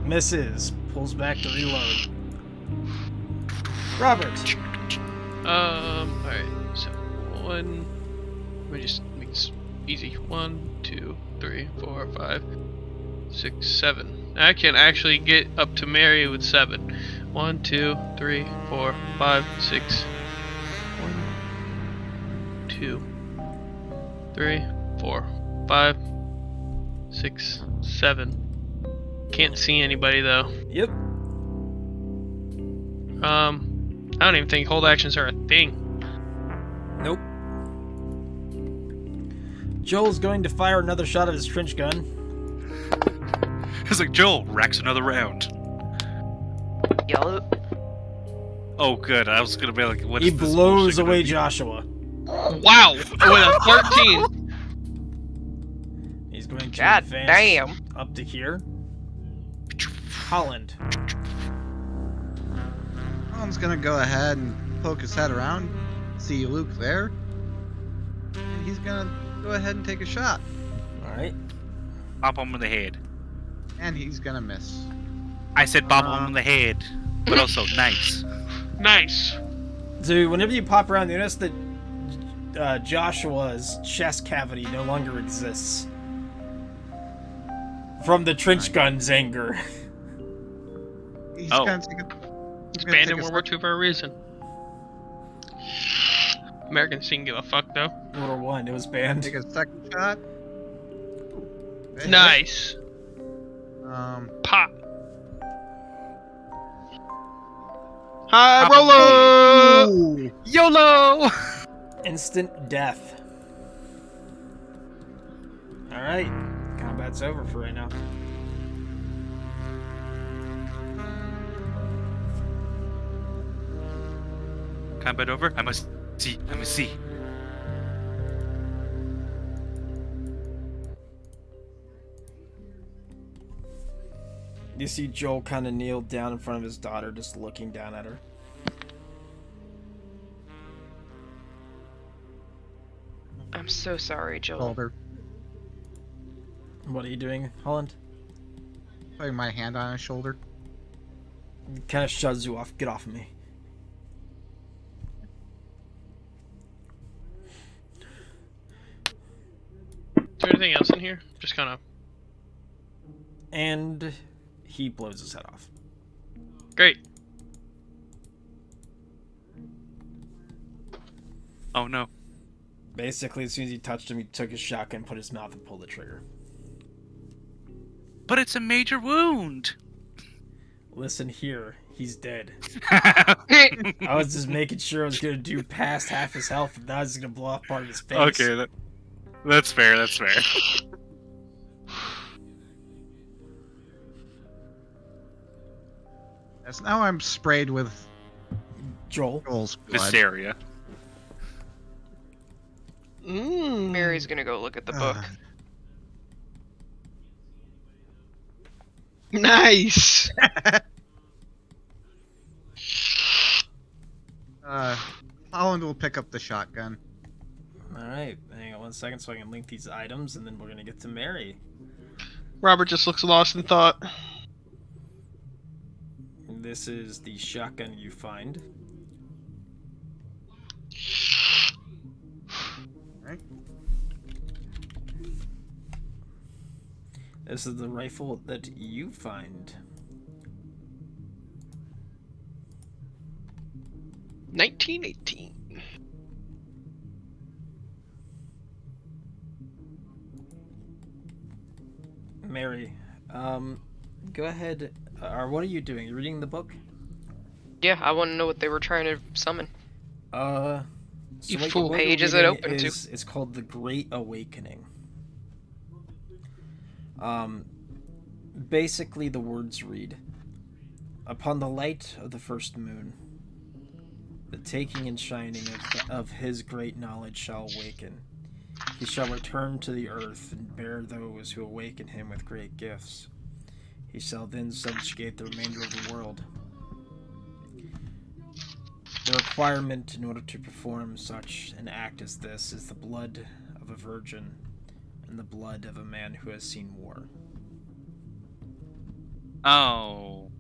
S6: Misses. Pulls back to reload. Robert.
S5: Alright, so let me just make this easy. 1, 2, 3, 4, 5, 6, 7. I can actually get up to Mary with 7. 1, 2, 3, 4, 5, 6. 1, 2, 3, 4, 5, 6, 7. Can't see anybody though.
S6: Yep.
S5: I don't even think hold actions are a thing.
S6: Nope. Joel's going to fire another shot of his trench gun.
S2: It's like, Joel, racks another round.
S3: Yellow.
S2: Oh, good. I was gonna be like, what
S6: He
S2: is this
S6: blows
S2: bullshit gonna
S6: away
S2: be?
S6: Joshua.
S5: Wow! With a 13!
S6: He's going to
S3: God
S6: advance
S3: damn.
S6: up to here. Holland.
S4: Alan's gonna go ahead and poke his head around, see Luke there, and he's gonna go ahead and take a shot.
S6: All right.
S2: Pop him in the head.
S4: And he's gonna miss.
S2: I said pop him in the head, but also nice.
S5: Nice!
S6: So whenever you pop around, you notice that Joshua's chest cavity no longer exists from the trench gun's anger.
S4: He's
S2: Oh.
S4: gonna take a.
S5: It's
S4: he's gonna
S5: banned
S4: take
S5: in
S4: a
S5: World War II for a reason. Americans didn't give a fuck though.
S6: World War One, it was banned.
S4: Take a second shot. Okay.
S5: Nice!
S6: Pop
S5: Pop! High
S2: Pop 'em.
S5: roller!
S4: Ooh.
S2: YOLO!
S6: Instant death. All right, combat's over for right now.
S2: Combat over. I must see. I must see.
S6: You see Joel kind of kneel down in front of his daughter, just looking down at her.
S3: I'm so sorry, Joel.
S4: Shoulder.
S6: What are you doing, Holland?
S4: Putting my hand on his shoulder.
S6: Kind of shoves you off. Get off of me.
S5: Is there anything else in here? Just kind of.
S6: And he blows his head off.
S5: Great.
S2: Oh no.
S6: Basically, as soon as he touched him, he took his shotgun, put his mouth, and pulled the trigger.
S2: But it's a major wound.
S6: Listen here, he's dead.
S2: Okay,
S6: I was just making sure I was gonna do past half his health, and I was gonna blow off part of his face.
S2: that's fair. That's fair.
S4: As now I'm sprayed with
S6: Joel.
S4: Joel's blood.
S2: Hysteria.
S3: Mary's gonna go look at the book.
S5: Nice.
S4: Holland will pick up the shotgun.
S6: Alright, hang on 1 second so I can link these items, and then we're gonna get to Mary.
S5: Robert just looks lost in thought.
S6: This is the shotgun you find.
S4: Right.
S6: This is the rifle that you find.
S5: 1918.
S6: Mary, go ahead. Or what are you doing? You reading the book?
S3: Yeah, I want to know what they were trying to summon.
S6: So
S5: You
S6: what
S5: fool.
S6: you're
S3: Page is it
S6: reading
S3: open to?
S6: It's called The Great Awakening. Basically the words read, upon the light of the first moon, the taking and shining of his great knowledge shall awaken. He shall return to the earth and bear those who awaken him with great gifts. He shall then subjugate the remainder of the world. The requirement in order to perform such an act as this is the blood of a virgin and the blood of a man who has seen war.
S2: Oh.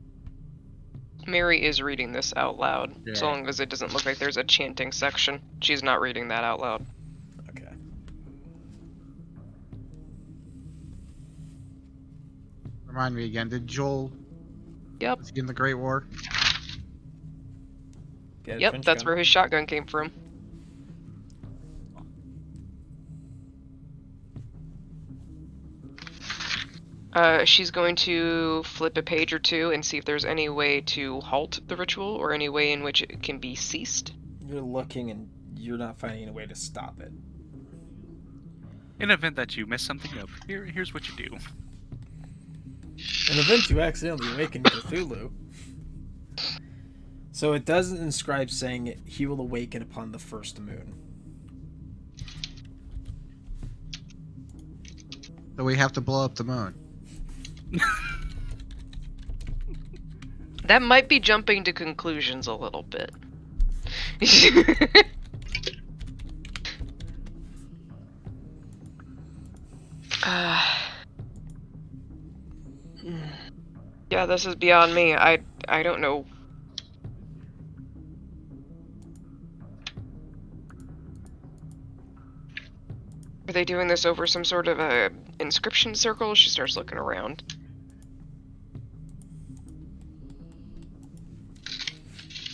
S3: Mary is reading this out loud,
S4: Yeah.
S3: so long as it doesn't look like there's a chanting section. She's not reading that out loud.
S6: Okay.
S4: Remind me again, did Joel...
S3: Yep.
S4: Was he in the Great War?
S6: Get a
S3: Yep,
S6: trench
S3: that's
S6: gun.
S3: where his shotgun came from. She's going to flip a page or two and see if there's any way to halt the ritual or any way in which it can be ceased.
S6: You're looking and you're not finding a way to stop it.
S2: In the event that you mess something up, here's what you do.
S6: In the event you accidentally awaken Cthulhu. So it doesn't inscribe saying he will awaken upon the first moon.
S4: So we have to blow up the moon.
S3: That might be jumping to conclusions a little bit. Yeah, this is beyond me. I don't know. Are they doing this over some sort of a inscription circle? She starts looking around.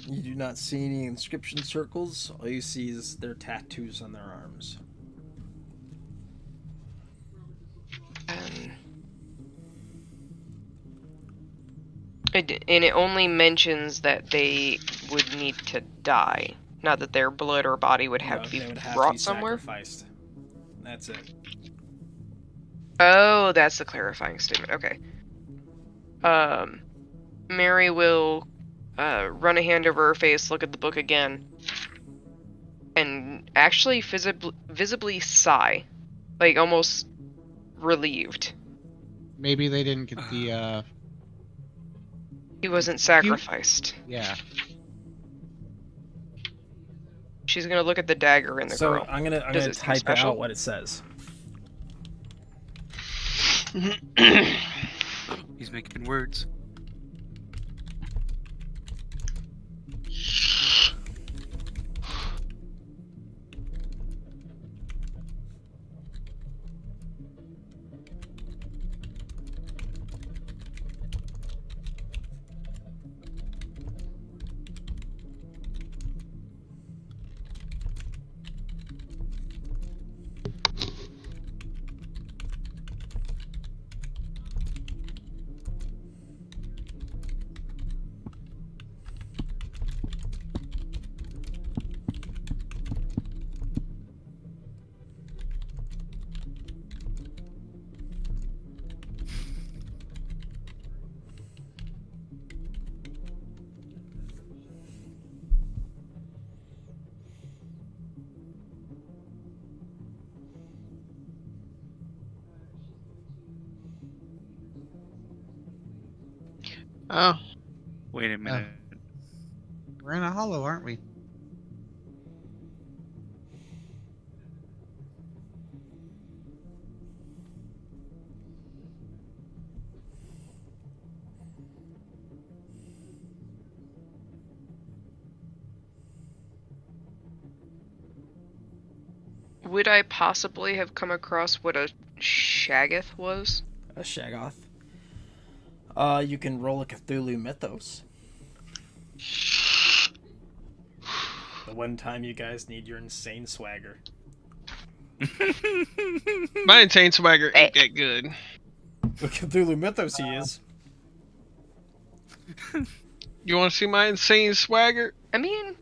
S6: You do not see any inscription circles. All you see is their tattoos on their arms.
S3: And it only mentions that they would need to die, not that their blood or body would have
S6: No,
S3: to be
S6: they would have
S3: brought
S6: to be
S3: somewhere.
S6: sacrificed. That's it.
S3: Oh, that's the clarifying statement. Okay. Mary will run a hand over her face, look at the book again, and actually visibly sigh, like almost relieved.
S4: Maybe they didn't get the,
S3: He wasn't sacrificed.
S4: yeah.
S3: She's gonna look at the dagger in the
S6: So
S3: girl.
S6: I'm gonna
S3: Does it seem
S6: type
S3: special?
S6: out what it says.
S2: He's making words.
S5: Oh.
S2: Wait a minute.
S4: We're in a hollow, aren't we?
S3: Would I possibly have come across what a Shaggoth was?
S6: A Shaggoth. You can roll a Cthulhu Mythos. The one time you guys need your insane swagger.
S5: My insane swagger ain't that good.
S6: The Cthulhu Mythos he is.
S5: You want to see my insane swagger?
S3: I mean,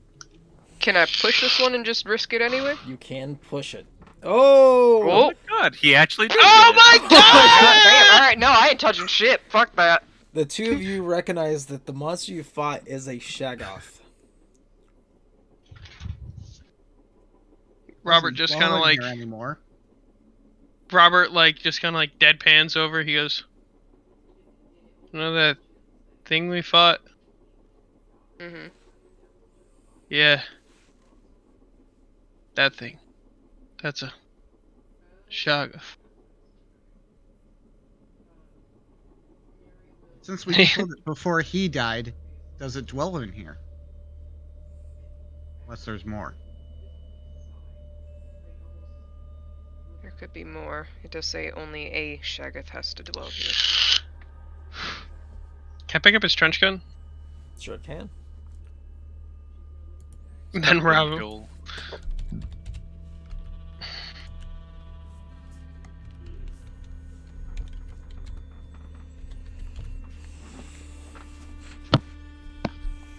S3: can I push this one and just risk it anyway?
S6: You can push it. Oh!
S3: Oh!
S2: God, he actually did.
S5: Oh
S2: it.
S5: my
S3: God
S5: god!
S3: damn, alright, no, I ain't touching shit. Fuck that.
S6: The two of you recognize that the monster you fought is a Shaggoth.
S5: Robert
S4: Doesn't
S5: just
S4: dwell
S5: kind of
S4: in
S5: like
S4: here anymore.
S5: Robert like just kind of like deadpans over. He goes, "You know that thing we fought?
S3: Mm-hmm.
S5: Yeah, that thing. That's a Shaggoth."
S4: Since we killed it before he died, does it dwell in here? Unless there's more.
S3: There could be more. It does say only a Shaggoth has to dwell here.
S5: Can I pick up his trench gun?
S6: Sure can.
S5: And then rob him.
S2: Joel.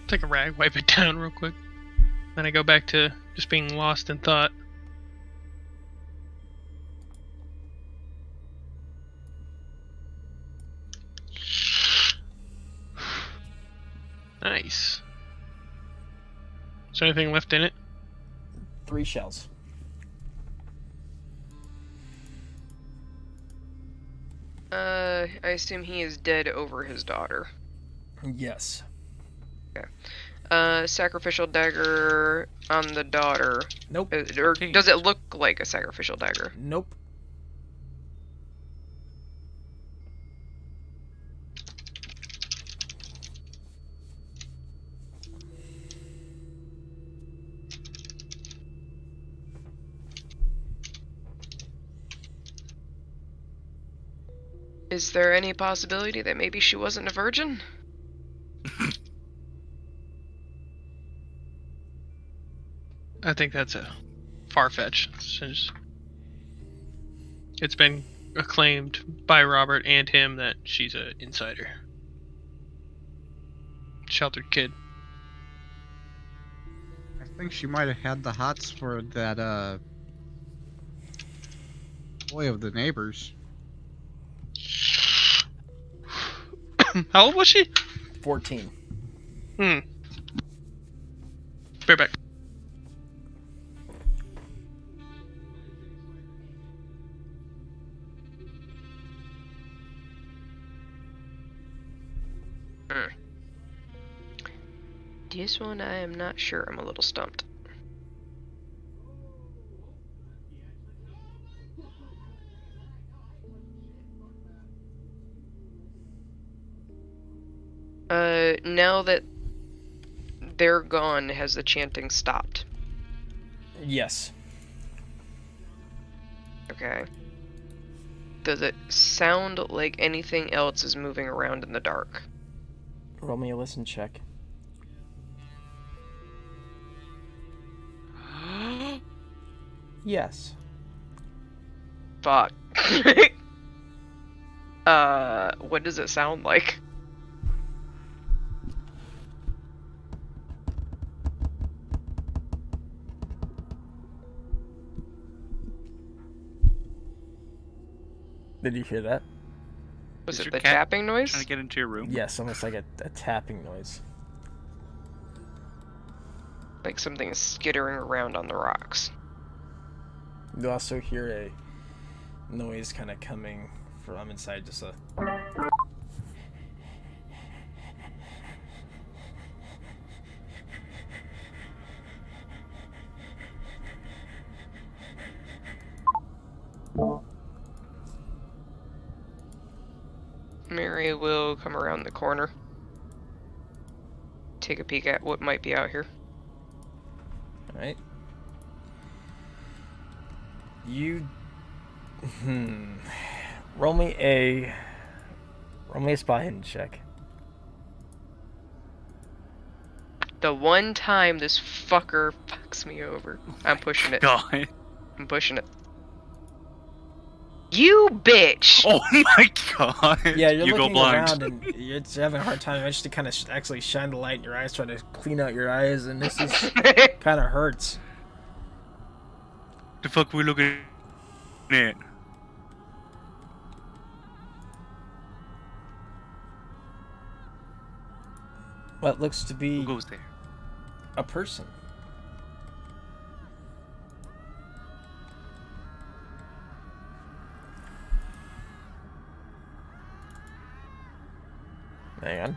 S5: Take a rag, wipe it down real quick. Then I go back to just being lost in thought. Nice. Is there anything left in it?
S6: 3 shells.
S3: I assume he is dead over his daughter.
S6: Yes.
S3: Sacrificial dagger on the daughter.
S6: Nope.
S3: Or does it look like a sacrificial dagger?
S6: Nope.
S3: Is there any possibility that maybe she wasn't a virgin?
S5: I think that's a far-fetched, since it's been acclaimed by Robert and him that she's an insider. Sheltered kid.
S4: I think she might have had the hots for that, boy of the neighbors.
S5: How old was she?
S6: 14.
S5: Right back.
S3: This one I am not sure. I'm a little stumped. Now that they're gone, has the chanting stopped?
S6: Yes.
S3: Okay. Does it sound like anything else is moving around in the dark?
S6: Roll me a listen check. Yes.
S3: Fuck. What does it sound like?
S6: Did you hear that?
S3: Was
S2: Is
S3: it
S2: your
S3: the
S2: cat
S3: tapping noise?
S2: Trying to get into your room?
S6: Yes, almost like a tapping noise.
S3: Like something is skittering around on the rocks.
S6: You also hear a noise kind of coming from inside, just a...
S3: Mary will come around the corner. Take a peek at what might be out here.
S6: Alright. You... Roll me a spot hidden check.
S3: The one time this fucker fucks me over. I'm pushing it.
S2: God.
S3: I'm pushing it. You bitch!
S2: Oh my god.
S6: Yeah, you're
S2: you
S6: looking
S2: go blind.
S6: around and you're having a hard time eventually kind of actually shine the light in your eyes, trying to clean out your eyes, and this is kind of hurts.
S2: The fuck we looking at?
S6: What looks to be
S2: Who goes there?
S6: a person. Hang on.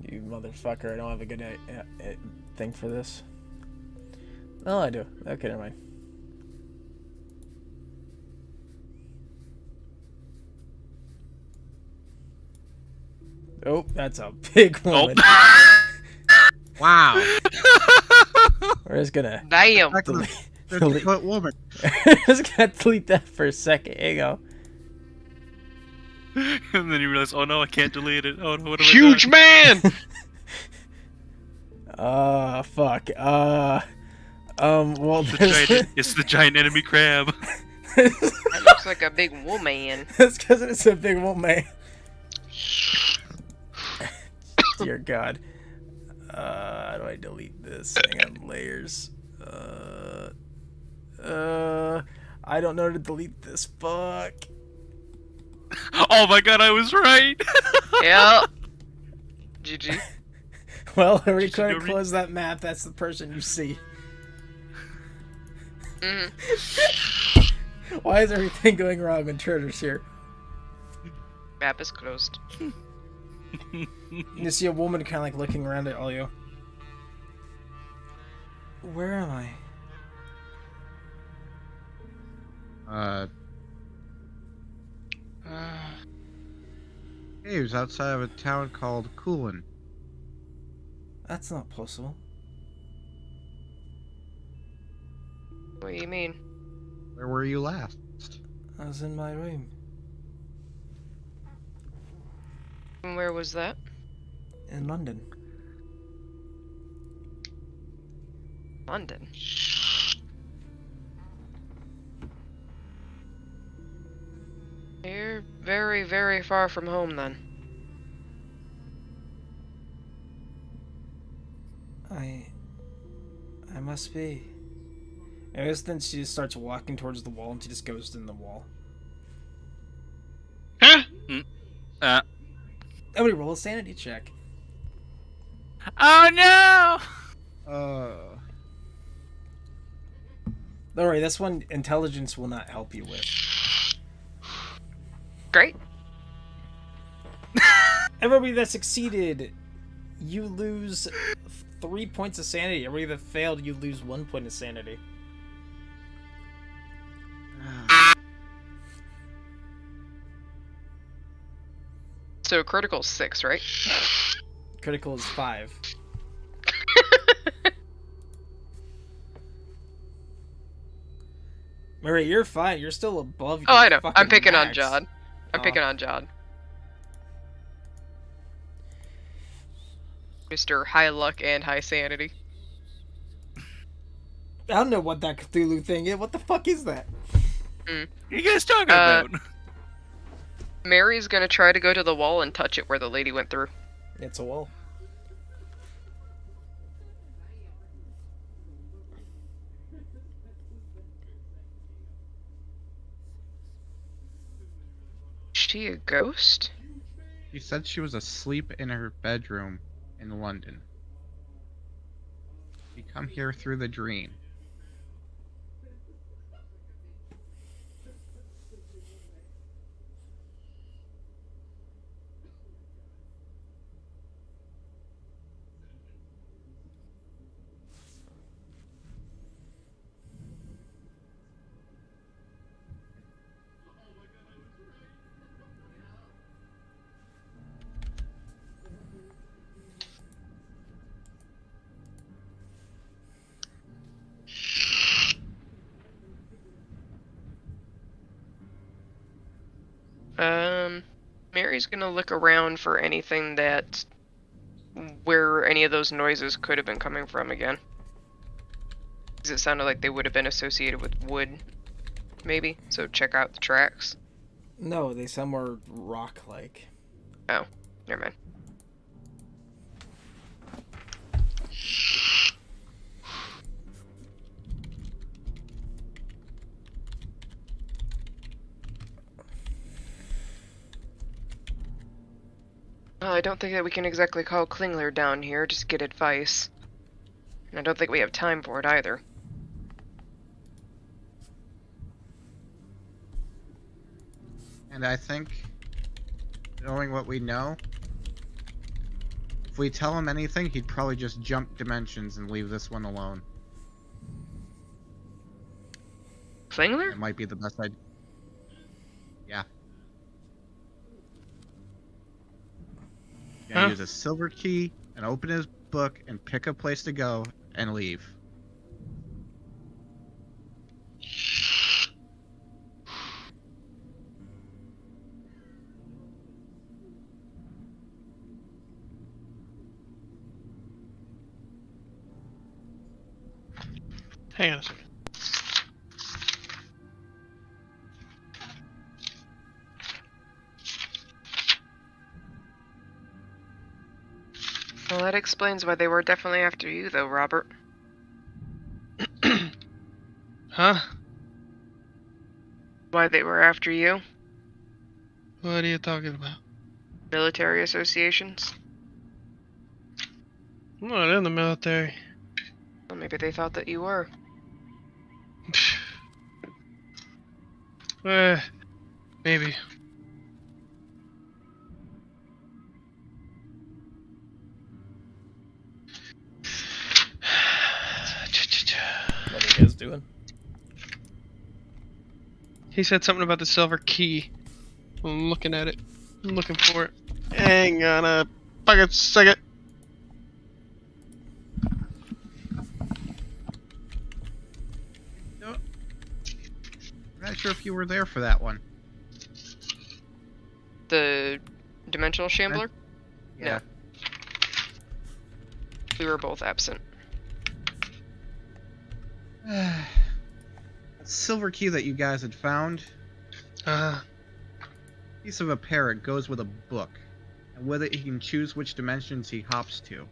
S6: You motherfucker, I don't have a good thing for this. Oh, I do. Okay, never mind. Oh, that's a big woman.
S4: Wow.
S6: We're just gonna
S3: Damn!
S4: Back to the
S6: delete,
S4: 50-foot woman.
S6: just gonna delete that for a second. Here you go.
S2: And then you realize, oh no, I can't delete it. Oh no, what have
S5: Huge man!
S6: Fuck. Well,
S2: It's the giant enemy crab.
S3: That looks like a big woman.
S6: That's because it's a big woman. Dear God. How do I delete this? Hang on, layers. I don't know how to delete this. Fuck.
S2: Oh my god, I was right.
S3: Yep. GG.
S6: Well, I already
S2: Just
S6: couldn't
S2: go
S6: close that map. That's the person you see.
S3: Mm-hmm.
S6: Why is everything going wrong when Turner's here?
S3: Map is closed.
S6: You see a woman kind of like looking around at all you. Where am I?
S4: Hey, he was outside of a town called Coolin.
S6: That's not possible.
S3: What do you mean?
S4: Where were you last?
S6: I was in my room.
S3: And where was that?
S6: In London.
S3: London. You're very, very far from home then.
S6: I must be. I guess then she just starts walking towards the wall and she just goes in the wall.
S5: Huh?
S6: Everybody roll a sanity check.
S2: Oh no!
S6: Don't worry, this one intelligence will not help you with.
S3: Great.
S6: Everybody that succeeded, you lose 3 points of sanity. Everybody that failed, you lose 1 point of sanity.
S3: So critical 6, right?
S6: Critical is 5. Murray, you're fine. You're still above your
S3: Oh, I know.
S6: fucking
S3: I'm picking on
S6: max.
S3: Jod. I'm
S6: Oh.
S3: picking on Jod. Mr. High Luck and High Sanity.
S6: I don't know what that Cthulhu thing is. What the fuck is that?
S2: What are you guys talking about?
S3: Mary's gonna try to go to the wall and touch it where the lady went through.
S6: It's a wall.
S3: Is she a ghost?
S4: She said she was asleep in her bedroom in London. She come here through the dream.
S3: Mary's gonna look around for anything that where any of those noises could have been coming from again. Because it sounded like they would have been associated with wood, maybe. So check out the tracks.
S6: No, they sound more rock-like.
S3: Oh, never mind. Well, I don't think that we can exactly call Klingler down here just to get advice. And I don't think we have time for it either.
S4: And I think, knowing what we know, if we tell him anything, he'd probably just jump dimensions and leave this one alone.
S3: Klingler?
S4: It might be the best idea. Yeah. Gonna
S5: Huh?
S4: use a silver key and open his book and pick a place to go and leave.
S5: Hang on a second.
S3: Well, that explains why they were definitely after you, though, Robert.
S5: Huh?
S3: Why they were after you?
S5: What are you talking about?
S3: Military associations?
S5: I'm not in the military.
S3: Well, maybe they thought that you were.
S5: Maybe.
S6: What are you guys doing?
S5: He said something about the silver key. I'm looking at it. I'm looking for it. Hang on a fucking second.
S4: No, I'm not sure if you were there for that one.
S3: The dimensional shambler?
S4: Yeah.
S3: We were both absent.
S4: Silver key that you guys had found,
S5: Uh,
S4: piece of a parrot goes with a book, and with it he can choose which dimensions he hops to.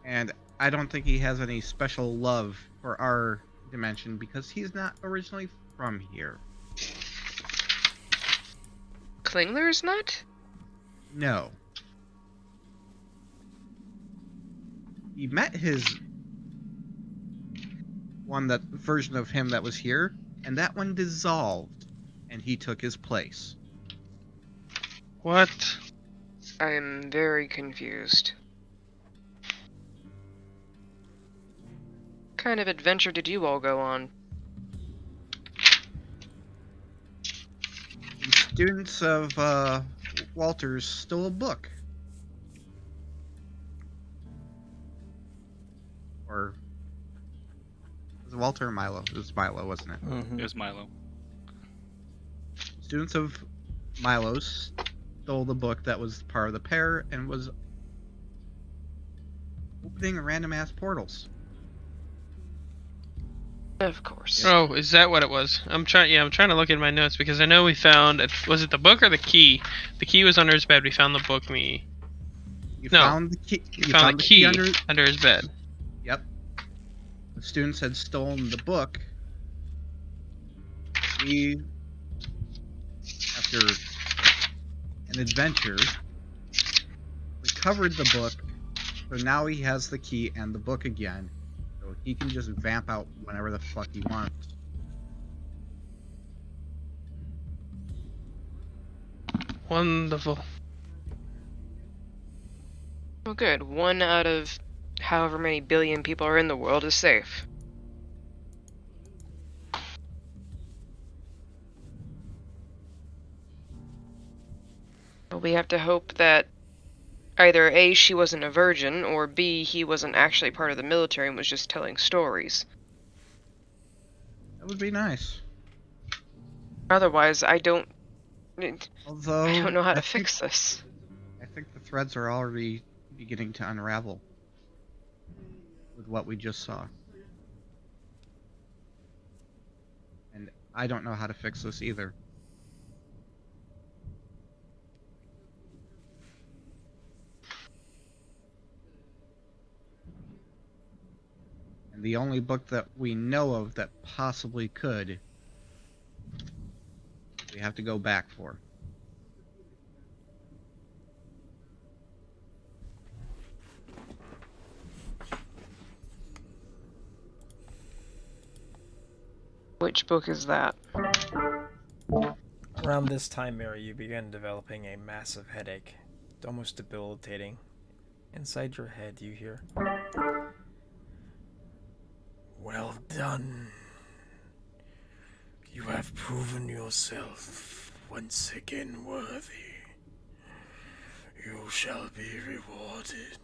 S4: And I don't think he has any special love for our dimension because he's not originally from here.
S3: Klingler's not?
S4: No. He met his that version of him that was here, and that one dissolved, and he took his place.
S5: what?
S3: I am very confused. What kind of adventure did you all go on?
S4: The students of Walters stole a book. Or was it Walter or Milo? It was Milo, wasn't it?
S6: Mm-hmm.
S2: It was Milo.
S4: Students of Milo's stole the book that was part of the pair and was opening random ass portals.
S3: Of course.
S5: Oh, is that what it was? I'm trying to look at my notes because I know we found was it the book or the key? The key was under his bed. We found the book.
S4: You
S5: No.
S4: found the key.
S5: We found the key
S4: under.
S5: under his bed.
S4: Yep. The students had stolen the book. We, after an adventure, recovered the book. So now he has the key and the book again. So he can just vamp out whenever the fuck he wants.
S5: Wonderful.
S3: Well, good. 1 out of however many billion people are in the world is safe. Well, we have to hope that Either A, she wasn't a virgin, or B, he wasn't actually part of the military and was just telling stories.
S4: That would be nice.
S3: Otherwise, I don't
S4: Although
S3: know how to
S4: think-
S3: fix this.
S4: I think the threads are already beginning to unravel with what we just saw. And I don't know how to fix this either. And the only book that we know of that possibly could, we have to go back for.
S3: Which book is that?
S6: Around this time, Mary, you began developing a massive headache, almost debilitating. Inside your head, you hear, "Well done. You have proven yourself once again worthy. You shall be rewarded."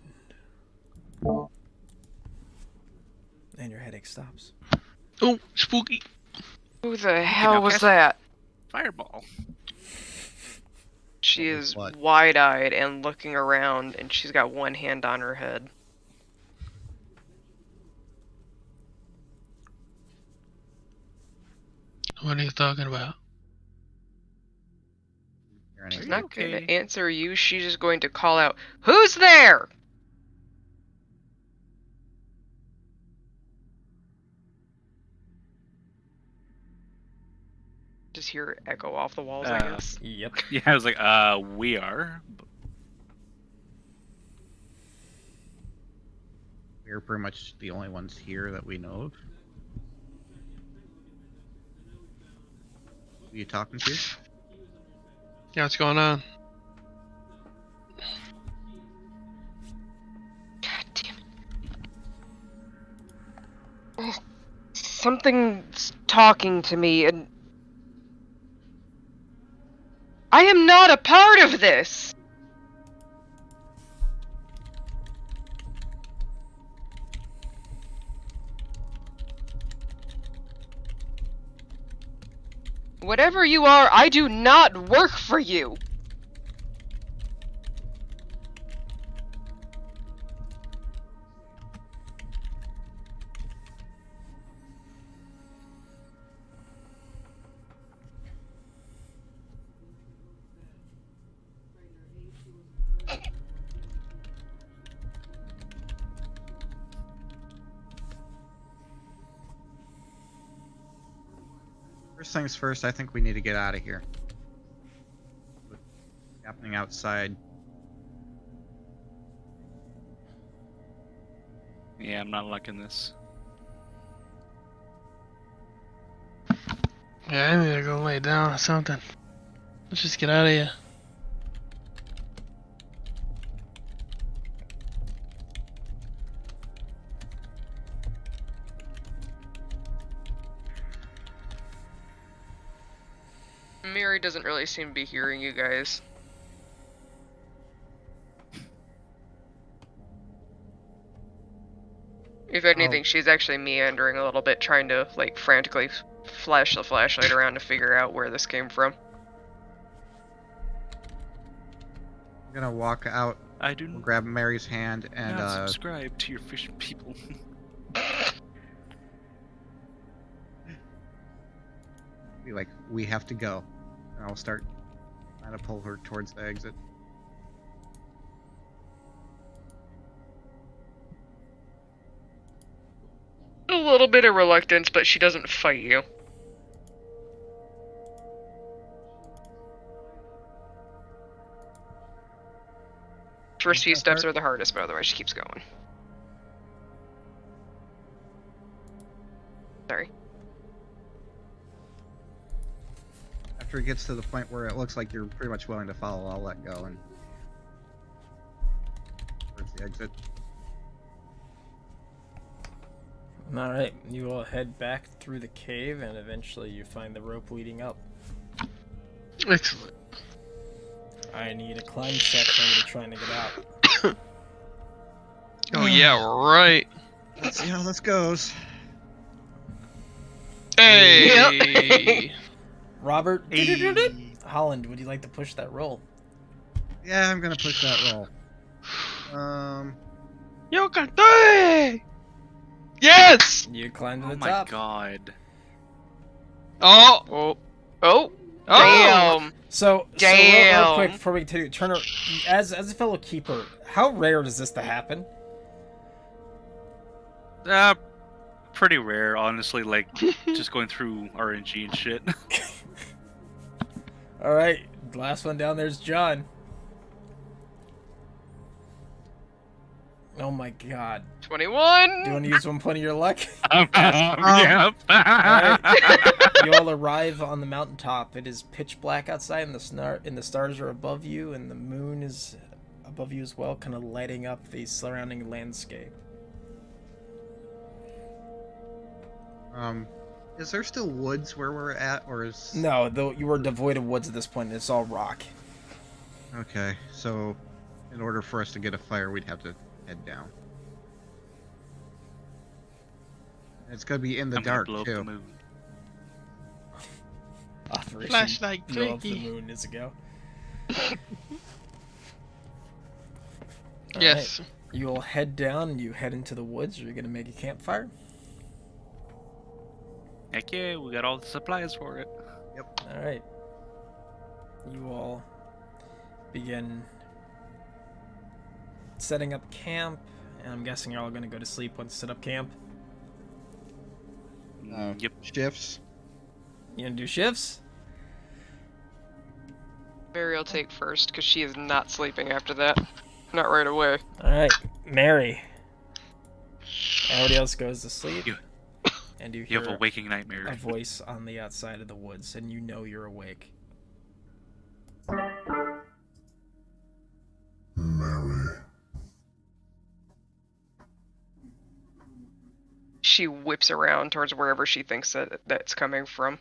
S6: And your headache stops.
S5: Oh, spooky.
S3: Who the hell
S2: now
S3: was
S2: cast-
S3: that?
S2: Fireball.
S3: She is
S4: What?
S3: wide-eyed and looking around, and she's got one hand on her head.
S5: What are you talking about?
S4: Hear
S3: She's
S4: anything?
S3: not going to
S2: Okay.
S3: answer you. She's just going to call out, "Who's there?" Just hear it echo off the walls, I guess.
S6: Yep.
S2: Yeah, I was like, we are.
S4: We're pretty much the only ones here that we know of. Who are you talking to?
S5: Yeah, what's going on?
S3: God damn it. Something's talking to me, and I am not a part of this! Whatever you are, I do not work for you!
S4: First things first, I think we need to get out of here. What's happening outside?
S2: Yeah, I'm not liking this.
S5: Yeah, I need to go lay down or something. Let's just get out of here.
S3: Mary doesn't really seem to be hearing you guys. If anything, she's actually meandering a little bit, trying to, like, frantically flash the flashlight around to figure out where this came from.
S4: I'm gonna walk out,
S2: I do
S4: grab Mary's hand, and
S2: not subscribe to your fish people.
S4: be like, "We have to go," and I'll start trying to pull her towards the exit.
S3: A little bit of reluctance, but she doesn't fight you. First few steps are the hardest, but otherwise she keeps going. Sorry.
S4: After it gets to the point where it looks like you're pretty much willing to follow, I'll let go and towards the exit.
S6: Alright, you all head back through the cave, and eventually you find the rope leading up.
S5: Excellent.
S6: I need a climb check when you're trying to get out.
S5: Oh yeah, right.
S4: Let's see how this goes.
S5: Hey.
S6: Robert,
S2: Hey.
S6: Holland, would you like to push that roll?
S4: Yeah, I'm gonna push that roll.
S5: You can do it. Yes.
S6: You climb to
S2: Oh
S6: the
S2: my
S6: top.
S2: god.
S5: Oh.
S3: Oh.
S5: Oh.
S3: Damn.
S6: So real
S3: Damn.
S6: quick before we continue, Turner, as a fellow keeper, how rare is this to happen?
S2: Pretty rare, honestly. Like, just going through RNG and shit.
S6: All right, the last one down there's John. Oh my god.
S3: 21.
S6: Do you want to use 1 point of your luck?
S2: Yeah.
S6: You all arrive on the mountaintop. It is pitch black outside, and the stars are above you, and the moon is above you as well, kind of lighting up the surrounding landscape.
S4: Is there still woods where we're at, or is...
S6: No, though you are devoid of woods at this point. It's all rock.
S4: Okay, so in order for us to get a fire, we'd have to head down. It's gonna be in the
S2: I'm gonna
S4: dark
S2: blow up the
S4: too.
S2: moon.
S6: Operation
S5: Flashlight
S6: blow up the
S5: clicky.
S6: moon is a go.
S5: Yes.
S6: Alright, you all head down. You head into the woods. Are you gonna make a campfire?
S2: Heck yeah, we got all the supplies for it.
S6: All right. You all begin setting up camp, and I'm guessing you're all gonna go to sleep once you set up camp.
S2: Yep.
S4: Shifts.
S6: You gonna do shifts?
S3: Mary will take first because she is not sleeping after that. Not right away.
S6: All right, Mary. Everybody else goes to sleep,
S2: You-
S6: and you
S2: You
S6: hear
S2: have a waking
S6: a
S2: nightmare.
S6: voice on the outside of the woods, and you know you're awake.
S7: Mary,
S3: She whips around towards wherever she thinks that's coming from.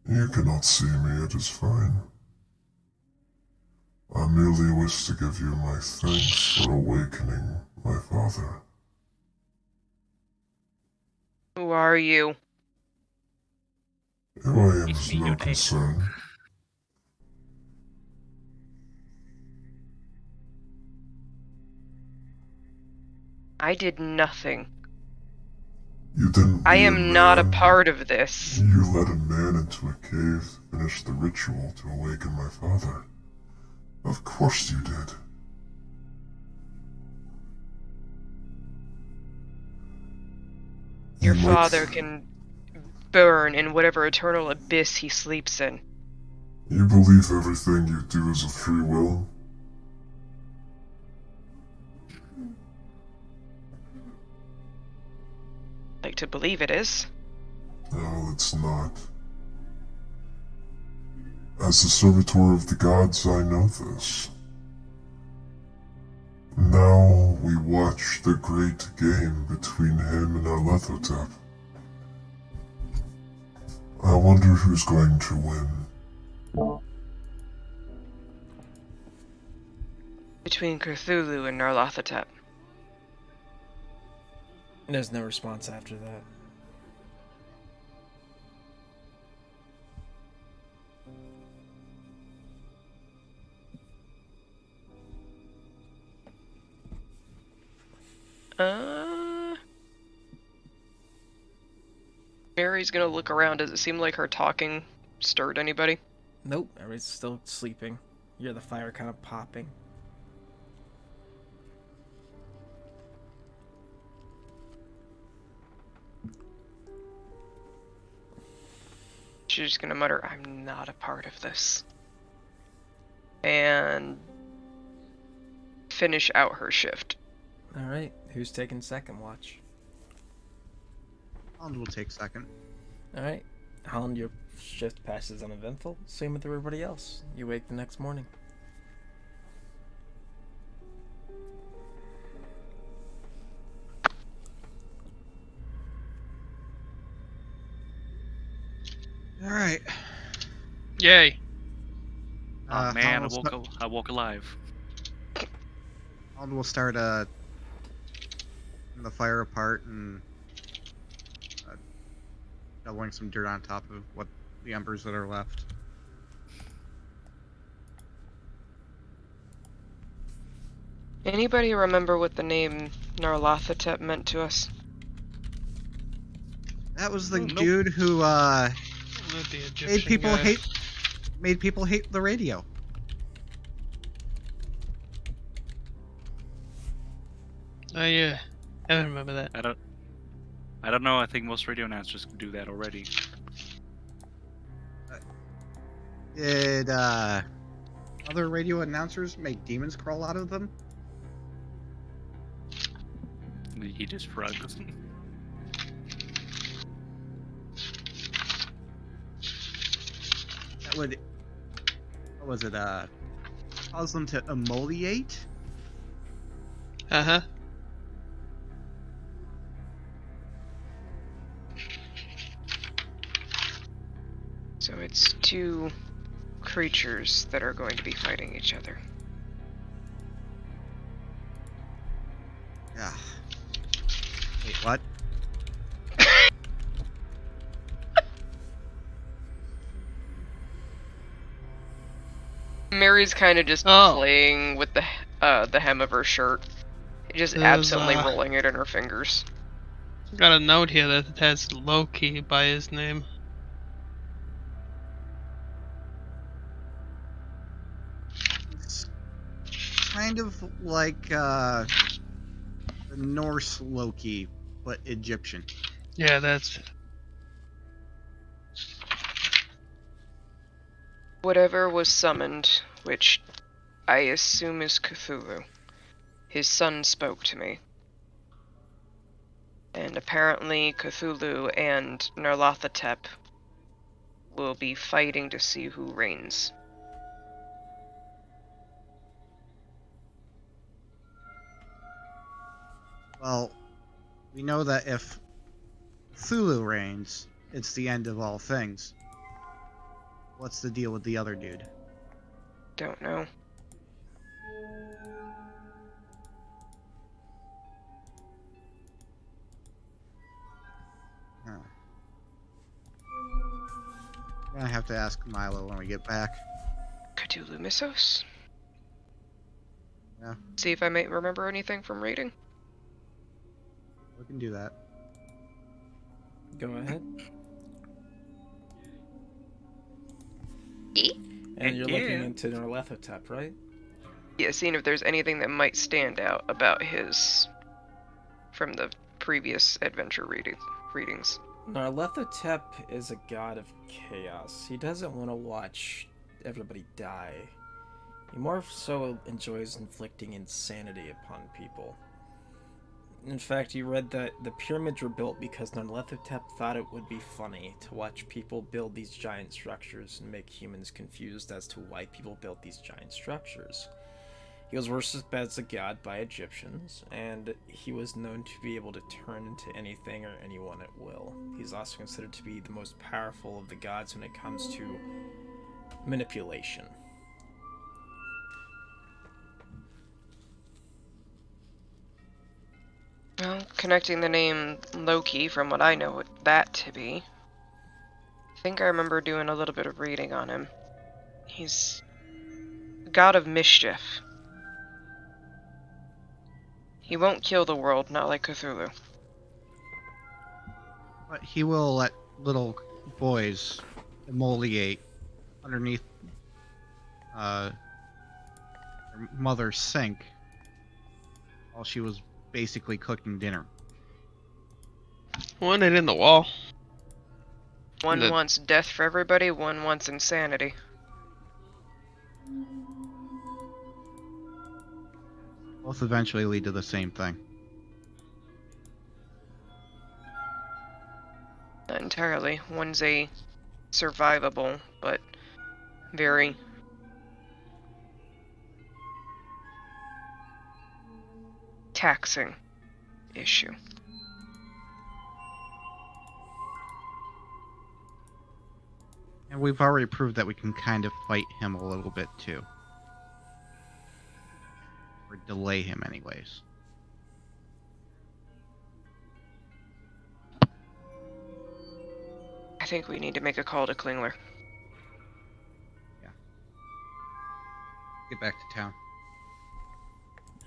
S7: you cannot see me, it is fine. I merely wish to give you my thanks for awakening my father.
S3: Who are you?
S7: Who I am
S2: It's
S7: is
S2: me,
S7: no
S2: your dad.
S7: concern.
S3: I did nothing.
S7: You didn't
S3: I
S7: lead
S3: am not a
S7: man.
S3: part of this.
S7: You led a man into a cave to finish the ritual to awaken my father. Of course you did.
S3: Your
S7: You might-
S3: father can burn in whatever eternal abyss he sleeps in.
S7: You believe everything you do is of free will?
S3: Like to believe it is.
S7: No, it's not. As the servitor of the gods, I know this. Now we watch the great game between him and Arlethotep. I wonder who's going to win.
S3: Between Cthulhu and Nyarlathotep.
S6: There's no response after that.
S3: Mary's gonna look around. Does it seem like her talking stirred anybody?
S6: Nope, everybody's still sleeping. You hear the fire kind of popping.
S3: She's just gonna mutter, I'm not a part of this. And finish out her shift.
S6: Alright, who's taking second watch?
S4: Holland will take second.
S6: Alright, Holland, your shift passes uneventful. Same with everybody else. You wake the next morning.
S4: All right.
S5: Yay.
S2: Oh man,
S4: Holland's
S2: I woke alive.
S4: We'll start the fire apart and shoveling some dirt on top of what the embers that are left.
S3: Anybody remember what the name Narlathotep meant to us?
S4: That was the
S5: Nope.
S4: dude who
S5: Not the Egyptian guy.
S4: made people hate the radio.
S5: Oh yeah, I remember that.
S2: I don't know. I think most radio announcers can do that already.
S4: Did other radio announcers make demons crawl out of them?
S2: He just shrugs.
S4: That would, what was it? Cause them to emoliate?
S5: Uh huh.
S3: So it's two creatures that are going to be fighting each other.
S4: Yeah. Wait, what?
S3: Mary's kind of just playing with the hem of her shirt, just
S5: There's,
S3: absently rolling it in her fingers.
S5: Got a note here that it has Loki by his name.
S4: It's kind of like the Norse Loki, but Egyptian.
S5: Yeah, that's.
S3: Whatever was summoned, which I assume is Cthulhu. His son spoke to me. And apparently Cthulhu and Narlathotep will be fighting to see who reigns.
S4: Well, we know that if Cthulhu reigns, it's the end of all things. What's the deal with the other dude?
S3: Don't know.
S4: Huh. I'm gonna have to ask Milo when we get back.
S3: Cthulhu Mythos?
S4: Yeah.
S3: See if I might remember anything from reading.
S4: We can do that.
S6: Go ahead.
S3: E?
S6: And you're
S2: Yeah.
S6: looking into Narlathotep, right?
S3: Yeah, seeing if there's anything that might stand out about his from the previous adventure readings.
S6: Narlathotep is a god of chaos. He doesn't want to watch everybody die. He more so enjoys inflicting insanity upon people. In fact, you read that the pyramids were built because Narlathotep thought it would be funny to watch people build these giant structures and make humans confused as to why people built these giant structures. He was worshipped as a god by Egyptians, and he was known to be able to turn into anything or anyone at will. He's also considered to be the most powerful of the gods when it comes to manipulation.
S3: Well, connecting the name Loki from what I know that to be. I think I remember doing a little bit of reading on him. He's a god of mischief. He won't kill the world, not like Cthulhu.
S4: But he will let little boys emoliate underneath their mother's sink while she was basically cooking dinner.
S5: One it in the wall.
S3: One
S5: The-
S3: wants death for everybody, one wants insanity.
S4: Both eventually lead to the same thing.
S3: Not entirely. One's a survivable, but very taxing issue.
S4: And we've already proved that we can kind of fight him a little bit too. or delay him anyways.
S3: I think we need to make a call to Klingler.
S4: Get back to town.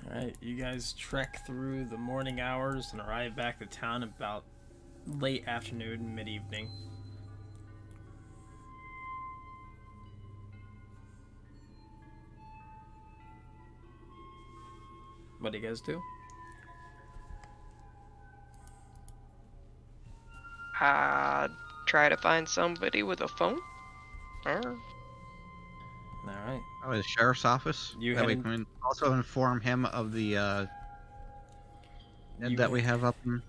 S6: Alright, you guys trek through the morning hours and arrive back to town about late afternoon, mid-evening. What do you guys do?
S3: Try to find somebody with a phone? Or...
S6: Alright.
S4: Oh, the sheriff's office?
S6: You
S4: that we
S6: heading-
S4: can also inform him of the
S6: You-
S4: that we have up in...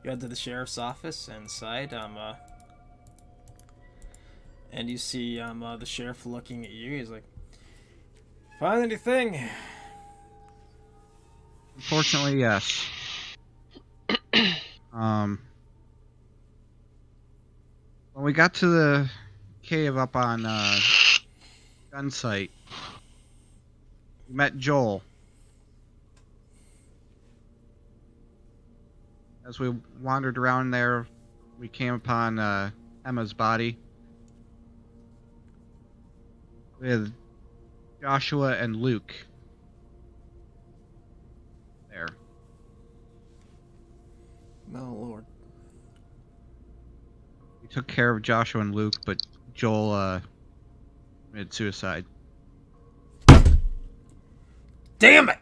S6: You head to the sheriff's office inside, and you see the sheriff looking at you. He's like, "Find anything?"
S4: Unfortunately, yes. When we got to the cave up on gun site, we met Joel. As we wandered around there, we came upon Emma's body with Joshua and Luke there.
S6: Oh Lord.
S4: We took care of Joshua and Luke, but Joel committed suicide.
S6: Damn it!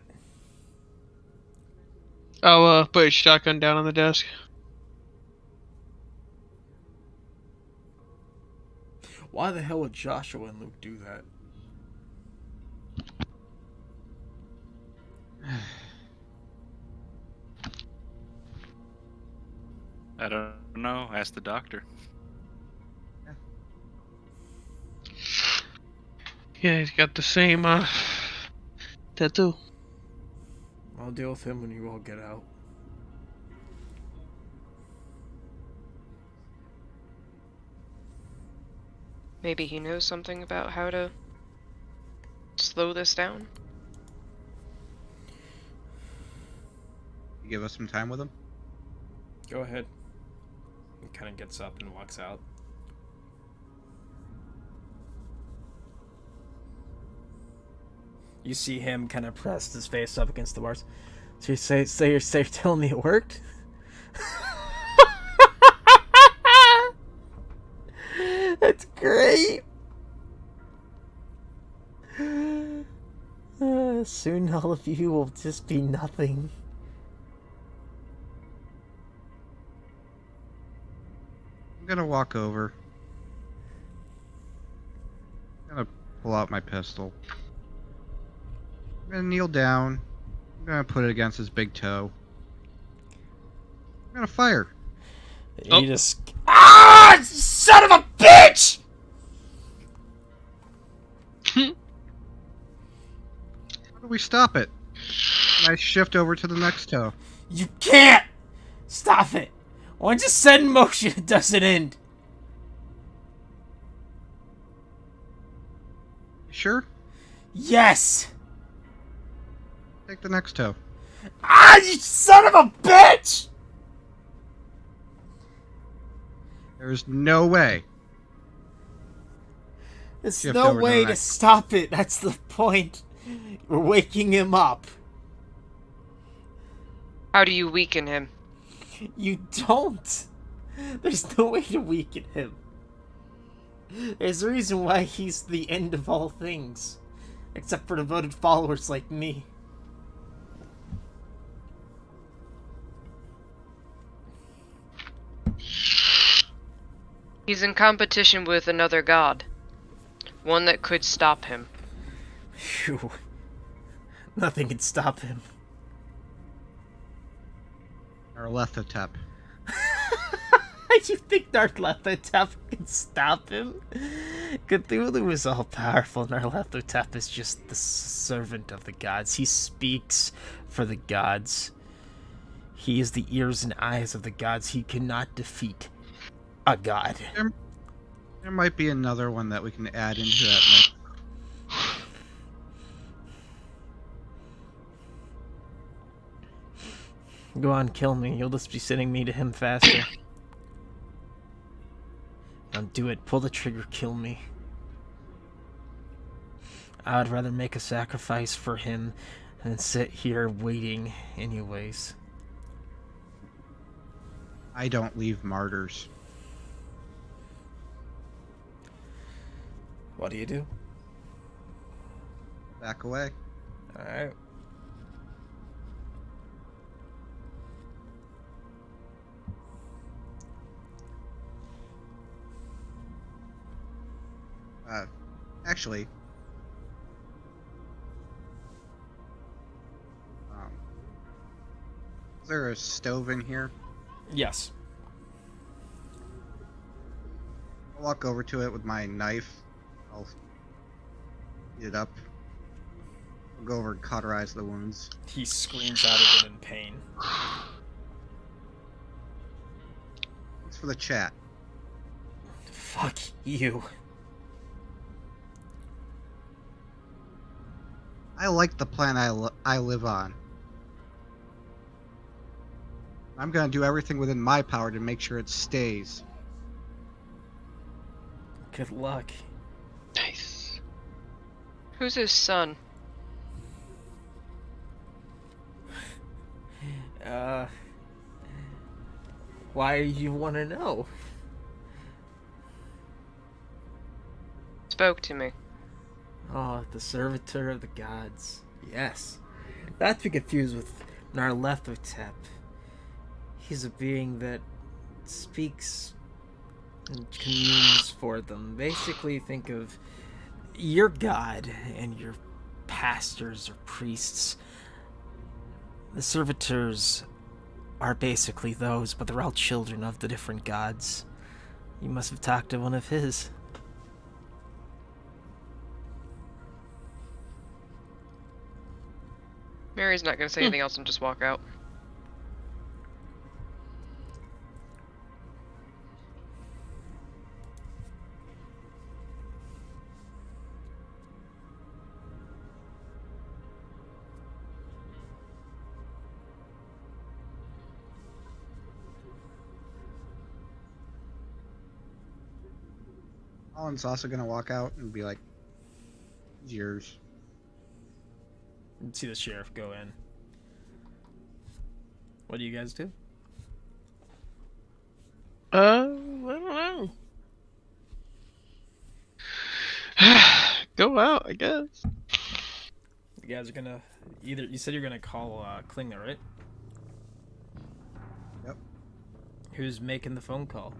S5: I'll put his shotgun down on the desk.
S6: Why the hell would Joshua and Luke do that?
S2: I don't know. Ask the doctor.
S5: Yeah, he's got the same tattoo.
S6: I'll deal with him when you all get out.
S3: Maybe he knows something about how to slow this down?
S4: You give us some time with him?
S6: Go ahead. He kind of gets up and walks out. You see him kind of press his face up against the bars. So you're telling me it worked? That's great. Soon all of you will just be nothing.
S4: I'm gonna walk over. I'm gonna pull out my pistol. I'm gonna kneel down. I'm gonna put it against his big toe. I'm gonna fire.
S6: You just... Ah! Son of a bitch!
S4: How do we stop it? And I shift over to the next toe.
S6: You can't! Stop it! Once it's set in motion, it doesn't end.
S4: You sure?
S6: Yes!
S4: Take the next toe.
S6: Ah, you son of a bitch!
S4: There's no way.
S6: There's
S4: Shift
S6: no
S4: over to
S6: way
S4: the
S6: to
S4: next.
S6: stop it. That's the point. We're waking him up.
S3: How do you weaken him?
S6: You don't. There's no way to weaken him. There's a reason why he's the end of all things. Except for devoted followers like me.
S3: He's in competition with another god. One that could stop him.
S6: Phew. Nothing can stop him.
S4: Arlethotep.
S6: You think Narlathotep can stop him? Cthulhu is all powerful. Narlathotep is just the servant of the gods. He speaks for the gods. He is the ears and eyes of the gods. He cannot defeat a god.
S4: There might be another one that we can add into that mix.
S6: Go on, kill me. You'll just be sending me to him faster. Now do it. Pull the trigger. Kill me. I would rather make a sacrifice for him than sit here waiting anyways.
S4: I don't leave martyrs.
S6: What do you do?
S4: Back away.
S6: Alright.
S4: Actually, is there a stove in here?
S6: Yes.
S4: I'll walk over to it with my knife. I'll heat it up. I'll go over and cauterize the wounds.
S6: He screams out again in pain.
S4: Thanks for the chat.
S6: Fuck you.
S4: I like the plan I live on. I'm gonna do everything within my power to make sure it stays.
S6: Good luck.
S5: Nice.
S3: Who's his son?
S6: Why do you want to know?
S3: Spoke to me.
S6: Oh, the servitor of the gods. Yes. Not to be confused with Narlethotep. He's a being that speaks and communes for them. Basically, think of your god and your pastors or priests. The servitors are basically those, but they're all children of the different gods. You must have talked to one of his.
S3: Mary's not gonna say anything else and just walk out.
S4: Alan's also gonna walk out and be like, "It's yours."
S6: You see the sheriff go in. What do you guys do?
S5: I don't know. Go out, I guess.
S6: You guys are gonna either. You said you're gonna call Klingler, right?
S4: Yep.
S6: Who's making the phone call?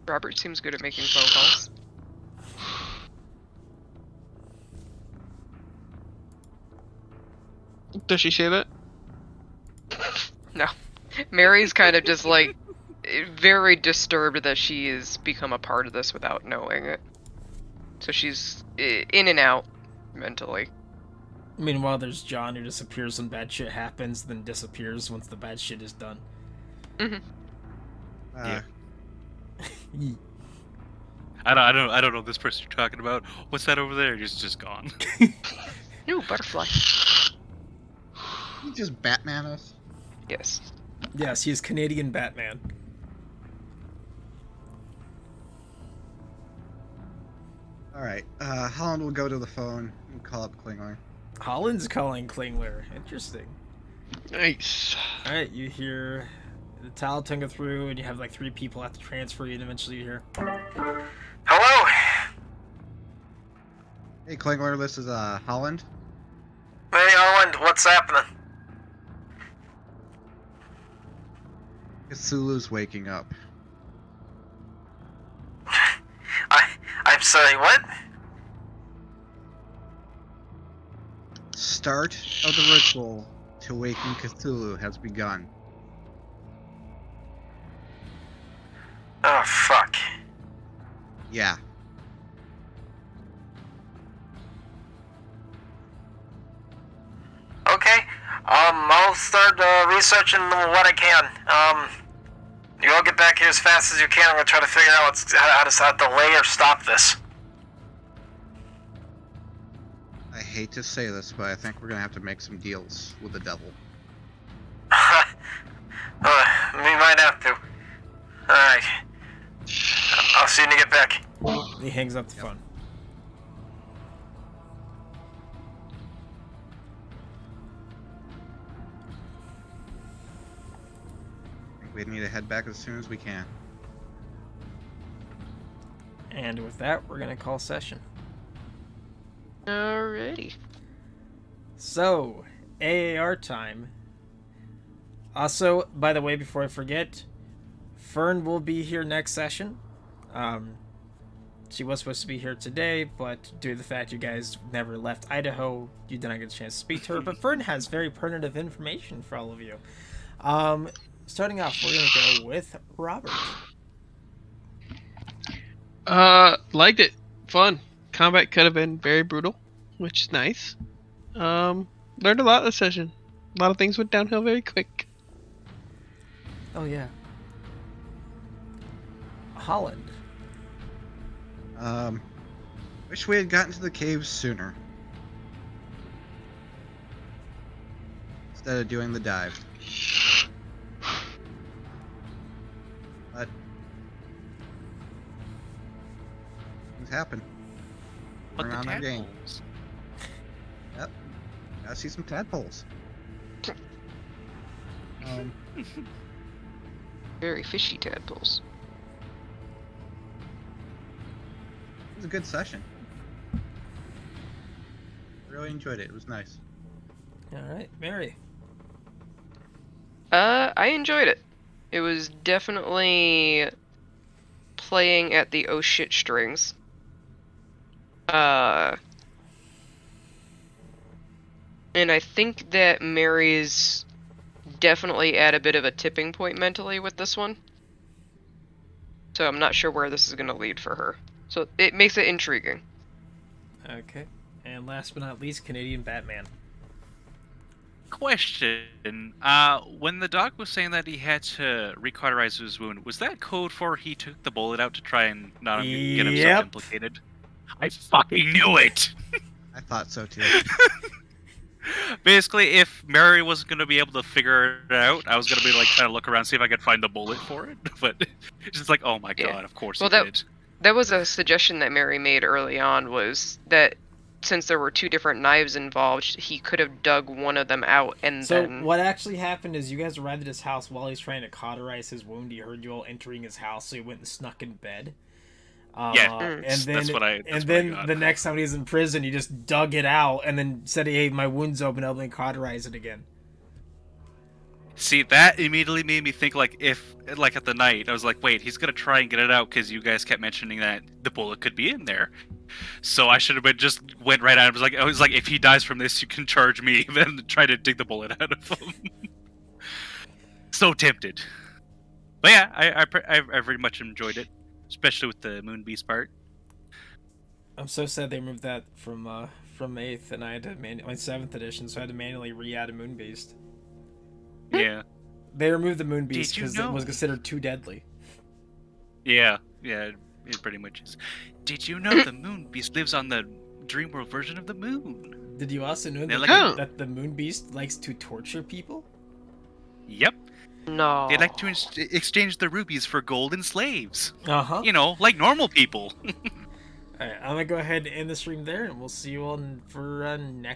S3: Robert seems good at making phone calls.
S5: Does she say that?
S3: No. Mary's kind of just like very disturbed that she has become a part of this without knowing it. So she's in and out mentally.
S6: Meanwhile, there's John who disappears when bad shit happens, then disappears once the bad shit is done.
S3: Mm-hmm.
S2: Yeah. I don't know this person you're talking about. What's that over there? Just gone.
S3: Ooh, butterfly.
S4: You just Batman us.
S3: Yes.
S6: Yes, he is Canadian Batman.
S4: Alright, Holland will go to the phone and call up Klingler.
S6: Holland's calling Klingler. Interesting.
S5: Nice.
S6: Alright, you hear the towel go through, and you have like 3 people have to transfer you, and eventually you hear,
S8: Hello?
S4: Hey Klingler, this is Holland.
S8: Hey, Owen, what's happening?
S4: Cthulhu's waking up.
S8: I'm sorry, what?
S4: Start of the ritual to awaken Cthulhu has begun.
S8: Oh, fuck.
S4: Yeah.
S8: Okay, I'll start researching what I can. You all get back here as fast as you can. I'm gonna try to figure out how to delay or stop this.
S4: hate to say this, but I think we're gonna have to make some deals with the devil.
S8: We might have to. Alright. I'll see you when you get back.
S6: He hangs up the phone.
S4: We need to head back as soon as we can.
S6: And with that, we're gonna call session.
S3: Alrighty.
S6: So, AAR time. Also, by the way, before I forget, Fern will be here next session. She was supposed to be here today, but due to the fact you guys never left Idaho, you did not get a chance to speak to her. But Fern has very pertinent information for all of you. Starting off, we're gonna go with Robert.
S5: Liked it. Fun. Combat could have been very brutal, which is nice. Learned a lot this session. A lot of things went downhill very quick.
S6: Oh yeah. Holland.
S4: Wish we had gotten to the caves sooner. Instead of doing the dive. But things happen.
S2: But
S4: We're
S2: the
S4: on our game.
S2: tadpoles.
S4: Yep. Gotta see some tadpoles.
S3: Very fishy tadpoles.
S4: It was a good session. Really enjoyed it. It was nice.
S6: All right, Mary.
S3: I enjoyed it. It was definitely playing at the oh shit strings. And I think that Mary's definitely at a bit of a tipping point mentally with this one. So I'm not sure where this is going to lead for her. So it makes it intriguing.
S6: Okay. And last but not least, Canadian Batman.
S2: Question. When the doc was saying that he had to recauterize his wound, was that code for he took the bullet out to try and not get himself
S6: Yep.
S2: implicated? I fucking knew it!
S4: I thought so too.
S2: Basically, if Mary wasn't going to be able to figure it out, I was going to be like trying to look around, see if I could find the bullet for it. But it's just like, oh my
S3: Yeah.
S2: god, of course
S3: Well,
S2: he did.
S3: That was a suggestion that Mary made early on, was that since there were two different knives involved, he could have dug one of them out and
S6: So
S3: then...
S6: what actually happened is you guys arrived at his house while he's trying to cauterize his wound. He heard you all entering his house, so he went and snuck in bed.
S2: Yeah,
S6: and
S2: that's
S6: then
S2: what I got.
S6: the next time he was in prison, he just dug it out and then said, "Hey, my wound's open. I'll cauterize it again."
S2: See, that immediately made me think, like, if, like, at the night, I was like, wait, he's gonna try and get it out because you guys kept mentioning that the bullet could be in there. So I should have been just went right at him. I was like, if he dies from this, you can charge me, then try to dig the bullet out of him. So tempted. But yeah, I very much enjoyed it, especially with the Moon Beast part.
S6: I'm so sad they removed that from 8th, and I had to my 7th edition, so I had to manually re-add a Moon Beast.
S2: Yeah.
S6: They removed the Moon Beast
S2: Did you
S6: because
S2: know?
S6: it was considered too deadly.
S2: Yeah, it pretty much is. Did you know the Moon Beast lives on the Dreamworld version of the moon?
S6: Did you also know
S2: They're
S6: that,
S2: like-
S6: that the Moon Beast likes to torture people?
S2: Yep.
S3: No.
S2: They like to exchange their rubies for golden slaves.
S6: Uh-huh.
S2: You know, like normal people.
S6: Alright, I'm gonna go ahead and end the stream there, and we'll see you all for next